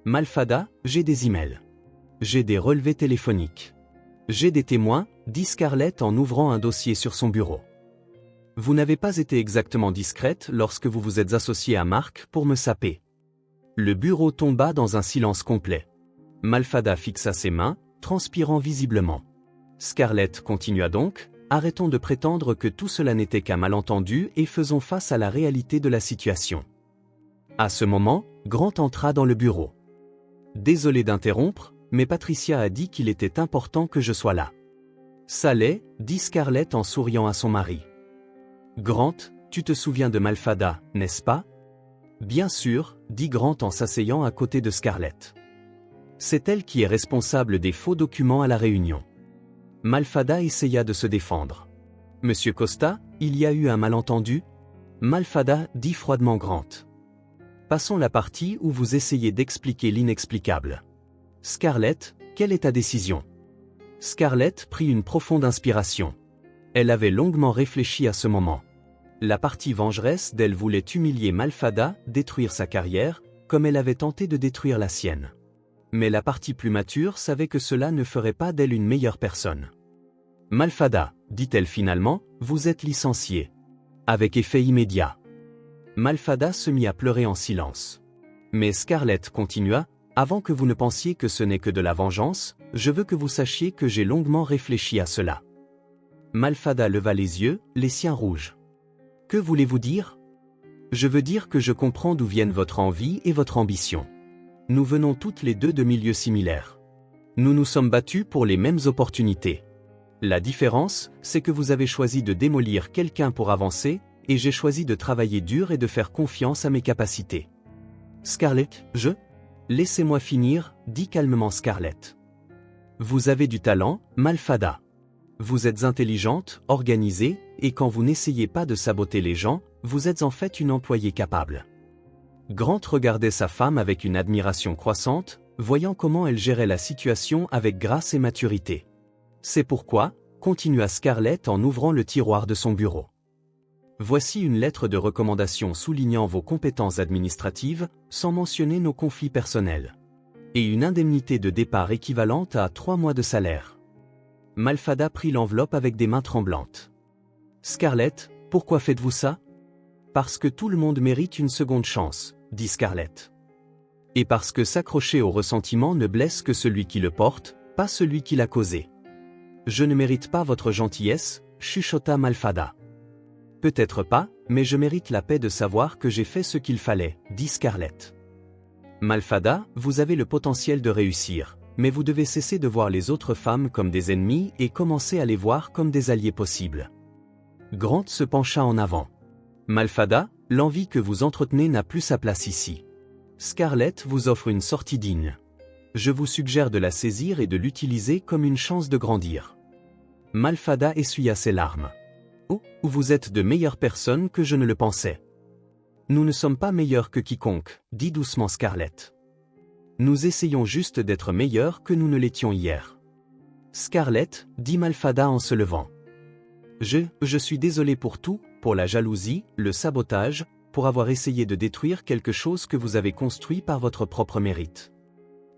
A: Malfada, j'ai des emails. J'ai des relevés téléphoniques. J'ai des témoins, dit Scarlett en ouvrant un dossier sur son bureau. Vous n'avez pas été exactement discrète lorsque vous vous êtes associée à Marc pour me saper. Le bureau tomba dans un silence complet. Malfada fixa ses mains, transpirant visiblement. Scarlett continua donc, arrêtons de prétendre que tout cela n'était qu'un malentendu et faisons face à la réalité de la situation. À ce moment, Grant entra dans le bureau. Désolé d'interrompre, mais Patricia a dit qu'il était important que je sois là. Ça l'est, dit Scarlett en souriant à son mari. Grant, tu te souviens de Malfada, n'est-ce pas? Bien sûr, dit Grant en s'asseyant à côté de Scarlett. C'est elle qui est responsable des faux documents à la réunion. Malfada essaya de se défendre. Monsieur Costa, il y a eu un malentendu? Malfada, dit froidement Grant. Passons la partie où vous essayez d'expliquer l'inexplicable. Scarlett, quelle est ta décision? Scarlett prit une profonde inspiration. Elle avait longuement réfléchi à ce moment. La partie vengeresse d'elle voulait humilier Malfada, détruire sa carrière, comme elle avait tenté de détruire la sienne. Mais la partie plus mature savait que cela ne ferait pas d'elle une meilleure personne. Malfada, dit-elle finalement, vous êtes licencié. Avec effet immédiat. Malfada se mit à pleurer en silence. Mais Scarlett continua, avant que vous ne pensiez que ce n'est que de la vengeance, je veux que vous sachiez que j'ai longuement réfléchi à cela. Malfada leva les yeux, les siens rouges. Que voulez-vous dire? Je veux dire que je comprends d'où viennent votre envie et votre ambition. Nous venons toutes les deux de milieux similaires. Nous nous sommes battus pour les mêmes opportunités. La différence, c'est que vous avez choisi de démolir quelqu'un pour avancer, et j'ai choisi de travailler dur et de faire confiance à mes capacités. Scarlett, Laissez-moi finir, dit calmement Scarlett. Vous avez du talent, Malfada. Vous êtes intelligente, organisée, et quand vous n'essayez pas de saboter les gens, vous êtes en fait une employée capable. Grant regardait sa femme avec une admiration croissante, voyant comment elle gérait la situation avec grâce et maturité. C'est pourquoi, continua Scarlett en ouvrant le tiroir de son bureau. Voici une lettre de recommandation soulignant vos compétences administratives, sans mentionner nos conflits personnels. Et une indemnité de départ équivalente à 3 mois de salaire. Malfada prit l'enveloppe avec des mains tremblantes. Scarlett, pourquoi faites-vous ça? Parce que tout le monde mérite une seconde chance, dit Scarlett. Et parce que s'accrocher au ressentiment ne blesse que celui qui le porte, pas celui qui l'a causé. Je ne mérite pas votre gentillesse, chuchota Malfada. Peut-être pas, mais je mérite la paix de savoir que j'ai fait ce qu'il fallait, dit Scarlett. Malfada, vous avez le potentiel de réussir, mais vous devez cesser de voir les autres femmes comme des ennemis et commencer à les voir comme des alliés possibles. Grant se pencha en avant. Malfada, l'envie que vous entretenez n'a plus sa place ici. Scarlett vous offre une sortie digne. Je vous suggère de la saisir et de l'utiliser comme une chance de grandir. Malfada essuya ses larmes. Oh, vous êtes de meilleures personnes que je ne le pensais. Nous ne sommes pas meilleurs que quiconque, dit doucement Scarlett. Nous essayons juste d'être meilleurs que nous ne l'étions hier. Scarlett, dit Malfada en se levant. Je suis désolé pour tout, pour la jalousie, le sabotage, pour avoir essayé de détruire quelque chose que vous avez construit par votre propre mérite.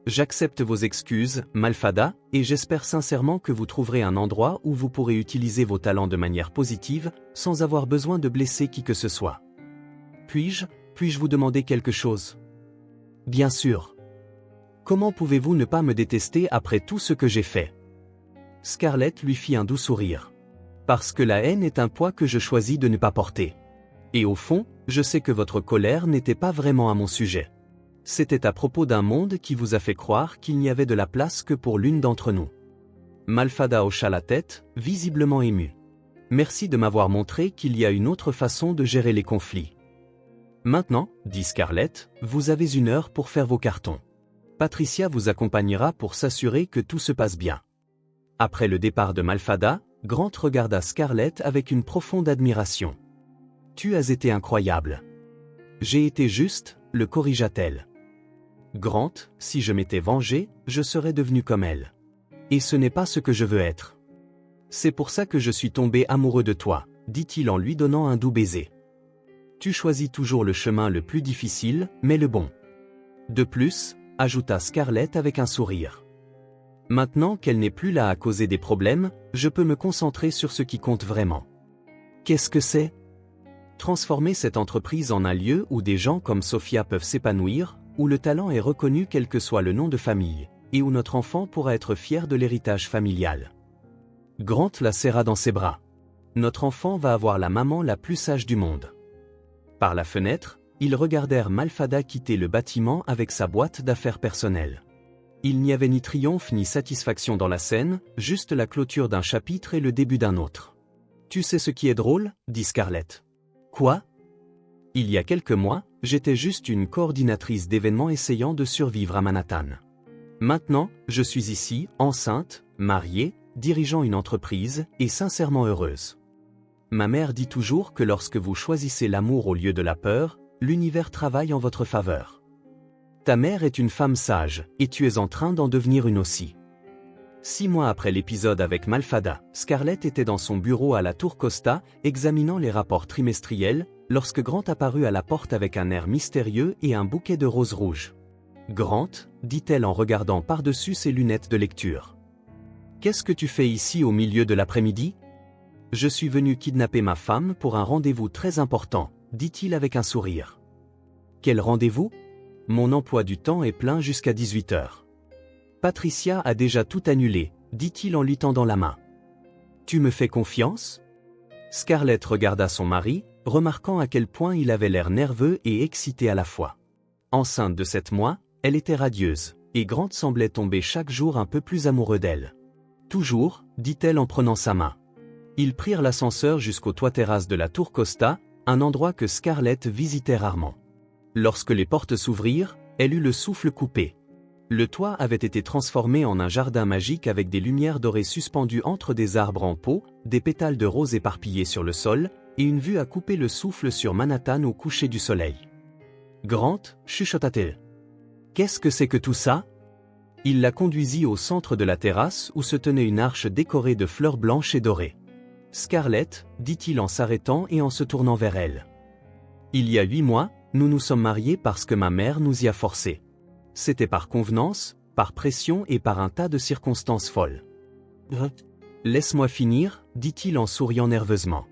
A: J'accepte vos excuses, Malfada, et j'espère sincèrement que vous trouverez un endroit où vous pourrez utiliser vos talents de manière positive, sans avoir besoin de blesser qui que ce soit. Puis-je vous demander quelque chose? Bien sûr. Comment pouvez-vous ne pas me détester après tout ce que j'ai fait? Scarlett lui fit un doux sourire. Parce que la haine est un poids que je choisis de ne pas porter. Et au fond, je sais que votre colère n'était pas vraiment à mon sujet. C'était à propos d'un monde qui vous a fait croire qu'il n'y avait de la place que pour l'une d'entre nous. Malfada hocha la tête, visiblement ému. Merci de m'avoir montré qu'il y a une autre façon de gérer les conflits. Maintenant, dit Scarlett, vous avez 1 heure pour faire vos cartons. Patricia vous accompagnera pour s'assurer que tout se passe bien. Après le départ de Malfada, Grant regarda Scarlett avec une profonde admiration. Tu as été incroyable. J'ai été juste, le corrigea-t-elle. Grant, si je m'étais vengé, je serais devenu comme elle. Et ce n'est pas ce que je veux être. C'est pour ça que je suis tombé amoureux de toi, dit-il en lui donnant un doux baiser. Tu choisis toujours le chemin le plus difficile, mais le bon. De plus, ajouta Scarlett avec un sourire. Maintenant qu'elle n'est plus là à causer des problèmes, je peux me concentrer sur ce qui compte vraiment. Qu'est-ce que c'est? Transformer cette entreprise en un lieu où des gens comme Sophia peuvent s'épanouir, où le talent est reconnu quel que soit le nom de famille, et où notre enfant pourra être fier de l'héritage familial. Grant la serra dans ses bras. Notre enfant va avoir la maman la plus sage du monde. Par la fenêtre, ils regardèrent Malfada quitter le bâtiment avec sa boîte d'affaires personnelle. Il n'y avait ni triomphe ni satisfaction dans la scène, juste la clôture d'un chapitre et le début d'un autre. Tu sais ce qui est drôle, dit Scarlett. Quoi? Il y a quelques mois, j'étais juste une coordinatrice d'événements essayant de survivre à Manhattan. Maintenant, je suis ici, enceinte, mariée, dirigeant une entreprise, et sincèrement heureuse. Ma mère dit toujours que lorsque vous choisissez l'amour au lieu de la peur, l'univers travaille en votre faveur. Ta mère est une femme sage, et tu es en train d'en devenir une aussi. 6 mois après l'épisode avec Malfada, Scarlett était dans son bureau à la Tour Costa, examinant les rapports trimestriels, lorsque Grant apparut à la porte avec un air mystérieux et un bouquet de roses rouges. Grant, dit-elle en regardant par-dessus ses lunettes de lecture. Qu'est-ce que tu fais ici au milieu de l'après-midi? Je suis venu kidnapper ma femme pour un rendez-vous très important, dit-il avec un sourire. Quel rendez-vous? Mon emploi du temps est plein jusqu'à 18 h. Patricia a déjà tout annulé, dit-il en lui tendant la main. Tu me fais confiance? Scarlett regarda son mari, remarquant à quel point il avait l'air nerveux et excité à la fois. Enceinte de 7 mois, elle était radieuse, et Grant semblait tomber chaque jour un peu plus amoureux d'elle. Toujours, dit-elle en prenant sa main. Ils prirent l'ascenseur jusqu'au toit-terrasse de la Tour Costa, un endroit que Scarlett visitait rarement. Lorsque les portes s'ouvrirent, elle eut le souffle coupé. Le toit avait été transformé en un jardin magique avec des lumières dorées suspendues entre des arbres en pot, des pétales de rose éparpillés sur le sol, et une vue à couper le souffle sur Manhattan au coucher du soleil. Grant, chuchota-t-elle. Qu'est-ce que c'est que tout ça? Il la conduisit au centre de la terrasse où se tenait une arche décorée de fleurs blanches et dorées. Scarlett, dit-il en s'arrêtant et en se tournant vers elle. Il y a 8 mois, nous nous sommes mariés parce que ma mère nous y a forcés. C'était par convenance, par pression et par un tas de circonstances folles. Laisse-moi finir, dit-il en souriant nerveusement.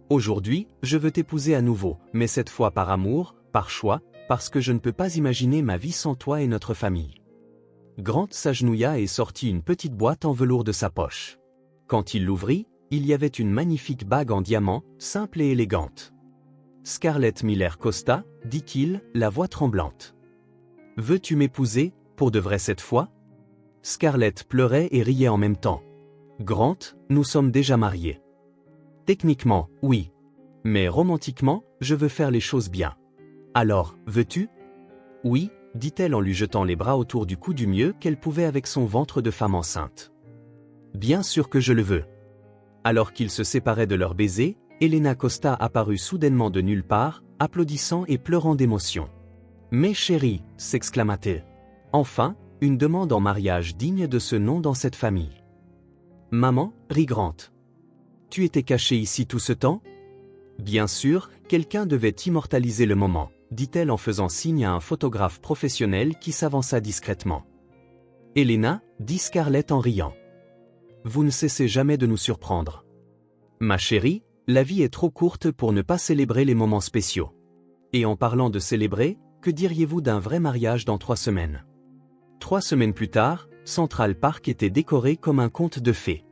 A: Aujourd'hui, je veux t'épouser à nouveau, mais cette fois par amour, par choix, parce que je ne peux pas imaginer ma vie sans toi et notre famille. Grant s'agenouilla et sortit une petite boîte en velours de sa poche. Quand il l'ouvrit, il y avait une magnifique bague en diamant, simple et élégante. Scarlett Miller Costa, dit-il, la voix tremblante. Veux-tu m'épouser, pour de vrai cette fois? Scarlett pleurait et riait en même temps. Grant, nous sommes déjà mariés. Techniquement, oui. Mais romantiquement, je veux faire les choses bien. Alors, veux-tu? Oui, dit-elle en lui jetant les bras autour du cou du mieux qu'elle pouvait avec son ventre de femme enceinte. Bien sûr que je le veux. Alors qu'ils se séparaient de leur baiser, Helena Costa apparut soudainement de nulle part, applaudissant et pleurant d'émotion. « Mais chérie !» s'exclama-t-elle. Enfin, une demande en mariage digne de ce nom dans cette famille. « Maman, » rit Grant. « Tu étais cachée ici tout ce temps ?» Bien sûr, quelqu'un devait immortaliser le moment, dit-elle en faisant signe à un photographe professionnel qui s'avança discrètement. « Helena, » dit Scarlett en riant. « Vous ne cessez jamais de nous surprendre. Ma chérie, la vie est trop courte pour ne pas célébrer les moments spéciaux. Et en parlant de célébrer, que diriez-vous d'un vrai mariage dans 3 semaines? 3 semaines plus tard, Central Park était décoré comme un conte de fées.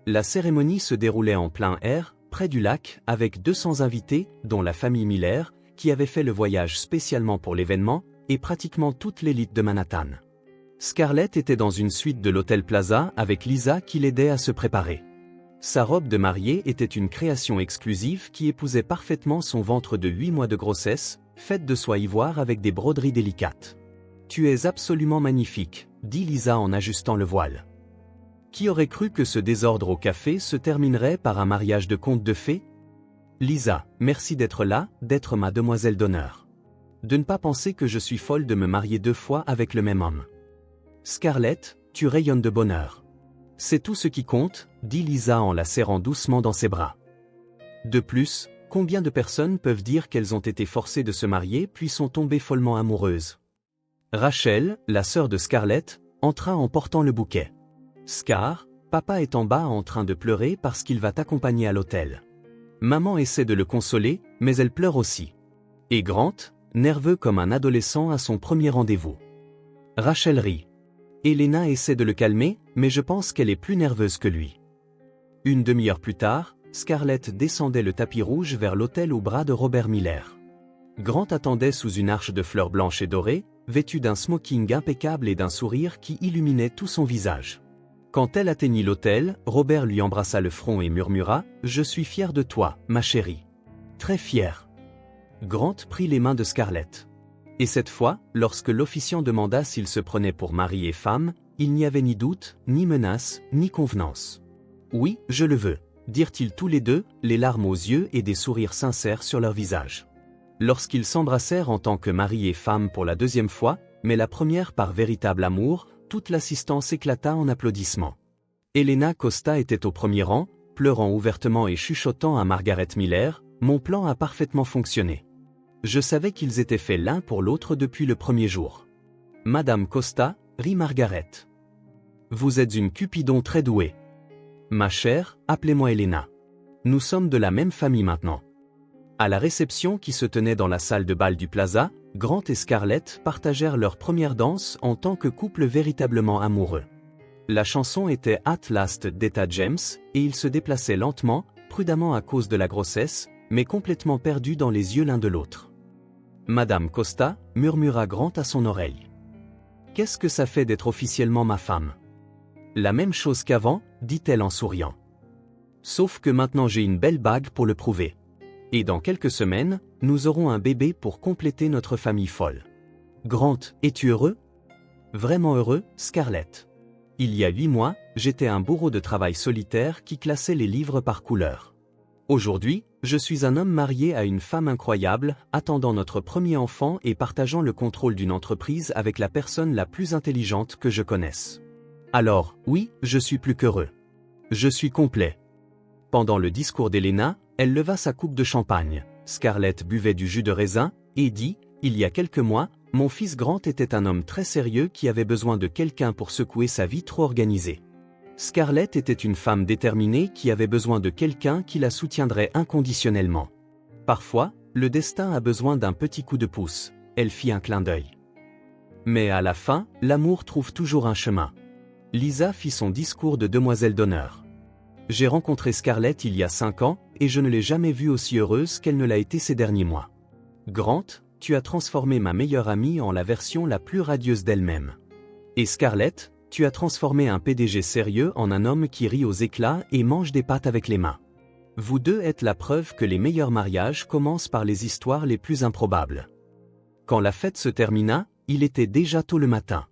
A: La cérémonie se déroulait en plein air, près du lac, avec 200 invités, dont la famille Miller, qui avait fait le voyage spécialement pour l'événement, et pratiquement toute l'élite de Manhattan. Scarlett était dans une suite de l'Hôtel Plaza avec Lisa qui l'aidait à se préparer. Sa robe de mariée était une création exclusive qui épousait parfaitement son ventre de 8 mois de grossesse, faite de soie ivoire avec des broderies délicates. « Tu es absolument magnifique, » dit Lisa en ajustant le voile. Qui aurait cru que ce désordre au café se terminerait par un mariage de conte de fées? Lisa, merci d'être là, d'être ma demoiselle d'honneur. De ne pas penser que je suis folle de me marier 2 fois avec le même homme. Scarlett, tu rayonnes de bonheur. C'est tout ce qui compte, dit Lisa en la serrant doucement dans ses bras. De plus, combien de personnes peuvent dire qu'elles ont été forcées de se marier puis sont tombées follement amoureuses? Rachel, la sœur de Scarlett, entra en portant le bouquet. Scar, papa est en bas en train de pleurer parce qu'il va t'accompagner à l'hôtel. Maman essaie de le consoler, mais elle pleure aussi. Et Grant, nerveux comme un adolescent à son premier rendez-vous. Rachel rit. Helena essaie de le calmer, mais je pense qu'elle est plus nerveuse que lui. Une demi-heure plus tard, Scarlett descendait le tapis rouge vers l'hôtel au bras de Robert Miller. Grant attendait sous une arche de fleurs blanches et dorées, vêtu d'un smoking impeccable et d'un sourire qui illuminait tout son visage. Quand elle atteignit l'hôtel, Robert lui embrassa le front et murmura « Je suis fier de toi, ma chérie. » Très fier. Grant prit les mains de Scarlett. Et cette fois, lorsque l'officiant demanda s'ils se prenaient pour mari et femme, il n'y avait ni doute, ni menace, ni convenance. « Oui, je le veux », dirent-ils tous les deux, les larmes aux yeux et des sourires sincères sur leurs visages. Lorsqu'ils s'embrassèrent en tant que mari et femme pour la 2e fois, mais la première par véritable amour, toute l'assistance éclata en applaudissements. Helena Costa était au premier rang, pleurant ouvertement et chuchotant à Margaret Miller, « Mon plan a parfaitement fonctionné. Je savais qu'ils étaient faits l'un pour l'autre depuis le premier jour. » Madame Costa, rit Margaret. « Vous êtes une Cupidon très douée. Ma chère, appelez-moi Helena. Nous sommes de la même famille maintenant. » À la réception qui se tenait dans la salle de bal du Plaza, Grant et Scarlett partagèrent leur première danse en tant que couple véritablement amoureux. La chanson était At Last d'Etta James, et ils se déplaçaient lentement, prudemment à cause de la grossesse, mais complètement perdus dans les yeux l'un de l'autre. Madame Costa, murmura Grant à son oreille. Qu'est-ce que ça fait d'être officiellement ma femme? La même chose qu'avant, dit-elle en souriant. Sauf que maintenant j'ai une belle bague pour le prouver. Et dans quelques semaines, nous aurons un bébé pour compléter notre famille folle. Grant, es-tu heureux? Vraiment heureux, Scarlett. Il y a 8 mois, j'étais un bourreau de travail solitaire qui classait les livres par couleur. Aujourd'hui, je suis un homme marié à une femme incroyable, attendant notre premier enfant et partageant le contrôle d'une entreprise avec la personne la plus intelligente que je connaisse. Alors, oui, je suis plus qu'heureux. Je suis complet. Pendant le discours d'Helena, elle leva sa coupe de champagne. Scarlett buvait du jus de raisin, et dit, « Il y a quelques mois, mon fils Grant était un homme très sérieux qui avait besoin de quelqu'un pour secouer sa vie trop organisée. Scarlett était une femme déterminée qui avait besoin de quelqu'un qui la soutiendrait inconditionnellement. Parfois, le destin a besoin d'un petit coup de pouce. » Elle fit un clin d'œil. Mais à la fin, l'amour trouve toujours un chemin. Lisa fit son discours de demoiselle d'honneur. J'ai rencontré Scarlett il y a 5 ans, et je ne l'ai jamais vue aussi heureuse qu'elle ne l'a été ces derniers mois. Grant, tu as transformé ma meilleure amie en la version la plus radieuse d'elle-même. Et Scarlett, tu as transformé un PDG sérieux en un homme qui rit aux éclats et mange des pâtes avec les mains. Vous deux êtes la preuve que les meilleurs mariages commencent par les histoires les plus improbables. Quand la fête se termina, il était déjà tôt le matin.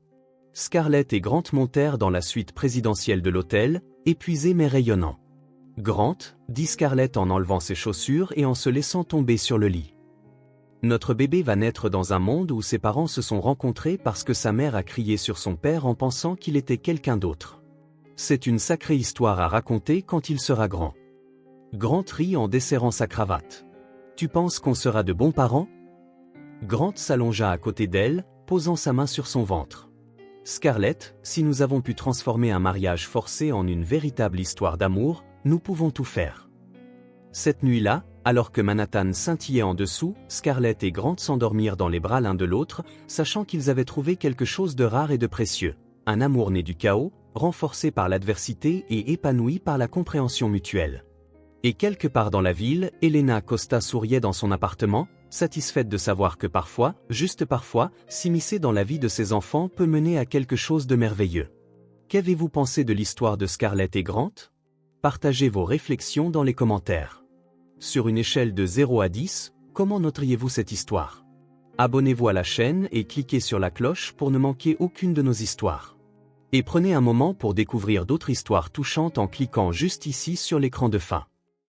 A: Scarlett et Grant montèrent dans la suite présidentielle de l'hôtel, épuisés mais rayonnants. « Grant », dit Scarlett en enlevant ses chaussures et en se laissant tomber sur le lit. « Notre bébé va naître dans un monde où ses parents se sont rencontrés parce que sa mère a crié sur son père en pensant qu'il était quelqu'un d'autre. C'est une sacrée histoire à raconter quand il sera grand. » Grant rit en desserrant sa cravate. « Tu penses qu'on sera de bons parents ?» Grant s'allongea à côté d'elle, posant sa main sur son ventre. « Scarlett, si nous avons pu transformer un mariage forcé en une véritable histoire d'amour, nous pouvons tout faire. » Cette nuit-là, alors que Manhattan scintillait en dessous, Scarlett et Grant s'endormirent dans les bras l'un de l'autre, sachant qu'ils avaient trouvé quelque chose de rare et de précieux. Un amour né du chaos, renforcé par l'adversité et épanoui par la compréhension mutuelle. Et quelque part dans la ville, Helena Costa souriait dans son appartement, satisfaite de savoir que parfois, juste parfois, s'immiscer dans la vie de ses enfants peut mener à quelque chose de merveilleux. Qu'avez-vous pensé de l'histoire de Scarlett et Grant? Partagez vos réflexions dans les commentaires. Sur une échelle de 0 à 10, comment noteriez-vous cette histoire? Abonnez-vous à la chaîne et cliquez sur la cloche pour ne manquer aucune de nos histoires. Et prenez un moment pour découvrir d'autres histoires touchantes en cliquant juste ici sur l'écran de fin.